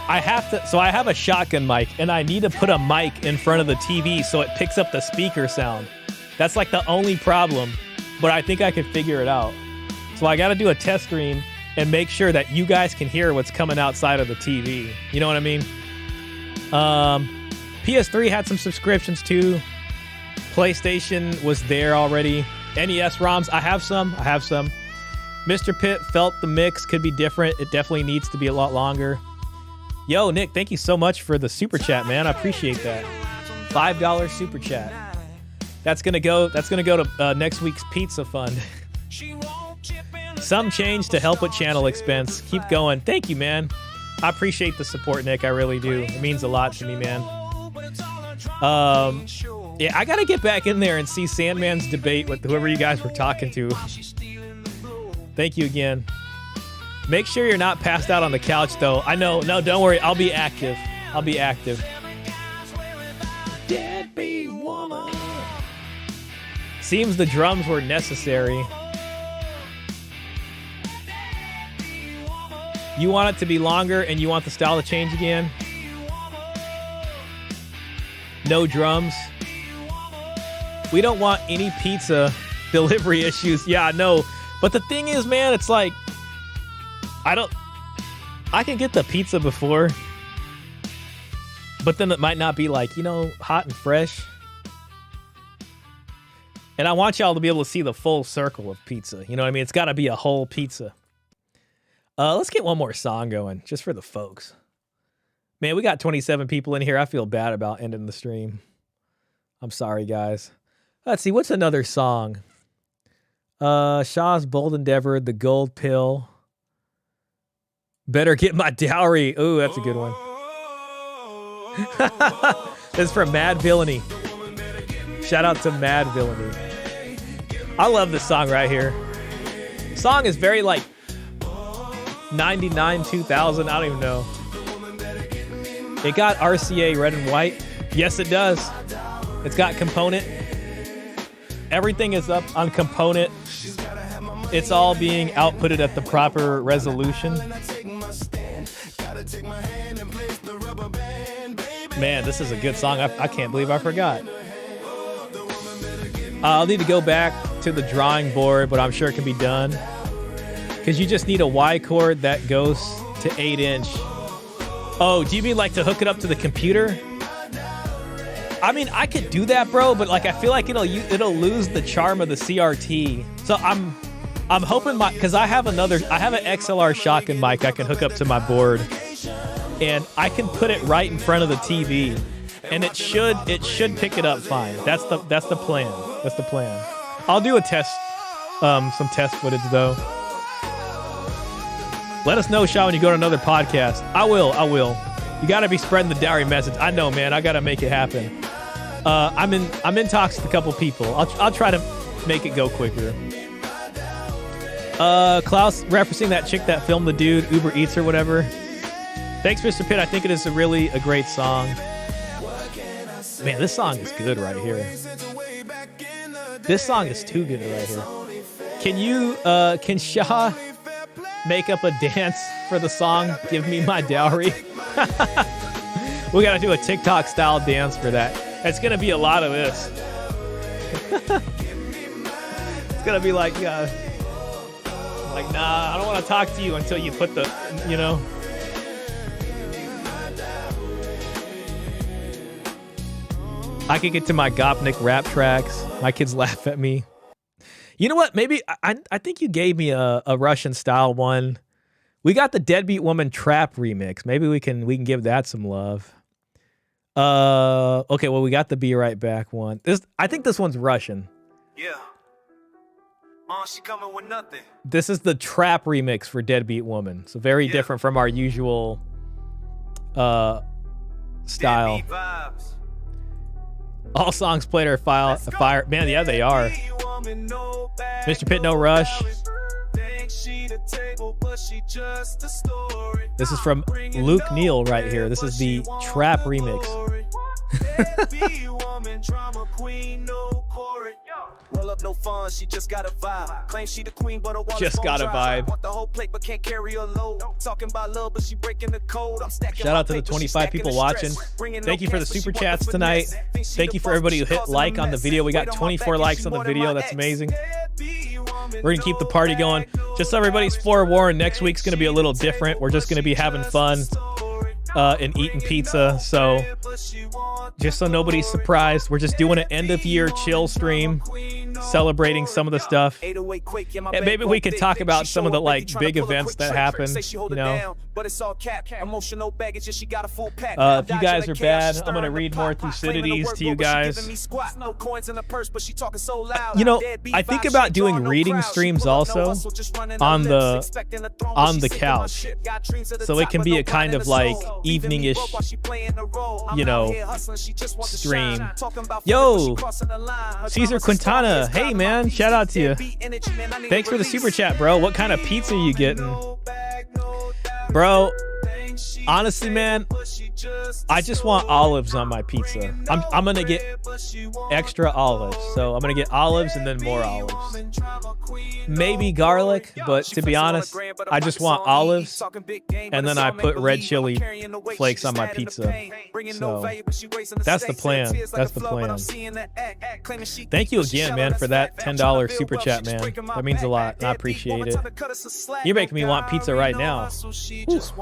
I have a shotgun mic and I need to put a mic in front of the TV so it picks up the speaker sound. That's like the only problem, but I think I could figure it out. So I gotta do a test stream and make sure that you guys can hear what's coming outside of the TV. You know what I mean? PS3 had some subscriptions too. PlayStation was there already. NES ROMs, I have some. Mr. Pitt felt the mix could be different. It definitely needs to be a lot longer. Yo, Nick, thank you so much for the super chat, man. I appreciate that. $5 super chat. That's gonna go to next week's pizza fund. Some change to help with channel expense. Keep going. Thank you, man. I appreciate the support, Nick. I really do. It means a lot to me, man. Yeah, I gotta get back in there and see Sandman's debate with whoever you guys were talking to. Thank you again. Make sure you're not passed out on the couch, though. I know. No, don't worry. I'll be active. deadbeat woman. Seems the drums were necessary. You want it to be longer and you want the style to change again? No drums. We don't want any pizza delivery issues. Yeah, I know. But the thing is, man, it's like, I can get the pizza before, but then it might not be like, you know, hot and fresh. And I want y'all to be able to see the full circle of pizza. You know what I mean? It's got to be a whole pizza. Let's get one more song going, just for the folks. Man, we got 27 people in here. I feel bad about ending the stream. I'm sorry, guys. Let's see, what's another song? Shah's Bold Endeavor, The Gold Pill. Better Get My Dowry. Ooh, that's a good one. This is from Mad Villainy. Shout out to Mad Villainy. I love this song right here. Song is very like 99, 2000, I don't even know. It got RCA red and white. Yes, it does. It's got component. Everything is up on component. It's all being outputted at the proper resolution. Man, this is a good song. I can't believe I forgot. I'll need to go back to the drawing board, but I'm sure it can be done. Because you just need a Y cord that goes to 8-inch. Oh, do you mean like to hook it up to the computer? I mean, I could do that, bro, but like I feel like it'll lose the charm of the CRT. So I'm hoping because I have an XLR shotgun mic I can hook up to my board, and I can put it right in front of the TV, and it should pick it up fine. That's the plan. That's the plan. I'll do a test, some test footage though. Let us know, Shah, when you go to another podcast. I will. You got to be spreading the dowry message. I know, man. I got to make it happen. I'm in talks with a couple people. I'll try to make it go quicker. Klaus referencing that chick that filmed the dude, Uber Eats or whatever. Thanks, Mr. Pitt. I think it is a great song. Man, this song is good right here. This song is too good right here. Can Shah make up a dance for the song Give Me My Dowry? We gotta do a TikTok style dance for that. It's gonna be a lot of this. It's gonna be like nah, I don't want to talk to you until you put the, you know. I could get to my Gopnik rap tracks. My kids laugh at me. You know what? Maybe I think you gave me a Russian style one. We got the Deadbeat Woman Trap remix. Maybe we can give that some love. Okay, well, we got the Be Right Back one. I think this one's Russian. Yeah. She coming with nothing. This is the trap remix for Deadbeat Woman. So very different from our usual style. All songs played are fire. Man, yeah, they are. Mr. Pitt, no rush. This is from Luke Neal right here. This is the trap remix. Roll up no fun, she just got a vibe. Claim she the queen, but just got a vibe. Want the whole plate, but can't carry a load. Talking about love, but she breaking the code. I'm stacking. Shout out to the 25 people watching. Thank you for the super chats tonight. Thank you for everybody who hit like on the video. We got 24 likes on the video. That's amazing. We're gonna keep the party going. Just so everybody's forewarned, next week's gonna be a little different. We're just gonna be having fun and eating pizza. So just so nobody's surprised, we're just doing an end of year chill stream, celebrating some of the stuff. And maybe we could talk about some of the like big events that happen, you know. If you guys are bad, I'm gonna read more Thucydides to you guys. You know, I think about doing reading streams also on the couch, so it can be a kind of like evening-ish, you know, stream. Yo, Caesar Quintana, hey man, shout out to you. Thanks for the super chat, bro. What kind of pizza are you getting? Bro, honestly, man, I just want olives on my pizza. I'm gonna get extra olives. So I'm gonna get olives and then more olives. Maybe garlic, but to be honest, I just want olives and then I put red chili flakes on my pizza. So that's the plan. That's the plan. Thank you again, man, for that $10 super chat, man. That means a lot, and I appreciate it. You're making me want pizza right now. Shoot,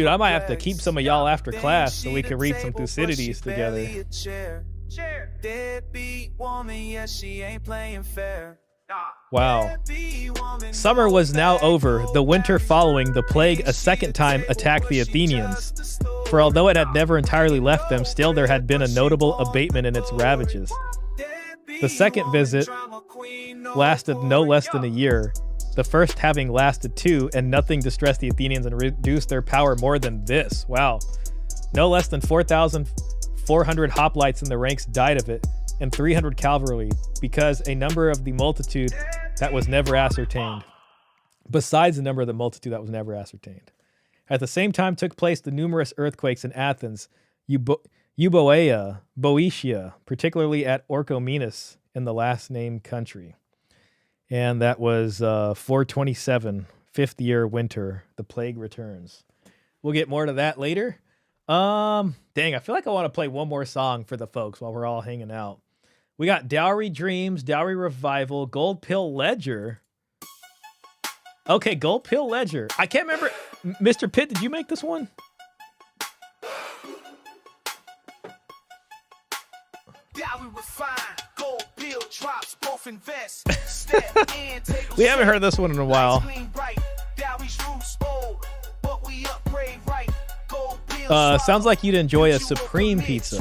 I might have to keep some of y'all after class so we can read some Thucydides together. Wow. Summer was now over. The winter following the plague a second time attacked the Athenians. For although it had never entirely left them, still there had been a notable abatement in its ravages. The second visit lasted no less than a year, the first having lasted 2, and nothing distressed the Athenians and reduced their power more than this. Wow. No less than 4,400 hoplites in the ranks died of it, and 300 cavalry, because a number of the multitude that was never ascertained. Besides the number of the multitude that was never ascertained. At the same time took place the numerous earthquakes in Athens, Euboea, Boeotia, particularly at Orchomenus in the last named country. And that was 427, 5th year winter. The plague returns. We'll get more to that later. Dang, I feel like I want to play one more song for the folks while we're all hanging out. We got Dowry Dreams, Dowry Revival, Gold Pill Ledger. Okay, Gold Pill Ledger. I can't remember. Mr. Pitt, did you make this one? We haven't heard this one in a while. Sounds like you'd enjoy a Supreme pizza.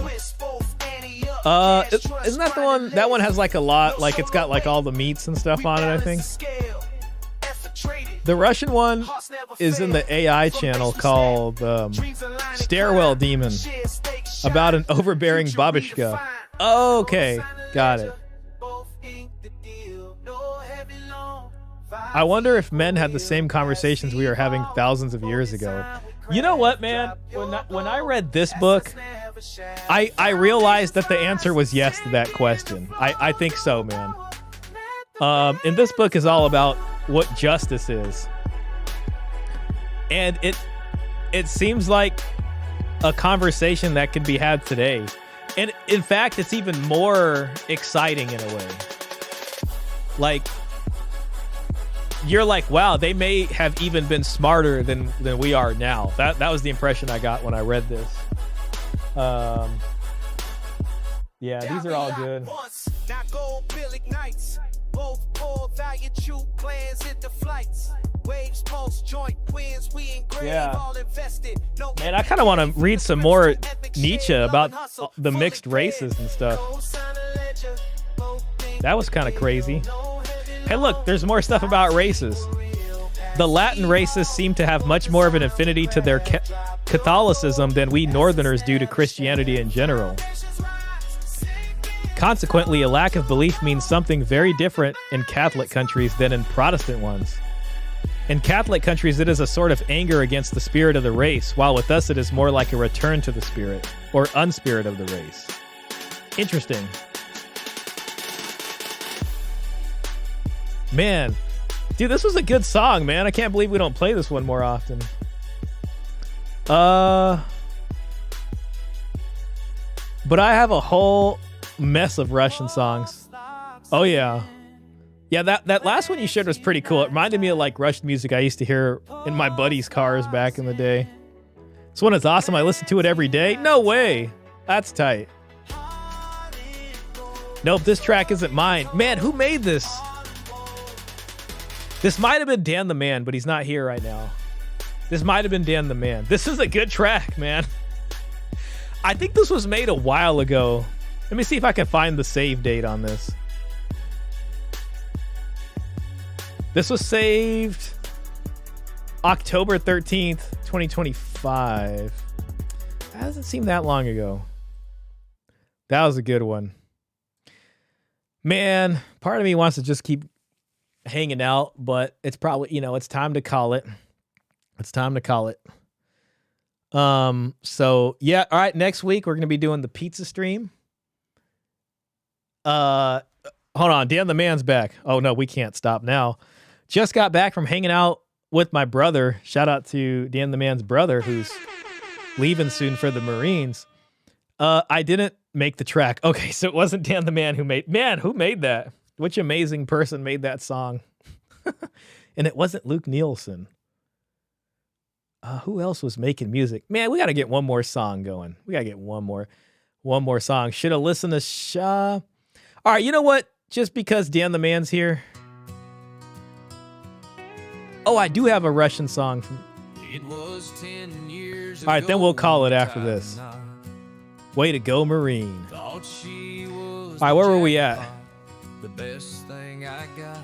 Isn't that the one? That one has like a lot, like it's got like all the meats and stuff on it, I think. The Russian one is in the AI channel called Stairwell Demon, about an overbearing babushka. Okay, got it. I wonder if men had the same conversations we were having thousands of years ago. You know what, man? When I read this book, I realized that the answer was yes to that question. I think so, man. And this book is all about what justice is. And it seems like a conversation that could be had today. And in fact, it's even more exciting in a way. Like, you're like, wow, they may have even been smarter than we are now. That was the impression I got when I read this. Yeah, these are all good. Yeah. Man, I kind of want to read some more Nietzsche about the mixed races and stuff. That was kind of crazy. Hey, look, there's more stuff about races. The Latin races seem to have much more of an affinity to their Catholicism than we Northerners do to Christianity in general. Consequently, a lack of belief means something very different in Catholic countries than in Protestant ones. In Catholic countries, it is a sort of anger against the spirit of the race, while with us it is more like a return to the spirit, or unspirit of the race. Interesting. Man, dude, this was a good song, man. I can't believe we don't play this one more often. But I have a whole mess of Russian songs. Oh, yeah. Yeah, that last one you shared was pretty cool. It reminded me of like Russian music I used to hear in my buddies' cars back in the day. This one is awesome. I listen to it every day. No way. That's tight. Nope, this track isn't mine. Man, who made this? This might have been Dan the Man, but he's not here right now. This might have been Dan the Man. This is a good track, man. I think this was made a while ago. Let me see if I can find the save date on this. This was saved October 13th, 2025. That doesn't seem that long ago. That was a good one. Man, part of me wants to just keep hanging out, but it's probably, it's time to call it. It's time to call it. So yeah, all right, next week we're gonna be doing the pizza stream. Hold on, Dan the Man's back. Oh no, we can't stop now. Just got back from hanging out with my brother. Shout out to Dan the Man's brother who's leaving soon for the Marines. I didn't make the track. Okay, so it wasn't Dan the Man who made that? Which amazing person made that song? And it wasn't Luke Nielsen. Who else was making music? Man, we got to get one more song going. We got to get one more song. Should have listened to Shah. All right, you know what? Just because Dan the Man's here. Oh, I do have a Russian song. All right, then we'll call it after this. Way to go, Marine. All right, where were we at? The best thing I got.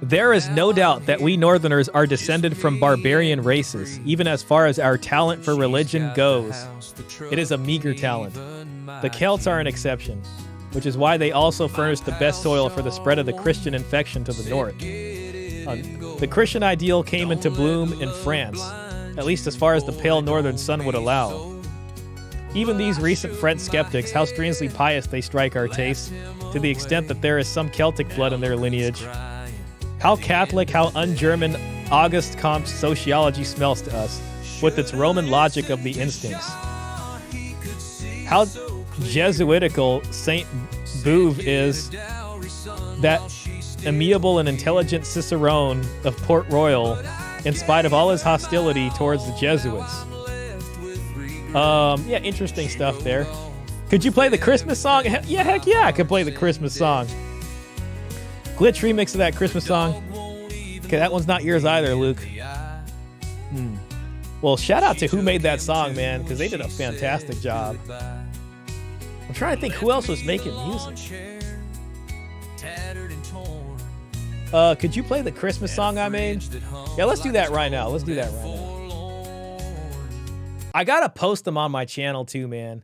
There is no doubt that we Northerners are descended from barbarian races, even as far as our talent for religion goes. It is a meager talent. The Celts are an exception, which is why they also furnish the best soil for the spread of the Christian infection to the north. The Christian ideal came into bloom in France, at least as far as the pale northern sun would allow. Even these recent French skeptics, how strangely pious they strike our tastes, to the extent that there is some Celtic blood in their lineage. How Catholic, how un-German Auguste Comte's sociology smells to us, with its Roman logic of the instincts. How Jesuitical Saint Beuve is, that amiable and intelligent Cicerone of Port Royal, in spite of all his hostility towards the Jesuits. Yeah, interesting stuff there. Could you play the Christmas song? Yeah, heck yeah, I could play the Christmas song. Glitch remix of that Christmas song. Okay, that one's not yours either, Luke. Well, shout out to who made that song, man, because they did a fantastic job. I'm trying to think who else was making music. Could you play the Christmas song I made? Yeah, let's do that right now. I gotta post them on my channel too, man.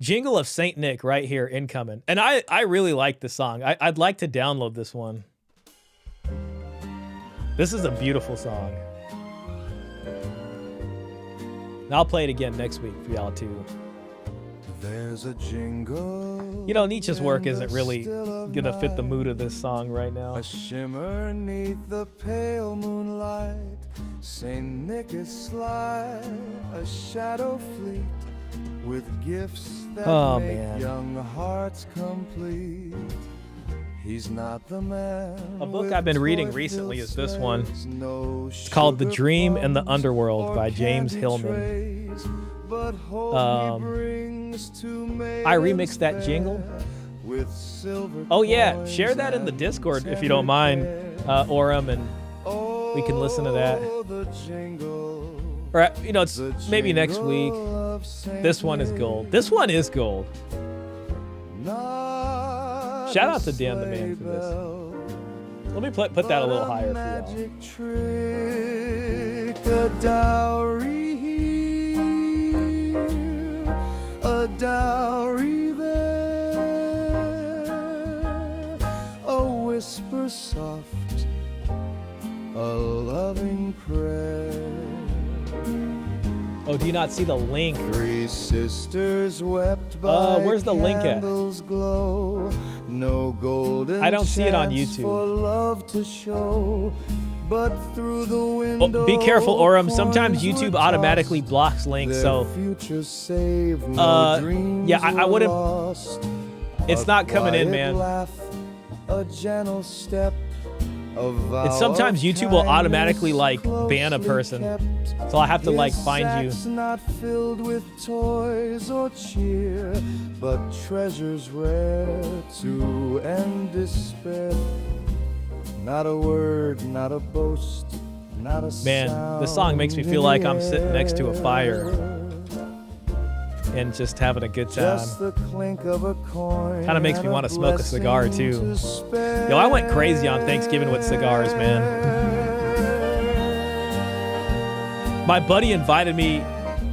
Jingle of Saint Nick right here, incoming. And I really like the song. I'd like to download this one. This is a beautiful song. And I'll play it again neath week for y'all too. There's a jingle. You know, Nietzsche's work isn't really gonna fit the mood of this song right now. A shimmer neath the pale moonlight. Saint Nick is sly, a shadow fleet with gifts that make young hearts complete. He's not the man. A book I've been reading recently is this one. It's called The Dream and the Underworld by James Hillman. I remixed that jingle. Oh yeah, share that in the Discord if you don't mind, Orem, and we can listen to that. Or, you know, it's maybe next week. This one is gold. This one is gold. Shout out to Dan the Man for this. Let me put that a little higher for y'all. A dowry here, a dowry there, a whisper soft, a loving prayer. Oh, do you not see the link? Three sisters wept by where's the link at? Glow. No golden I don't see it on YouTube. For love to show, but through the window. Oh, be careful, Orem. Sometimes YouTube automatically blocks links, so yeah, I wouldn't. It's not coming in, man. A gentle step. It's sometimes YouTube will automatically like ban a person, so I have to like find you. Not filled with toys or cheer, but treasures rare to end despair. Not a word, not a boast, not a man. This song makes me feel like I'm sitting next to a fire and just having a good time. Kind of makes me want to smoke a cigar too. Yo, I went crazy on Thanksgiving with cigars, man. My buddy invited me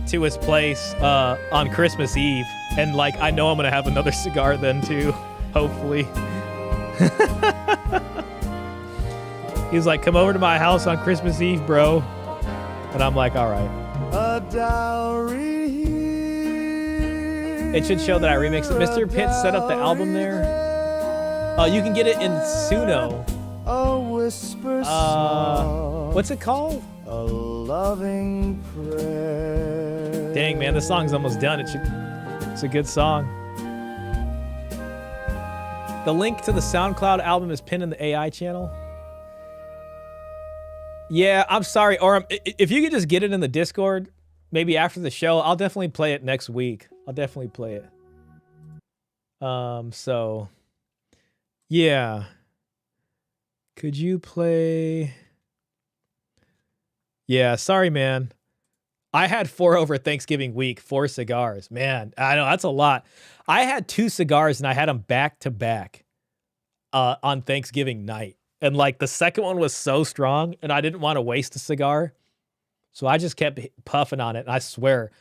to his place on Christmas Eve, and like I know I'm gonna have another cigar then too, hopefully. He was like, "Come over to my house on Christmas Eve, bro." And I'm like, all right. A dowry. It should show that I remixed it. Mr. Pitt set up the album there. You can get it in Suno. A whisper soft, What's it called? a loving prayer. Dang, man, the song's almost done. It's a good song. The link to the SoundCloud album is pinned in the AI channel. Yeah, I'm sorry, Orem. If you could just get it in the Discord, maybe after the show, I'll definitely play it next week. I'll definitely play it. So, yeah. Could you play? Yeah, sorry, man. I had 4 over Thanksgiving week, 4 cigars. Man, I know, that's a lot. I had 2 cigars and I had them back to back on Thanksgiving night. And like the second one was so strong and I didn't want to waste a cigar. So I just kept puffing on it. And I swear,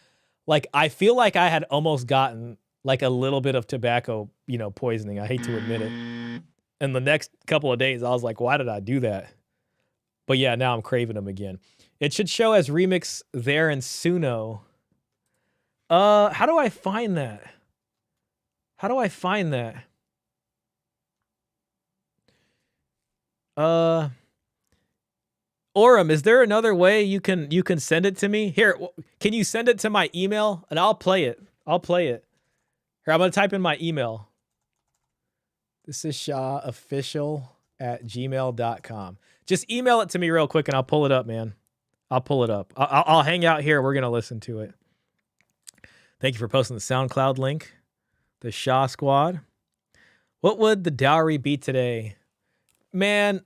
like, I feel like I had almost gotten like a little bit of tobacco, poisoning. I hate to admit it. And the next couple of days, I was like, why did I do that? But yeah, now I'm craving them again. It should show as remix there in Suno. How do I find that? Orem, is there another way you can send it to me? Here, can you send it to my email and I'll play it. Here, I'm gonna type in my email. This is shahofficial@gmail.com. Just email it to me real quick and I'll pull it up, man. I'll pull it up. I'll hang out here. We're gonna listen to it. Thank you for posting the SoundCloud link. The Shah Squad. What would the dowry be today? Man,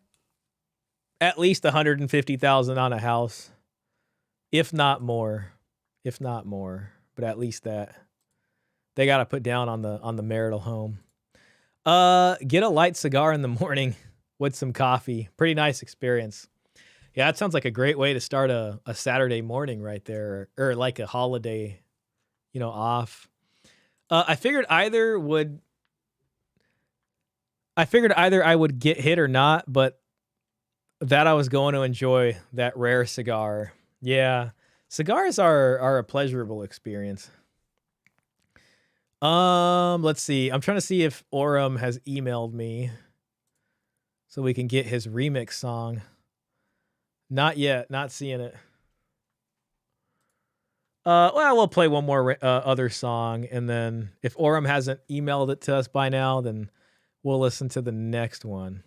at least 150,000 on a house, if not more, but at least that. They got to put down on the marital home. Get a light cigar in the morning with some coffee. Pretty nice experience. Yeah, that sounds like a great way to start a Saturday morning right there, or like a holiday, off. I figured either I would get hit or not, but that I was going to enjoy that rare cigar. Yeah, cigars are a pleasurable experience. Let's see. I'm trying to see if Orem has emailed me so we can get his remix song. Not yet. Not seeing it. Well, we'll play one more other song, and then if Orem hasn't emailed it to us by now, then we'll listen to the next one.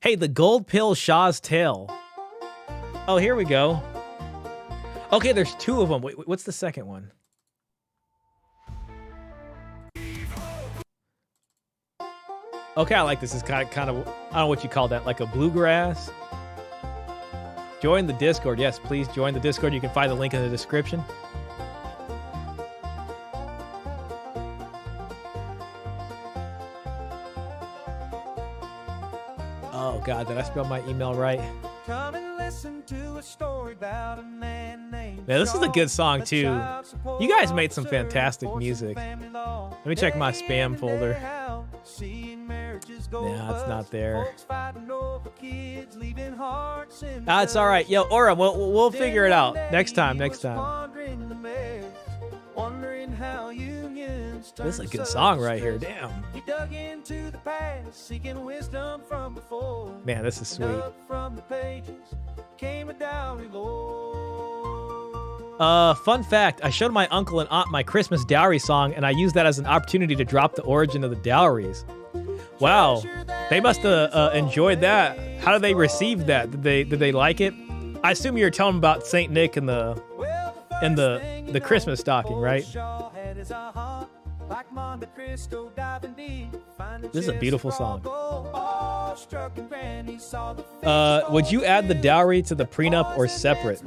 Hey, the Gold Pill Shah's Tale. Oh, here we go. Okay, there's 2 of them. Wait, what's the second one? Okay, I like this. It's kind of, I don't know what you call that, like a bluegrass. Join the Discord. Yes, please join the Discord. You can find the link in the description. Oh God, did I spell my email right? Come and listen to a story about a man named Man, this is a good song too. You guys made some fantastic music. Let me check my spam folder. Nah, it's not there. It's all right. Yo, Orem, we'll figure it out next time. This is a good song right here. Damn. Man, this is sweet. Fun fact, I showed my uncle and aunt my Christmas dowry song, and I used that as an opportunity to drop the origin of the dowries. Wow, they must have enjoyed that. How did they receive that? Did they like it? I assume you're telling them about Saint Nick and the Christmas stocking, right? This is a beautiful song. Would you add the dowry to the prenup or separate?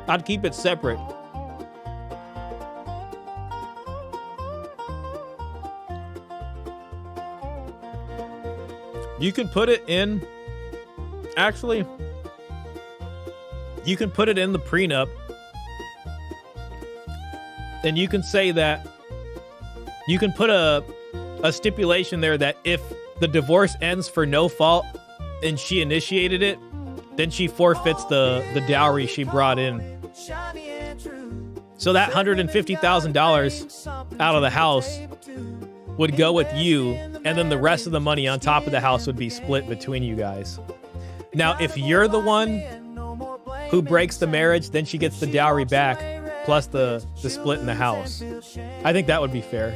I'd keep it separate. You can put it in. Actually, you can put it in the prenup. And you can say that you can put a a stipulation there that if the divorce ends for no fault and she initiated it, then she forfeits the dowry she brought in. So that $150,000 out of the house would go with you, and then the rest of the money on top of the house would be split between you guys. Now, if you're the one who breaks the marriage, then she gets the dowry back, plus the split in the house. I think that would be fair.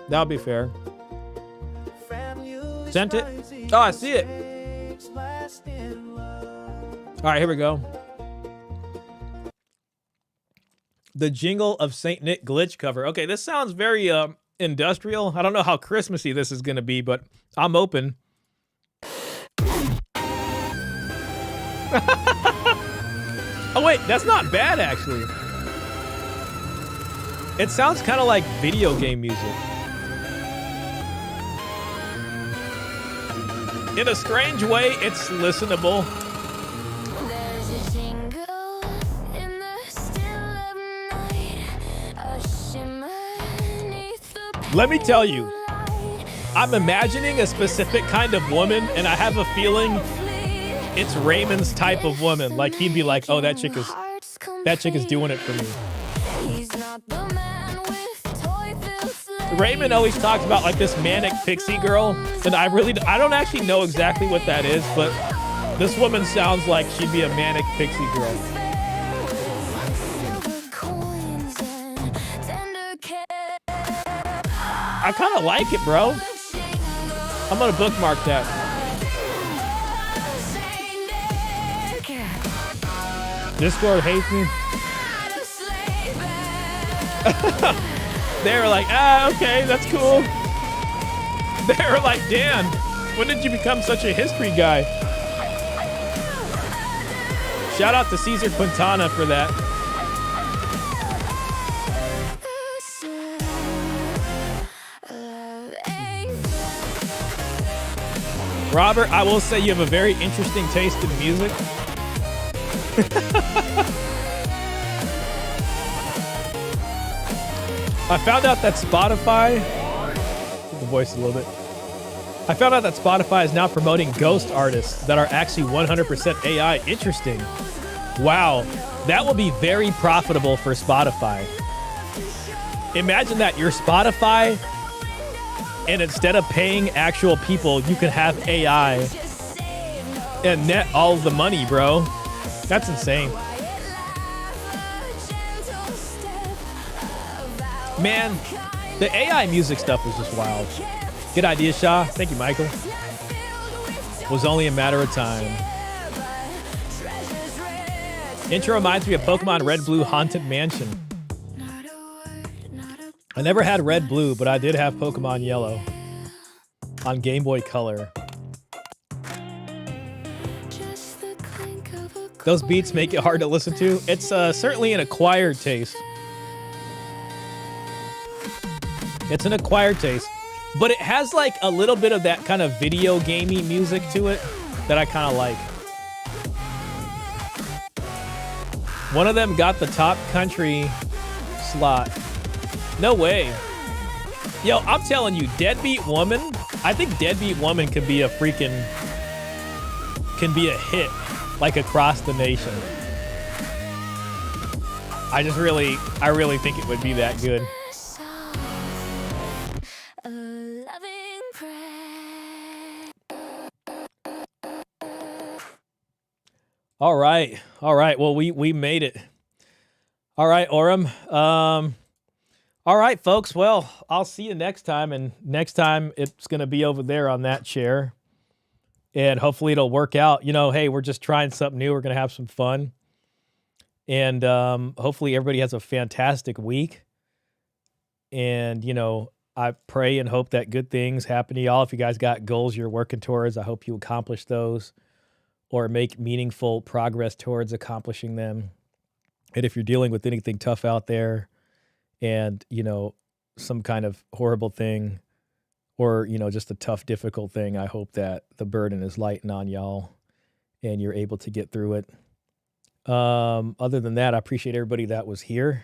That would be fair. Sent it? Oh, I see it. All right, here we go. The Jingle of St. Nick glitch cover. Okay, this sounds very industrial. I don't know how Christmassy this is going to be, but I'm open. Oh, wait, that's not bad, actually. It sounds kind of like video game music. In a strange way, it's listenable. Let me tell you, I'm imagining a specific kind of woman, and I have a feeling it's Raymond's type of woman. Like, he'd be like, oh, that chick is doing it for me. Raymond always talks about like this manic pixie girl, and I don't actually know exactly what that is, but this woman sounds like she'd be a manic pixie girl. I kind of like it, bro. I'm gonna bookmark that. Discord hates me. They were like, okay, that's cool. They were like, Dan, when did you become such a history guy? Shout out to Caesar Quintana for that. Robert, I will say you have a very interesting taste in music. I found out that Spotify, the voice a little bit. I found out that Spotify is now promoting ghost artists that are actually 100% AI. Interesting. Wow, that will be very profitable for Spotify. Imagine that you're Spotify, and instead of paying actual people, you can have AI and net all of the money, bro. That's insane. Man, the AI music stuff is just wild. Good idea, Shah. Thank you, Michael. Was only a matter of time. Intro reminds me of Pokemon Red Blue Haunted Mansion. I never had Red Blue, but I did have Pokemon Yellow on Game Boy Color. Those beats make it hard to listen to. It's certainly an acquired taste. It's an acquired taste, but it has like a little bit of that kind of video gamey music to it that I kind of like. One of them got the top country slot. No way. Yo, I'm telling you, Deadbeat Woman, I think Deadbeat Woman can be a hit, like across the nation. I really think it would be that good. All right. Well, we made it. All right, Orem. All right, folks. Well, I'll see you next time, and next time it's going to be over there on that chair, and hopefully it'll work out. You know, hey, we're just trying something new. We're going to have some fun, and hopefully everybody has a fantastic week. And, you know, I pray and hope that good things happen to y'all. If you guys got goals you're working towards, I hope you accomplish those or make meaningful progress towards accomplishing them. And if you're dealing with anything tough out there and, you know, some kind of horrible thing or, you know, just a tough, difficult thing, I hope that the burden is lightened on y'all and you're able to get through it. Other than that, I appreciate everybody that was here.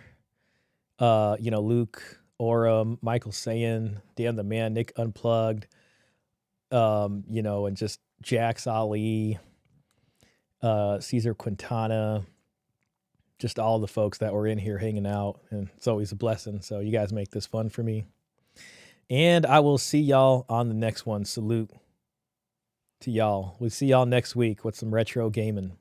You know, Luke, Orem, Michael Sayin, Dan the Man, Nick Unplugged, you know, and just Jax Ali, Caesar Quintana, just all the folks that were in here hanging out. And it's always a blessing. So you guys make this fun for me. And I will see y'all on the next one. Salute to y'all. We'll see y'all next week with some retro gaming.